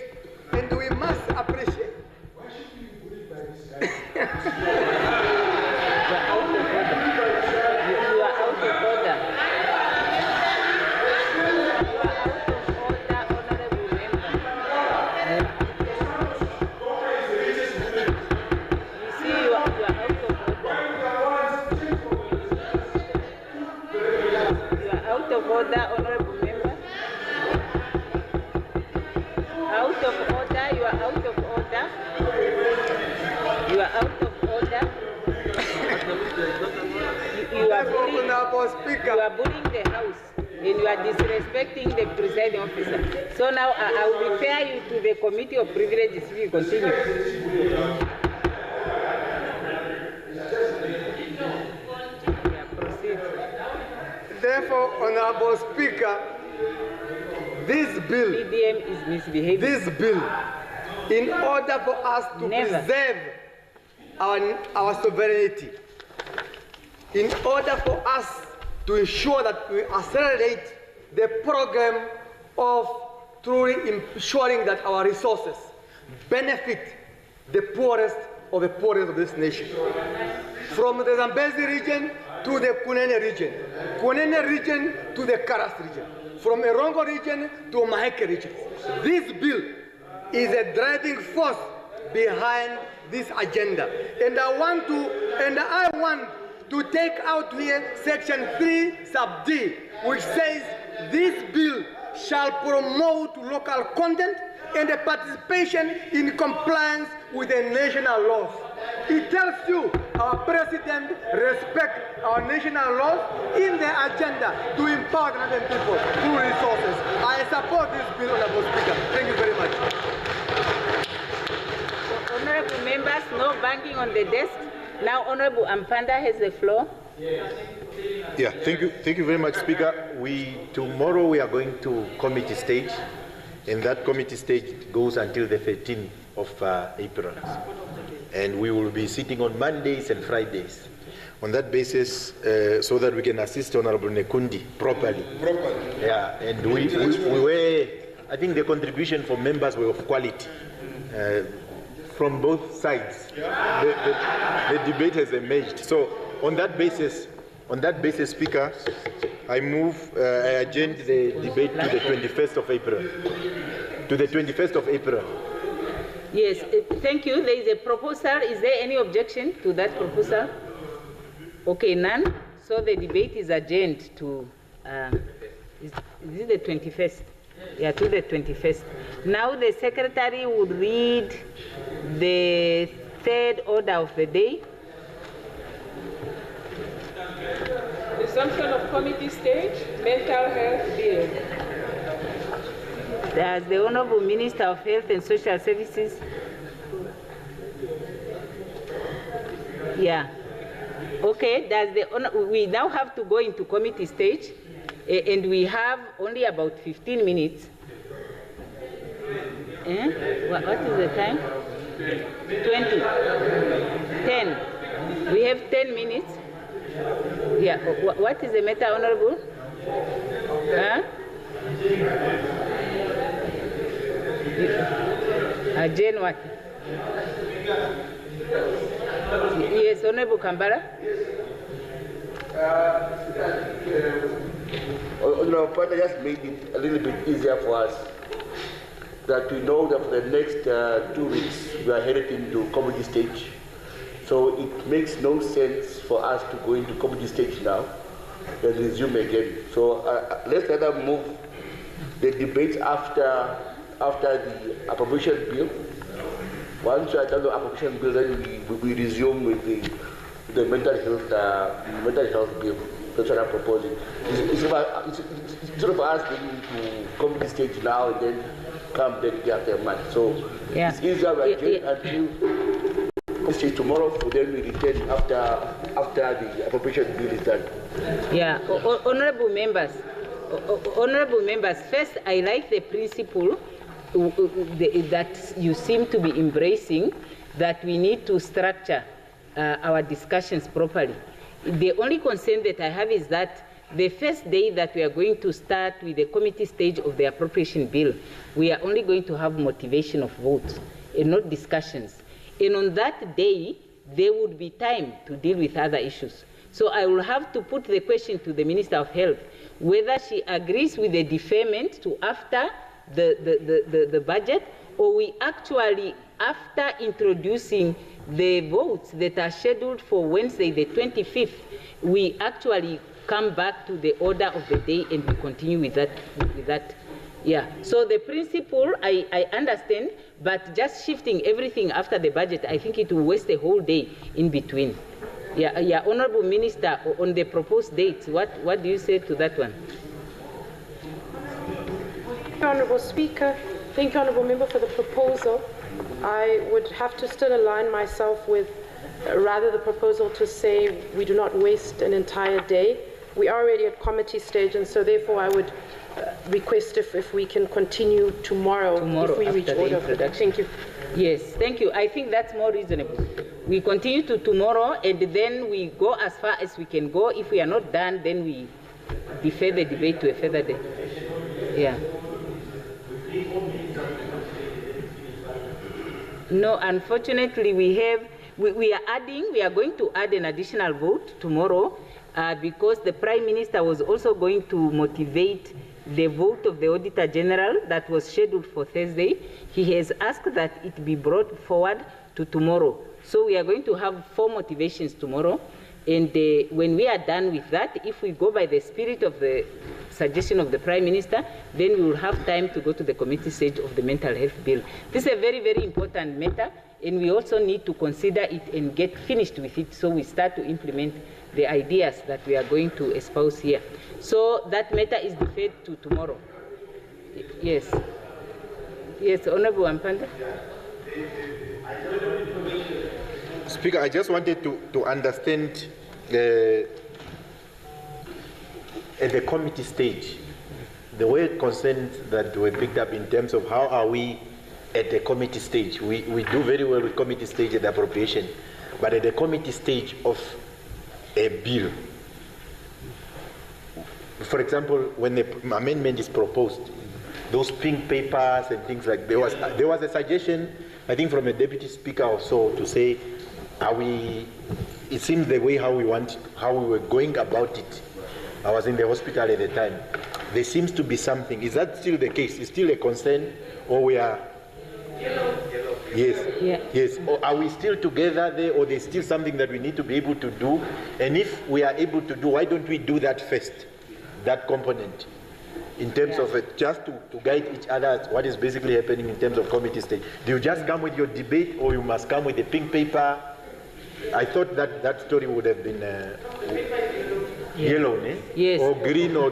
S2: You are bullying the House and you are disrespecting the presiding officer. So now I will refer you to the Committee of Privileges if you continue. Proceed.
S12: Therefore, Honorable Speaker, this bill,
S2: PDM is misbehaving.
S12: This bill, in order for us to preserve our sovereignty, in order for us to ensure that we accelerate the program of truly ensuring that our resources benefit the poorest of the poorest of this nation. From the Zambezi region to the Kunene region to the Karas region, from Erongo region to Maheke region. This bill is a driving force behind this agenda. And I want to take out here section 3 sub D, which says this bill shall promote local content and the participation in compliance with the national laws. It tells you our president respects our national laws in the agenda to empower the Namibian people through resources. I support this bill, Honorable Speaker. Thank you very much.
S2: So, honorable members, no banging on the desk. Now, Honorable Ampanda has the floor.
S9: Yeah, thank you very much, Speaker. Tomorrow we are going to committee stage, and that committee stage goes until the 13th of April. And we will be sitting on Mondays and Fridays. On that basis, so that we can assist Honorable Nekundi properly. Yeah, and we were, I think the contribution from members were of quality. From both sides, the debate has emerged. So on that basis, Speaker, I move, I adjourn the debate to the 21st of April. To the 21st of April.
S2: Yes, thank you. There is a proposal. Is there any objection to that proposal? Okay, none. So the debate is adjourned to, is it the 21st? Yeah, to the 21st. Now the Secretary would read the third order of the day.
S18: Resumption of committee stage, mental health bill.
S2: Does the Honorable Minister of Health and Social Services? Yeah. Okay, we now have to go into committee stage, and we have only about 15 minutes. What is the time? 20. 10. We have 10 minutes. Yeah, what is the matter, Honorable? Huh? Jane, what? Yes, Honorable Kambara.
S10: Honorable Partner just made it a little bit easier for us that we know that for the next 2 weeks we are headed into committee stage. So it makes no sense for us to go into committee stage now and resume again. So let's rather move the debates after the appropriation bill. Once we are done with the appropriation bill, then we resume with the mental health bill. That's what I'm proposing. It's sort of us getting into committee stage now and then come then after a month. So it's easier until stage tomorrow, then we return after the appropriation bill is done.
S2: Yeah, honorable members, first I like the principle that you seem to be embracing, that we need to structure our discussions properly. The only concern that I have is that the first day that we are going to start with the committee stage of the appropriation bill, we are only going to have motivation of votes and not discussions. And on that day, there would be time to deal with other issues. So I will have to put the question to the Minister of Health, whether she agrees with the deferment to after the budget, or we actually, after introducing the votes that are scheduled for Wednesday, the 25th, we actually come back to the order of the day and we continue with that. Yeah, so the principle, I understand, but just shifting everything after the budget, I think it will waste a whole day in between. Yeah, Honorable Minister, on the proposed dates, what do you say to that one?
S17: Honorable Speaker, thank you, Honorable Member, for the proposal. I would have to still align myself with rather the proposal to say we do not waste an entire day. We are already at committee stage, and so therefore I would request if we can continue tomorrow if we reach order for that. Thank you.
S2: Yes, thank you. I think that's more reasonable. We continue to tomorrow, and then we go as far as we can go. If we are not done, then we defer the debate to a further day. Yeah. No, unfortunately, we are going to add an additional vote tomorrow because the Prime Minister was also going to motivate the vote of the Auditor General that was scheduled for Thursday. He has asked that it be brought forward to tomorrow. So we are going to have 4 motivations tomorrow. And when we are done with that, if we go by the spirit of the suggestion of the Prime Minister, then we will have time to go to the committee stage of the mental health bill. This is a very, very important matter, and we also need to consider it and get finished with it so we start to implement the ideas that we are going to espouse here. So that matter is deferred to tomorrow. Yes. Yes, Honorable Ampanda.
S9: Speaker, I just wanted to understand at the committee stage, the way concerns that were picked up in terms of how are we at the committee stage. We do very well with committee stage at the appropriation, but at the committee stage of a bill, for example, when the amendment is proposed, those pink papers and things like there was a suggestion, I think from a deputy speaker or so, to say, it seems the way how we were going about it. I was in the hospital at the time. There seems to be something. Is that still the case? Is still a concern, or we are? Yes. Yeah. Yes. Or are we still together there, or there's still something that we need to be able to do? And if we are able to do, why don't we do that first? That component, in terms of just to guide each other, what is basically happening in terms of committee stage. Do you just come with your debate, or you must come with a pink paper? I thought that story would have been yellow, eh?
S2: Yes.
S9: Or green or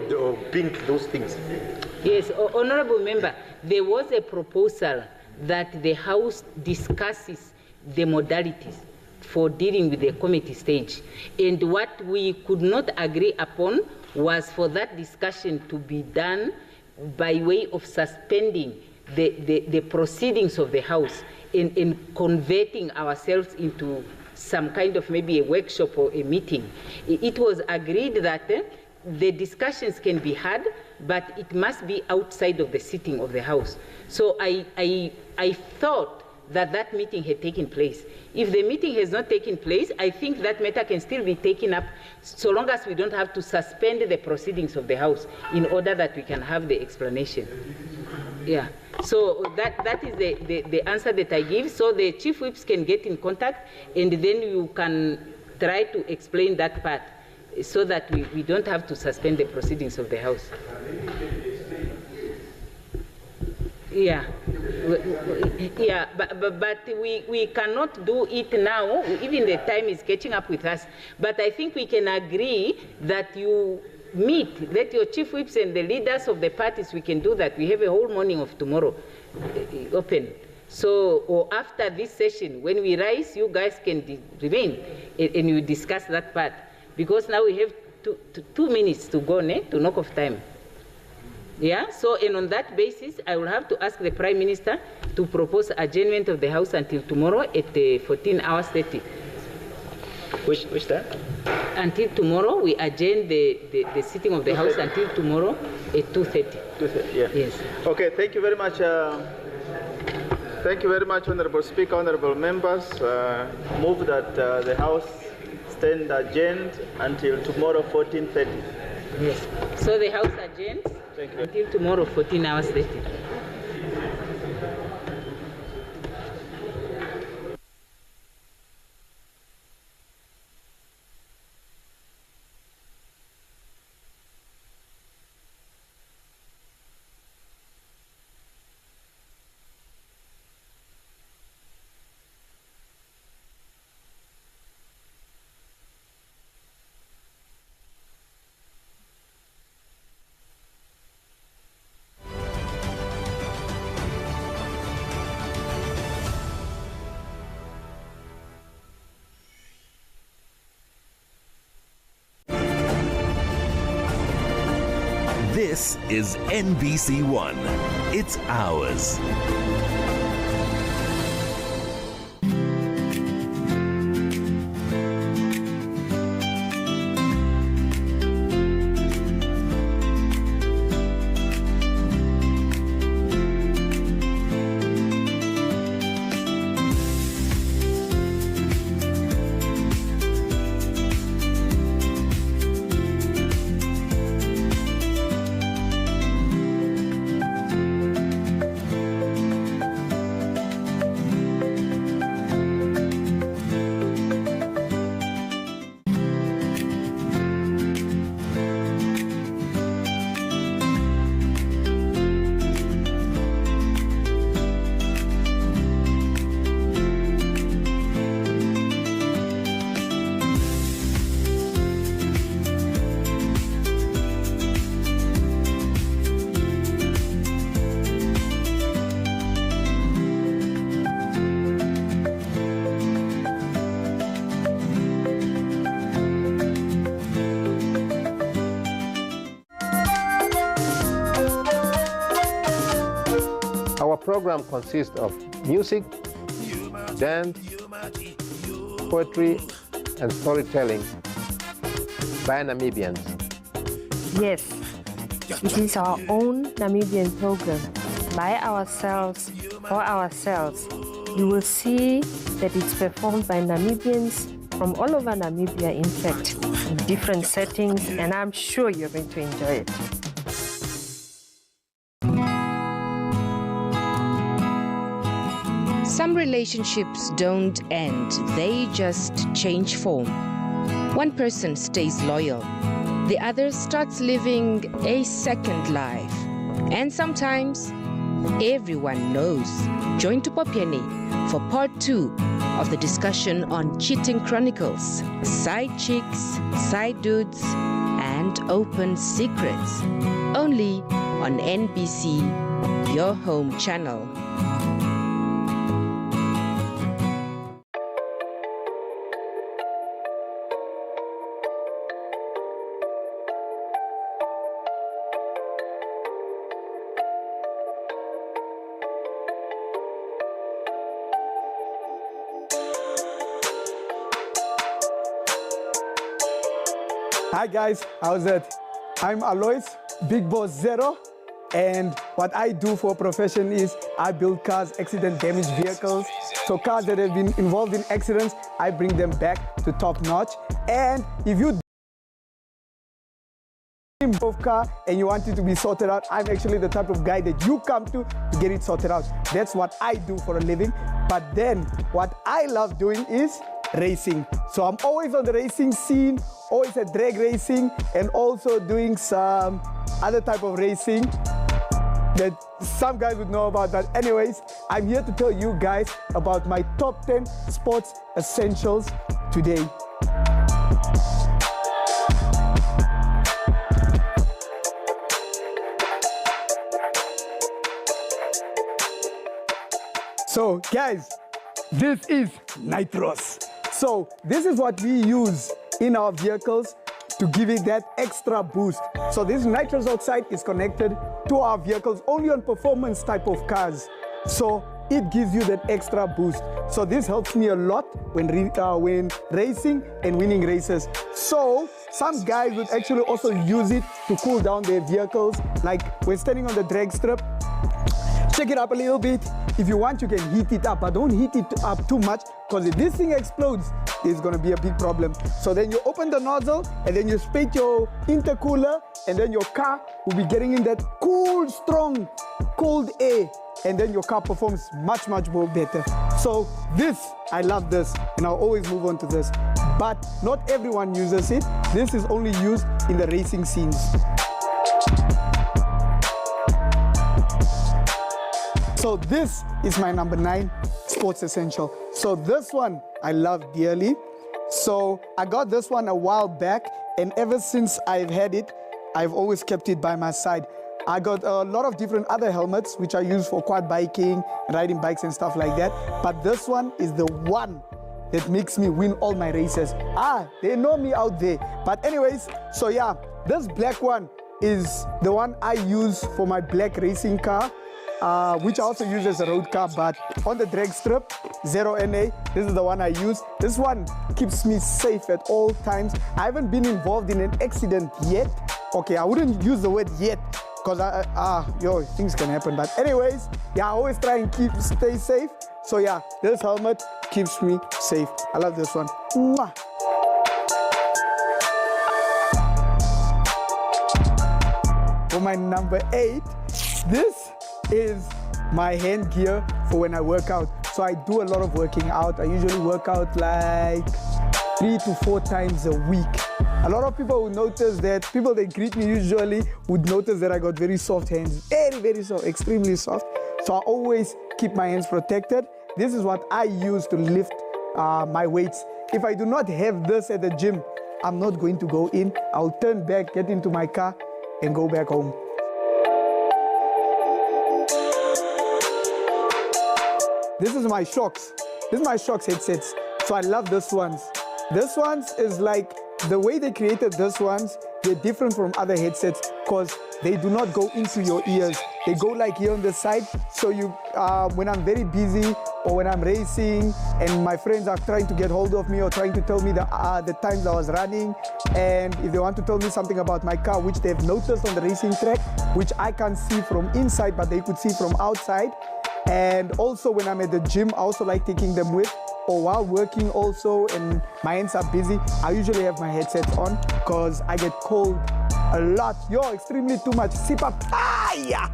S9: pink, those things.
S2: Yes, Honorable Member, there was a proposal that the House discusses the modalities for dealing with the committee stage. And what we could not agree upon was for that discussion to be done by way of suspending the proceedings of the House in converting ourselves into some kind of maybe a workshop or a meeting. It was agreed that the discussions can be had, but it must be outside of the sitting of the House. So I thought that meeting had taken place. If the meeting has not taken place, I think that matter can still be taken up so long as we don't have to suspend the proceedings of the House in order that we can have the explanation. Yeah. So that is the answer that I give. So the chief whips can get in contact, and then you can try to explain that part so that we don't have to suspend the proceedings of the House. Yeah. Yeah, but we cannot do it now. Even the time is catching up with us. But I think we can agree that you meet, let your chief whips and the leaders of the parties, we can do that. We have a whole morning of tomorrow open. So, or after this session, when we rise, you guys can remain and you discuss that part. Because now we have 2 minutes to go, to knock off time. Yeah, so and on that basis, I will have to ask the Prime Minister to propose adjournment of the House until tomorrow at 14 hours 30.
S9: Which time?
S2: Until tomorrow, we adjourn the sitting of the House until tomorrow at 2:30.
S19: 2:30, yeah.
S2: Yes.
S19: Okay, thank you very much. Thank you very much, Honorable Speaker, Honorable Members. Move that the House stand adjourned until tomorrow 14:30.
S2: Yes. So the House adjourns until tomorrow 14 hours 30.
S20: This is NBC1. It's ours.
S11: program consists of music, dance, poetry, and storytelling by Namibians.
S14: Yes, it is our own Namibian program, by ourselves, for ourselves. You will see that it's performed by Namibians from all over Namibia, in fact, in different settings, and I'm sure you're going to enjoy it.
S23: Some relationships don't end, they just change form. One person stays loyal, the other starts living a second life. And sometimes, everyone knows. Join Tupopiani for part 2 of the discussion on Cheating Chronicles, Side Chicks, Side Dudes, and Open Secrets. Only on NBC, your home channel.
S24: Hi guys, how's it? I'm Alois, Big Boss Zero, and what I do for a profession is I build cars, accident damaged vehicles. So cars that have been involved in accidents, I bring them back to top notch. And if you of car and you want it to be sorted out, I'm actually the type of guy that you come to get it sorted out. That's what I do for a living. But then what I love doing is racing. So I'm always on the racing scene, always at drag racing, and also doing some other type of racing that some guys would know about. But anyways, I'm here to tell you guys about my top 10 sports essentials today. So guys, this is nitros. So this is what we use in our vehicles to give it that extra boost. So this nitrous oxide is connected to our vehicles only on performance type of cars. So it gives you that extra boost. So this helps me a lot when racing and winning races. So some guys would actually also use it to cool down their vehicles. Like when standing on the drag strip, shake it up a little bit. If you want, you can heat it up, but don't heat it up too much, because if this thing explodes, it's gonna be a big problem. So then you open the nozzle, and then you spit your intercooler, and then your car will be getting in that cool, strong, cold air, and then your car performs much, much more better. So this, I love this, and I'll always move on to this. But not everyone uses it. This is only used in the racing scenes. So this is my number 9 sports essential. So this one I love dearly. So I got this one a while back, and ever since I've had it, I've always kept it by my side. I got a lot of different other helmets which I use for quad biking, riding bikes and stuff like that. But this one is the one that makes me win all my races. They know me out there. But anyways, so yeah, this black one is the one I use for my black racing car. Which I also use as a road car, but on the drag strip, 0NA, this is the one I use. This one keeps me safe at all times. I haven't been involved in an accident yet. Okay, I wouldn't use the word yet, because things can happen. But anyways, yeah, I always try and stay safe. So yeah, this helmet keeps me safe. I love this one. Mwah. For my number 8, this is my hand gear for when I work out. So I do a lot of working out. I usually work out like 3 to 4 times a week. A lot of people would notice that, people that greet me usually would notice that I got very soft hands. Very, very soft, extremely soft. So I always keep my hands protected. This is what I use to lift my weights. If I do not have this at the gym, I'm not going to go in. I'll turn back, get into my car, and go back home. This is my shocks. This is my shocks headsets. So I love this ones. This ones is like, the way they created this ones, they're different from other headsets because they do not go into your ears. They go like here on the side. So you, when I'm very busy or when I'm racing and my friends are trying to get hold of me or trying to tell me the times I was running, and if they want to tell me something about my car, which they've noticed on the racing track, which I can't see from inside, but they could see from outside. And also when I'm at the gym, I also like taking them with, or while working also and my hands are busy, I usually have my headsets on because I get cold a lot. Yo, extremely too much. Sipa paya.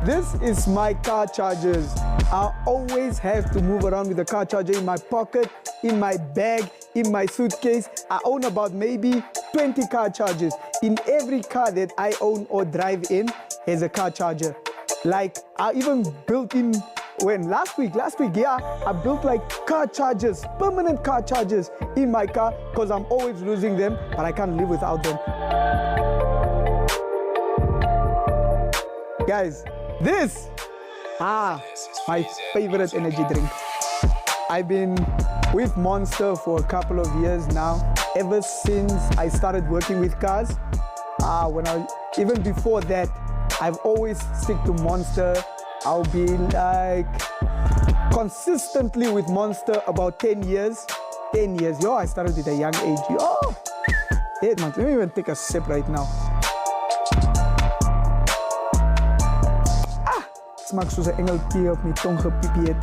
S24: This is my car chargers. I always have to move around with the car charger in my pocket, in my bag, in my suitcase. I own about maybe 20 car chargers. In every car that I own or drive in, has a car charger. Like, I even built in, last week, yeah, I built like car chargers, permanent car chargers in my car because I'm always losing them, but I can't live without them. Guys, this, my favorite energy drink. I've been with Monster for a couple of years now, ever since I started working with cars. Even before that, I've always stick to Monster. I'll be like consistently with Monster about 10 years. 10 years. Yo, I started at a young age. Yo, hey man, let me even take a sip right now. Smaak soos 'n engeltjie op my tong gepiep het.